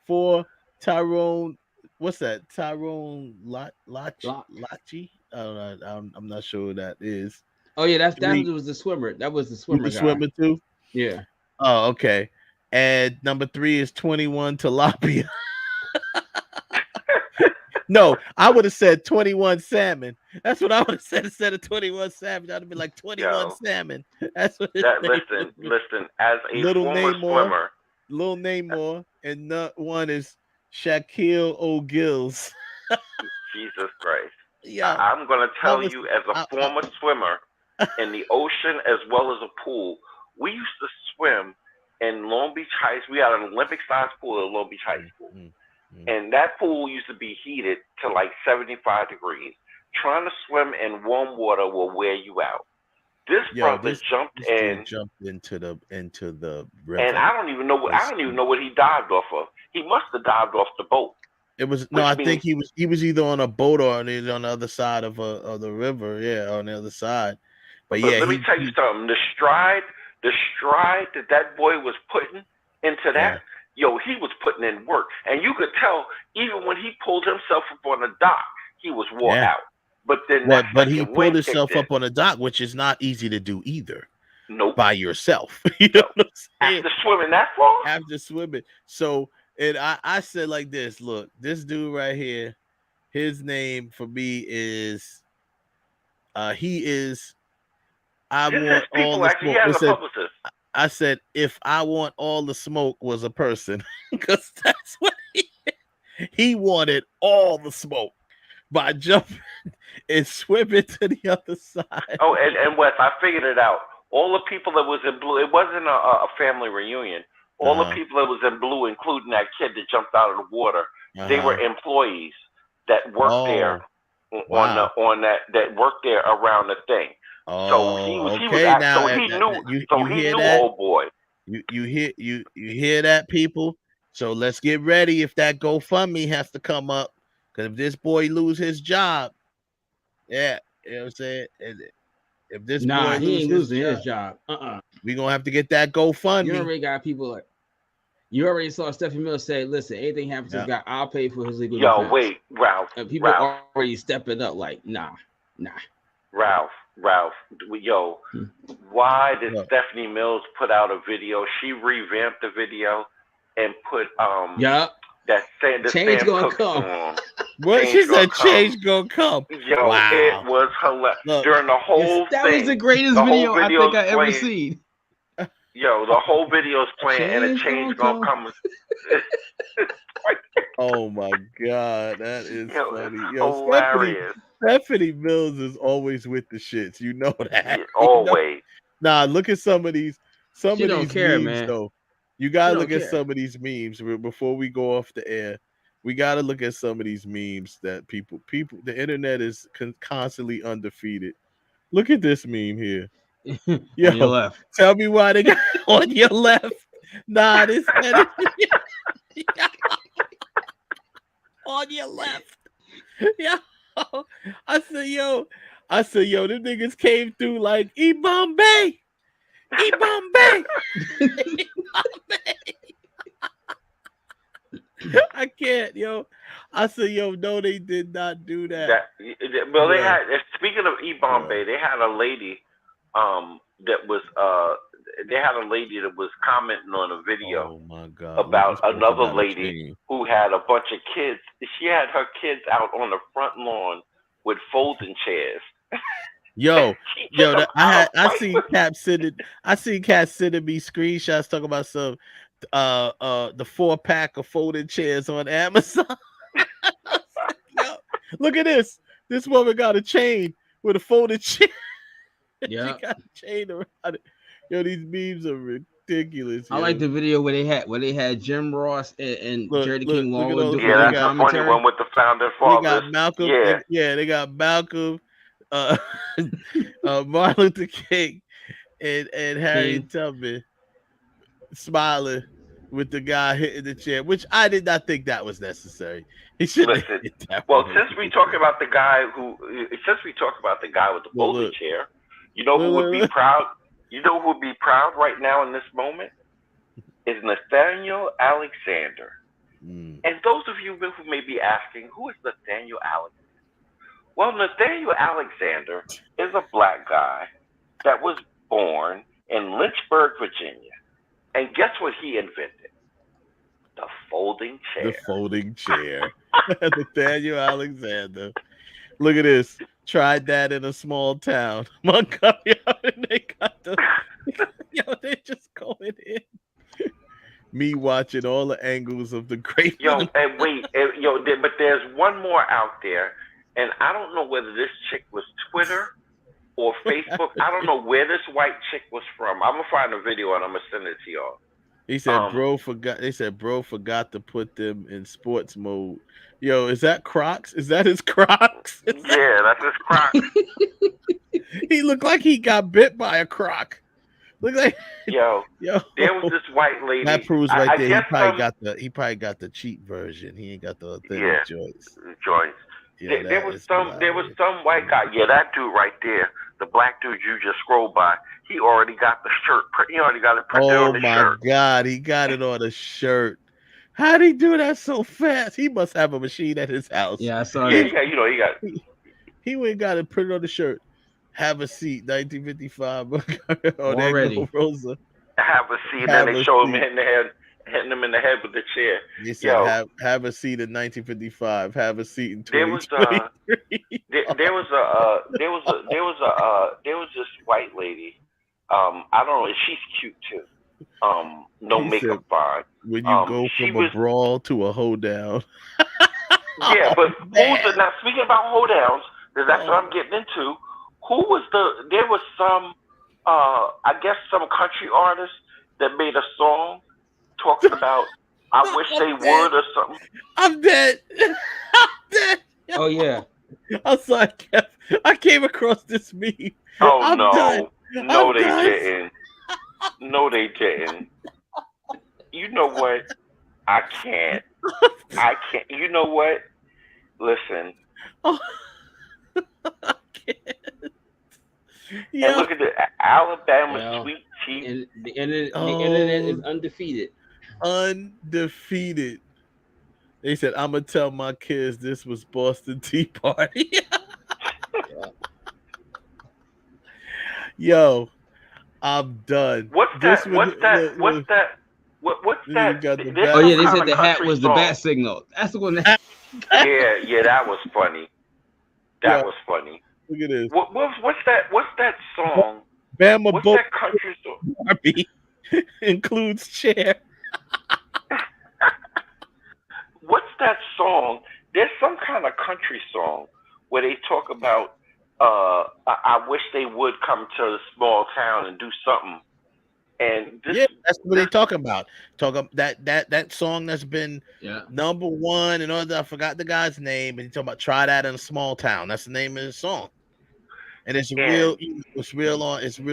4 Tyrone. What's that? Tyrone Lachi? I don't know. I'm not sure who that is. Oh yeah, that was the swimmer. That was the swimmer. The swimmer too. Yeah. Oh, okay. And number 3 is 21 Tilapia. No, I would have said 21 Salmon. That's what I would have said instead of 21 Salmon. That'd have been like 21 Salmon. That's what. Listen. As a former swimmer, Lil Namor, and one is Shaquille O'Gills. Jesus Christ! Yeah, I'm gonna tell you, as a former swimmer in the ocean as well as a pool, we used to swim in Long Beach High School. We had an Olympic-sized pool at Long Beach High School, and that pool used to be heated to like 75 degrees. trying to swim in warm water will wear you out. This brother jumped in. Jumped into the river. And I don't even know what he dived off of. He must have dived off the boat. It was I think he was either on a boat or on the other side of the river. Yeah, on the other side. But yeah, let me tell you something. The stride that boy was putting into that, he was putting in work, and you could tell even when he pulled himself up on the dock, he was wore out. But then, but he pulled himself up on the dock, which is not easy to do either. Nope. By yourself. You know what I'm saying? After swimming that far? After swimming. So, and I said like this, look, this dude right here, his name for me is, he is, I want all the smoke. I said, if I want all the smoke was a person, because that's what he wanted all the smoke by jumping and swimming to the other side. Oh, and Wes, I figured it out. All the people that was in blue, it wasn't a family reunion. All the people that was in blue, including that kid that jumped out of the water, they were employees that worked there that worked there around the thing. So he knew old boy. You hear that, people? So let's get ready if that GoFundMe has to come up, because if this boy lose his job, you know what I'm saying? If this boy he ain't losing his job. We gonna have to get that GoFundMe. You already got people like. You already saw Stephanie Mills say, "Listen, anything happens to this guy, I'll pay for his legal defense." Wait, Ralph. And people are already stepping up, like, nah. Ralph. Why did Stephanie Mills put out a video? She revamped the video and put that change gonna come. What she said? Change gonna come. Wow. It was hilarious. During the whole that thing, was the greatest video I think I ever seen. The whole video's playing and a change gonna come. Oh my God, that is funny. Hilarious. Stephanie Mills is always with the shits. You know that. Always. Nah, look at some of these don't care, memes, man. though. You gotta look at some of these memes before we go off the air. We gotta look at some of these memes that people. The internet is constantly undefeated. Look at this meme here. On your left. Tell me why they got on your left. Nah, this on your left. Yeah. I said, yo, them niggas came through like E-Bombay. I can't, yo. I said, yo, no, they did not do that. They had. Speaking of E-Bombay, they had a lady, they had a lady that was commenting on a video about another lady who had a bunch of kids. She had her kids out on the front lawn with folding chairs. I seen Cap sending me screenshots talking about some the 4-pack of folding chairs on Amazon. Look at this. This woman got a chain with a folded chair. Yeah, she got a chain around it. Yo, these memes are ridiculous. I like the video where they had Jim Ross and Jerry King Lawler doing that's the funny one with the founding fathers. They got Malcolm. They got Malcolm, Martin Luther King, and Harriet Tubman smiling with the guy hitting the chair, which I did not think that was necessary. He should listen. Well, since we talk about the guy with the folding chair, you know who would be proud? You know who would be proud right now in this moment? Is Nathaniel Alexander. And those of you who may be asking, who is Nathaniel Alexander? Well, Nathaniel Alexander is a black guy that was born in Lynchburg, Virginia. And guess what he invented? The folding chair. The folding chair. Nathaniel Alexander. Look at this. Tried that in a small town, Montgomery. And they got they just going in. Me watching all the angles of the great. But there's one more out there, and I don't know whether this chick was Twitter or Facebook. I don't know where this white chick was from. I'm gonna find a video and I'm gonna send it to y'all. He said, "Bro forgot." They said, "Bro forgot to put them in sports mode." Yo, is that Crocs? Is that his Crocs? Yeah, that's his Crocs. He looked like he got bit by a croc. Look like yo. Yo, there was this white lady. that proves right I there. guess He probably got the cheap version. He ain't got the authentic yeah, joints. joints. Yeah, there was some white guy. Yeah, that dude right there, the black dude you just scrolled by. He already got the shirt. He already got it printed on the shirt. Oh my God, he got it on a shirt. How'd he do that so fast? He must have a machine at his house. Yeah, I saw Yeah, that. he got. He went and got it printed on the shirt. Have a seat, 1955. Already. There go Rosa. Have a seat, and they show him hitting him in the head with the chair. He said, have a seat in 1955. Have a seat in 2023. There was this white lady. I don't know. She's cute too. No He makeup said, on. When you go from a brawl to a hoedown. Yeah, but now speaking about hoedowns, because that's what I'm getting into. Who was there was some, I guess some country artist that made a song talking about, I wish they would or something. I'm dead. I'm dead. Oh, yeah. I'm sorry, Kev. I came across this meme. Oh, I'm no. done. No, I'm they done. didn't. No, they didn't. You know what? I can't. You know what? Listen. Oh. I can't. Yeah. And look at the Alabama sweet tea. And the internet is undefeated. Undefeated. They said, I'm going to tell my kids this was Boston Tea Party. Yo, I'm done. What's that? Oh yeah, they said the hat was the bat signal. That's the one. Yeah, that was funny. That was funny. Look at this. What's that song? Bama what's Boat that country song? Barbie includes chair. What's that song? There's some kind of country song where they talk about I wish they would come to a small town and do something. And that's what they're talking about. That song that's been number one and all that. I forgot the guy's name, and he's talking about try that in a small town. That's the name of the song. And it's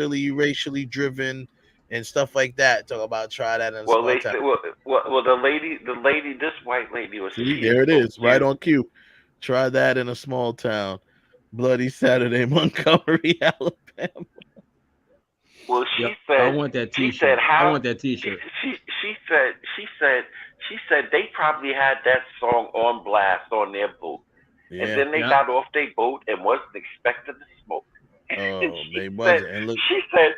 really racially driven and stuff like that. Talk about try that in a small town. Well, the lady, this white lady was. There it is, right on cue. Try that in a small town. Bloody Saturday, Montgomery, Alabama. Well, she said, I want that T-shirt. I want that T-shirt. She said they probably had that song on blast on their boat, and then they got off their boat and wasn't expected to smoke. They wasn't. And look, she said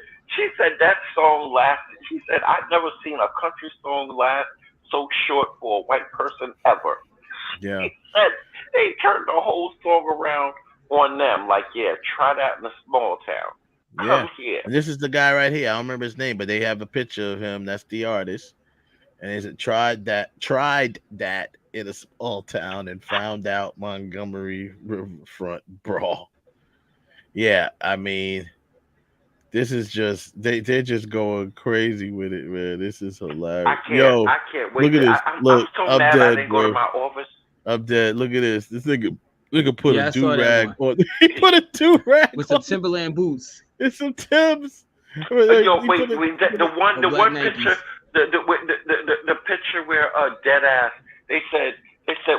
that song lasted. She said, I've never seen a country song last so short for a white person ever. Yeah. She said they turned the whole song around on them. Like, try that in a small town. Come here. And this is the guy right here. I don't remember his name, but they have a picture of him. That's the artist. And they said, tried that in a small town and found out Montgomery Riverfront brawl. Yeah, I mean, this is just they're just going crazy with it, man. This is hilarious. I can't wait. Look at this. Look, I'm so I'm mad dead, I didn't go to my office. I'm dead. Look at this. This nigga put a do-rag on. He put a do-rag with some Timberland boots. It's some Timbs. The one picture, the picture where dead ass. They said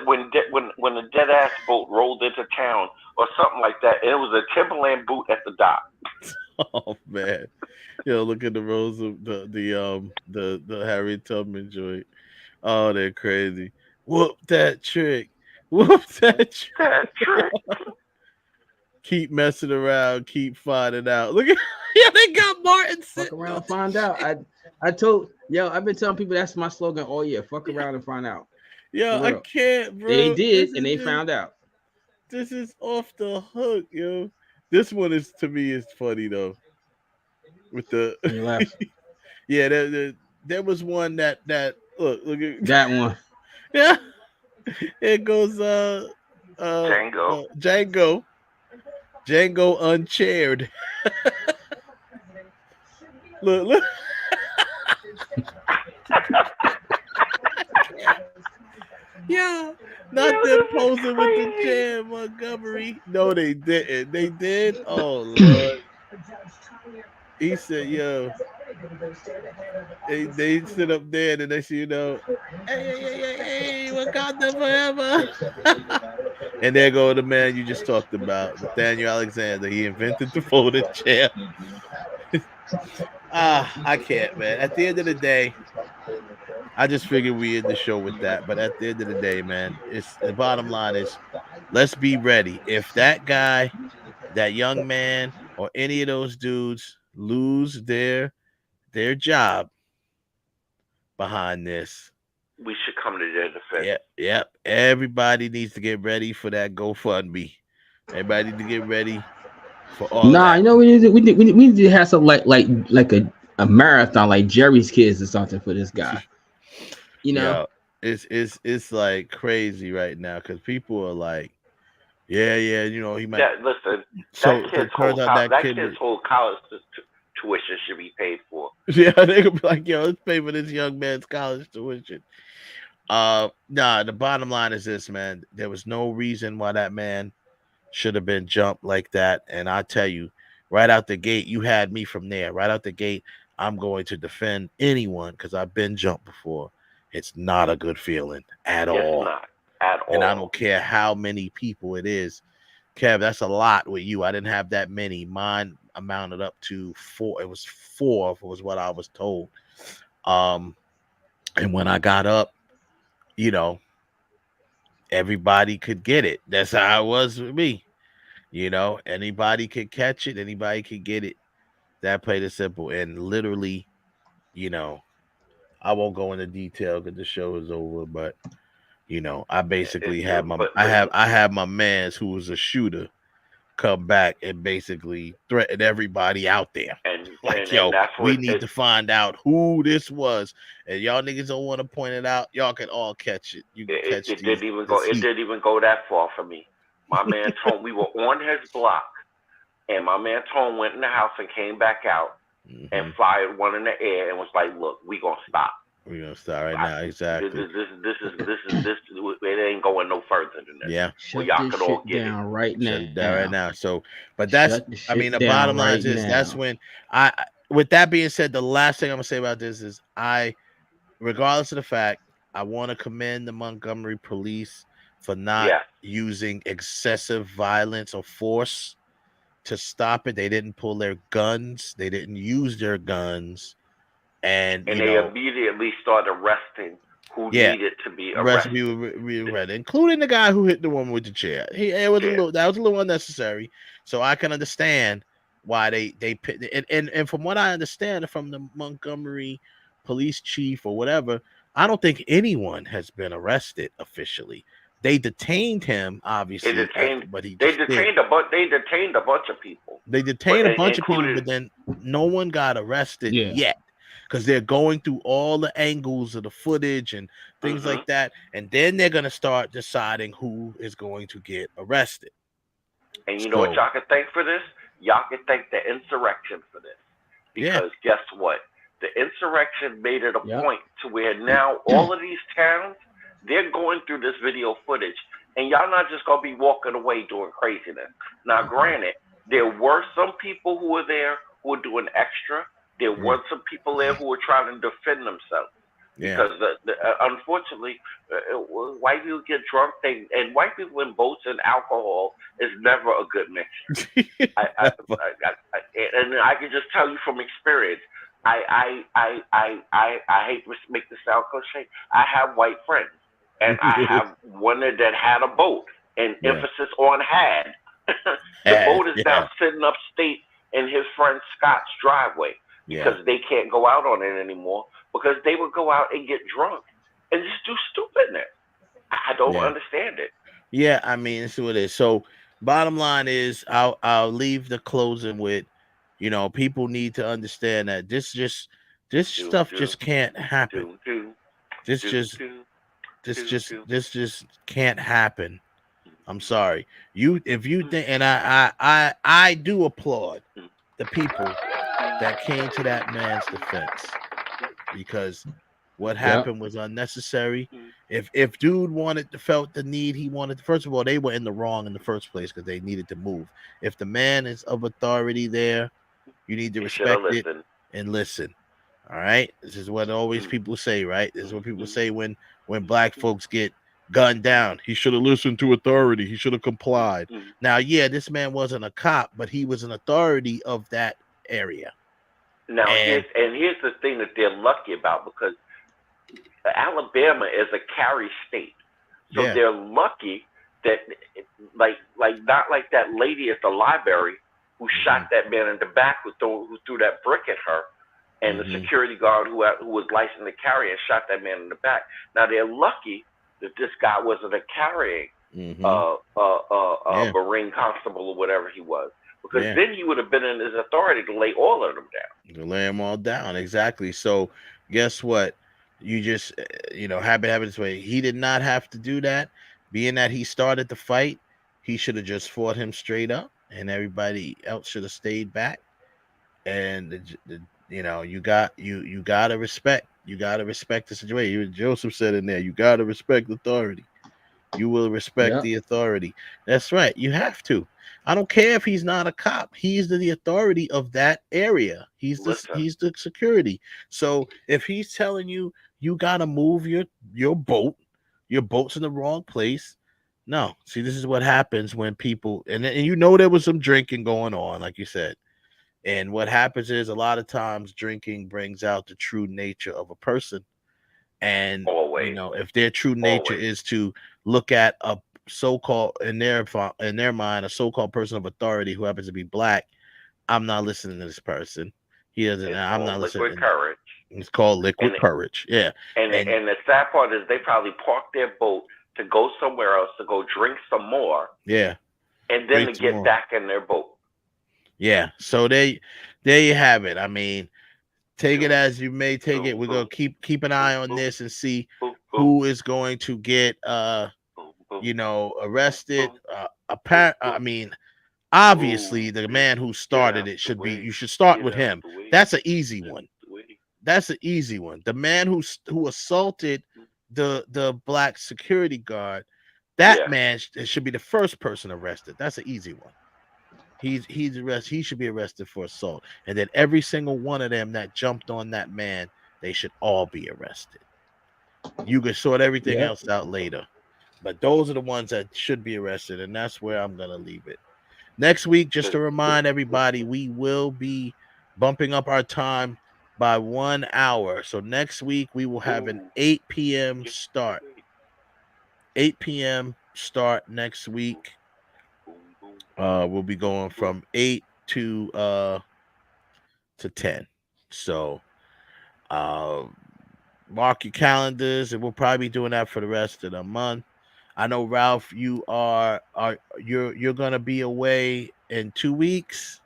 when a dead ass boat rolled into town or something like that, and it was a Timberland boot at the dock. Oh man, look at the rows of the Harriet Tubman joint. Oh, they're crazy. Whoop that trick. Whoop that trick. Keep messing around, keep finding out. Look at they got Martin. Fuck around and find out. I've been telling people that's my slogan all year. Fuck around and find out. I can't, bro. They did, and they found out. This is off the hook, yo. This one is to me is funny though. With the there was one that look at that one. Yeah. It goes Django unchaired. Look. Yeah, not them posing with the chair, Montgomery. No, they didn't. They did. Oh Lord. He said, "Yo." They sit up there and they see, hey, Wakanda forever. And there go the man you just talked about, Nathaniel Alexander. He invented the folding chair. I can't, man. At the end of the day, I just figured we end the show with that. But at the end of the day, man, it's the bottom line is let's be ready. If that guy, that young man, or any of those dudes lose their job behind this, we should come to their defense. Yep. Everybody needs to get ready for that GoFundMe. Everybody need to get ready for all that. You know, we need to have something like a marathon, like Jerry's Kids or something for this guy. You know, it's like crazy right now because people are like, yeah, you know, he might. Yeah, listen, so that kid's whole college tuition should be paid for. Yeah, they could be like, yo, let's pay for this young man's college tuition. The bottom line is this, man. There was no reason why that man should have been jumped like that. And I tell you, right out the gate, you had me from there. Right out the gate, I'm going to defend anyone because I've been jumped before. It's not a good feeling at all. It's not at all. And I don't care how many people it is. Kev, that's a lot with you. I didn't have that many. Mine amounted up to 4. It was 4 was what I was told. And when I got up, you know, everybody could get it. That's how it was with me. You know, anybody could catch it. Anybody could get it. That played it simple. And literally, you know, I won't go into detail because the show is over. But, you know, I basically had I have my mans who was a shooter come back and basically threaten everybody out there. And we need to find out who this was. And y'all niggas don't want to point it out. Y'all can all catch it. You can catch it. It didn't even go that far for me. My man Tone, we were on his block, and my man Tone went in the house and came back out and fired one in the air and was like, "Look, we gonna stop. We're gonna start right now." Exactly. This it ain't going no further than this. Yeah. Shut well, y'all could all get down right now. Shut it down right now. So, but that's the bottom line is that's when with that being said, the last thing I'm gonna say about this is regardless of the fact, I want to commend the Montgomery police for not using excessive violence or force to stop it. They didn't pull their guns. They didn't use their guns. And they immediately started arresting who needed to be arrested. Including the guy who hit the woman with the chair. That was a little unnecessary. So I can understand why they picked it. And from what I understand from the Montgomery police chief or whatever, I don't think anyone has been arrested officially. They detained him, obviously, they detained a bunch of people. They detained a bunch of people, but then no one got arrested yet. Because they're going through all the angles of the footage and things like that. And then they're going to start deciding who is going to get arrested. And you know what y'all can thank for this? Y'all can thank the insurrection for this. Because guess what? The insurrection made it a point to where now all of these towns, they're going through this video footage. And y'all not just going to be walking away doing craziness. Now, granted, there were some people who were there who were doing extra. There were some people there who were trying to defend themselves. Because unfortunately, white people get drunk, and white people in boats and alcohol is never a good mixture. And I can just tell you from experience, I hate to make this sound cliche. I have white friends, and I have one that had a boat, and emphasis on had. The boat is now sitting upstate in his friend Scott's driveway. Because they can't go out on it anymore because they would go out and get drunk and just do stupidness. I don't understand it. Yeah, I mean, that's what it is. So bottom line is I'll leave the closing with, you know, people need to understand that this stuff just can't happen. This just can't happen. I'm sorry. If you think, and I do applaud the people that came to that man's defense, because What Yep. happened was unnecessary. If dude felt the need, he wanted. First of all, they were in the wrong in the first place because they needed to move. If the man is of authority there, you need to respect it and listen. All right. This is what always people say, right? This is what people say when black folks get gunned down. He should have listened to authority. He should have complied. Now, yeah, this man wasn't a cop, but he was an authority of that area. Now, here's the thing that they're lucky about, because Alabama is a carry state, so they're lucky that, like not like that lady at the library who shot that man in the back, who threw that brick at her, and the security guard who was licensed to carry and shot that man in the back. Now they're lucky that this guy wasn't a carrying Marine constable or whatever he was, because then he would have been in his authority to lay all of them down. To lay them all down, exactly. So guess what? You just, happen this way. He did not have to do that. Being that he started the fight, he should have just fought him straight up, and everybody else should have stayed back. And you gotta respect. You gotta respect the situation. Even Joseph said in there, you gotta respect authority. You will respect the authority. That's right. You have to. I don't care if he's not a cop. He's the authority of that area. He's the security. So if he's telling you gotta move your boat, your boat's in the wrong place. No. See, this is what happens when people and there was some drinking going on, like you said. And what happens is a lot of times drinking brings out the true nature of a person. And if their true nature is to look at a so-called in their mind a so-called person of authority who happens to be black, I'm not listening to this person. He doesn't. I'm not listening. Liquid courage. It's called liquid courage. Yeah. And the sad part is they probably parked their boat to go somewhere else to go drink some more. Yeah. And then to get back in their boat. Yeah. So there you have it. I mean, take it as you may take it. We're gonna keep an eye on this and see who is going to get arrested. Obviously the man who started it you should start with him. That's an easy one. The man who assaulted the black security guard, that man should be the first person arrested. That's an easy one. He's arrested. He should be arrested for assault. And then every single one of them that jumped on that man, they should all be arrested. You can sort everything else out later. But those are the ones that should be arrested, and that's where I'm going to leave it. Next week, just to remind everybody, we will be bumping up our time by 1 hour. So next week, we will have an 8 p.m. start. 8 p.m. start next week. We'll be going from 8 to 10. So mark your calendars, and we'll probably be doing that for the rest of the month. I know, Ralph, you're gonna be away in 2 weeks.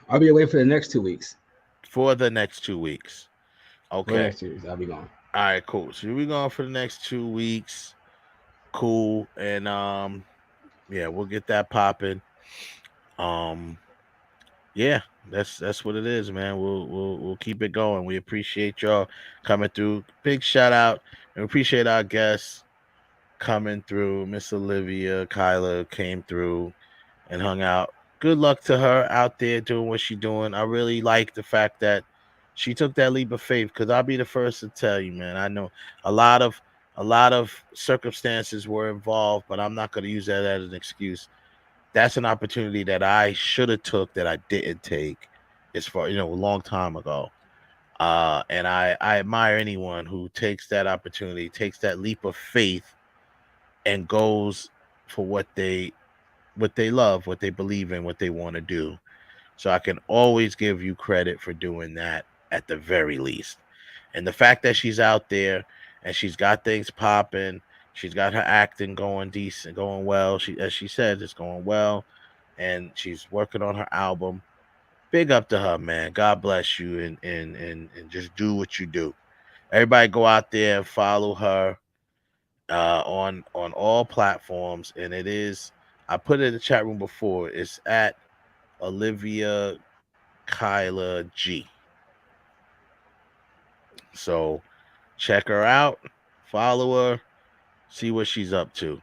I'll be away for the next 2 weeks. For the next 2 weeks. Okay. Next 2 weeks, I'll be gone. All right, cool. So we're going for the next 2 weeks. Cool. And we'll get that popping. Yeah, that's what it is, man. We'll keep it going. We appreciate y'all coming through. Big shout out, and we appreciate our guests coming through. Miss Olivia Kyla came through and hung out. Good luck to her out there doing what she's doing. I really like the fact that she took that leap of faith, because I'll be the first to tell you, man. I know a lot of circumstances were involved, but I'm not going to use that as an excuse. That's an opportunity that I should have took that I didn't take, as far, a long time ago. And I admire anyone who takes that opportunity, takes that leap of faith, and goes for what they love, what they believe in, what they want to do. So I can always give you credit for doing that at the very least. And the fact that she's out there and she's got things popping, she's got her acting going decent, going well. As she said, it's going well, and she's working on her album. Big up to her, man. God bless you, and just do what you do. Everybody go out there and follow her on all platforms. And it is, I put it in the chat room before, it's at Olivia Kyla G. So check her out, follow her, see what she's up to.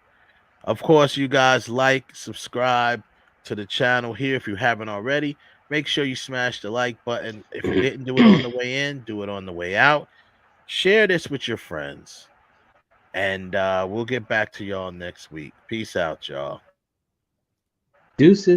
Of course, you guys like, subscribe to the channel here if you haven't already. Make sure you smash the like button. If you didn't do it on the way in, do it on the way out. Share this with your friends. And we'll get back to y'all next week. Peace out, y'all. Deuces.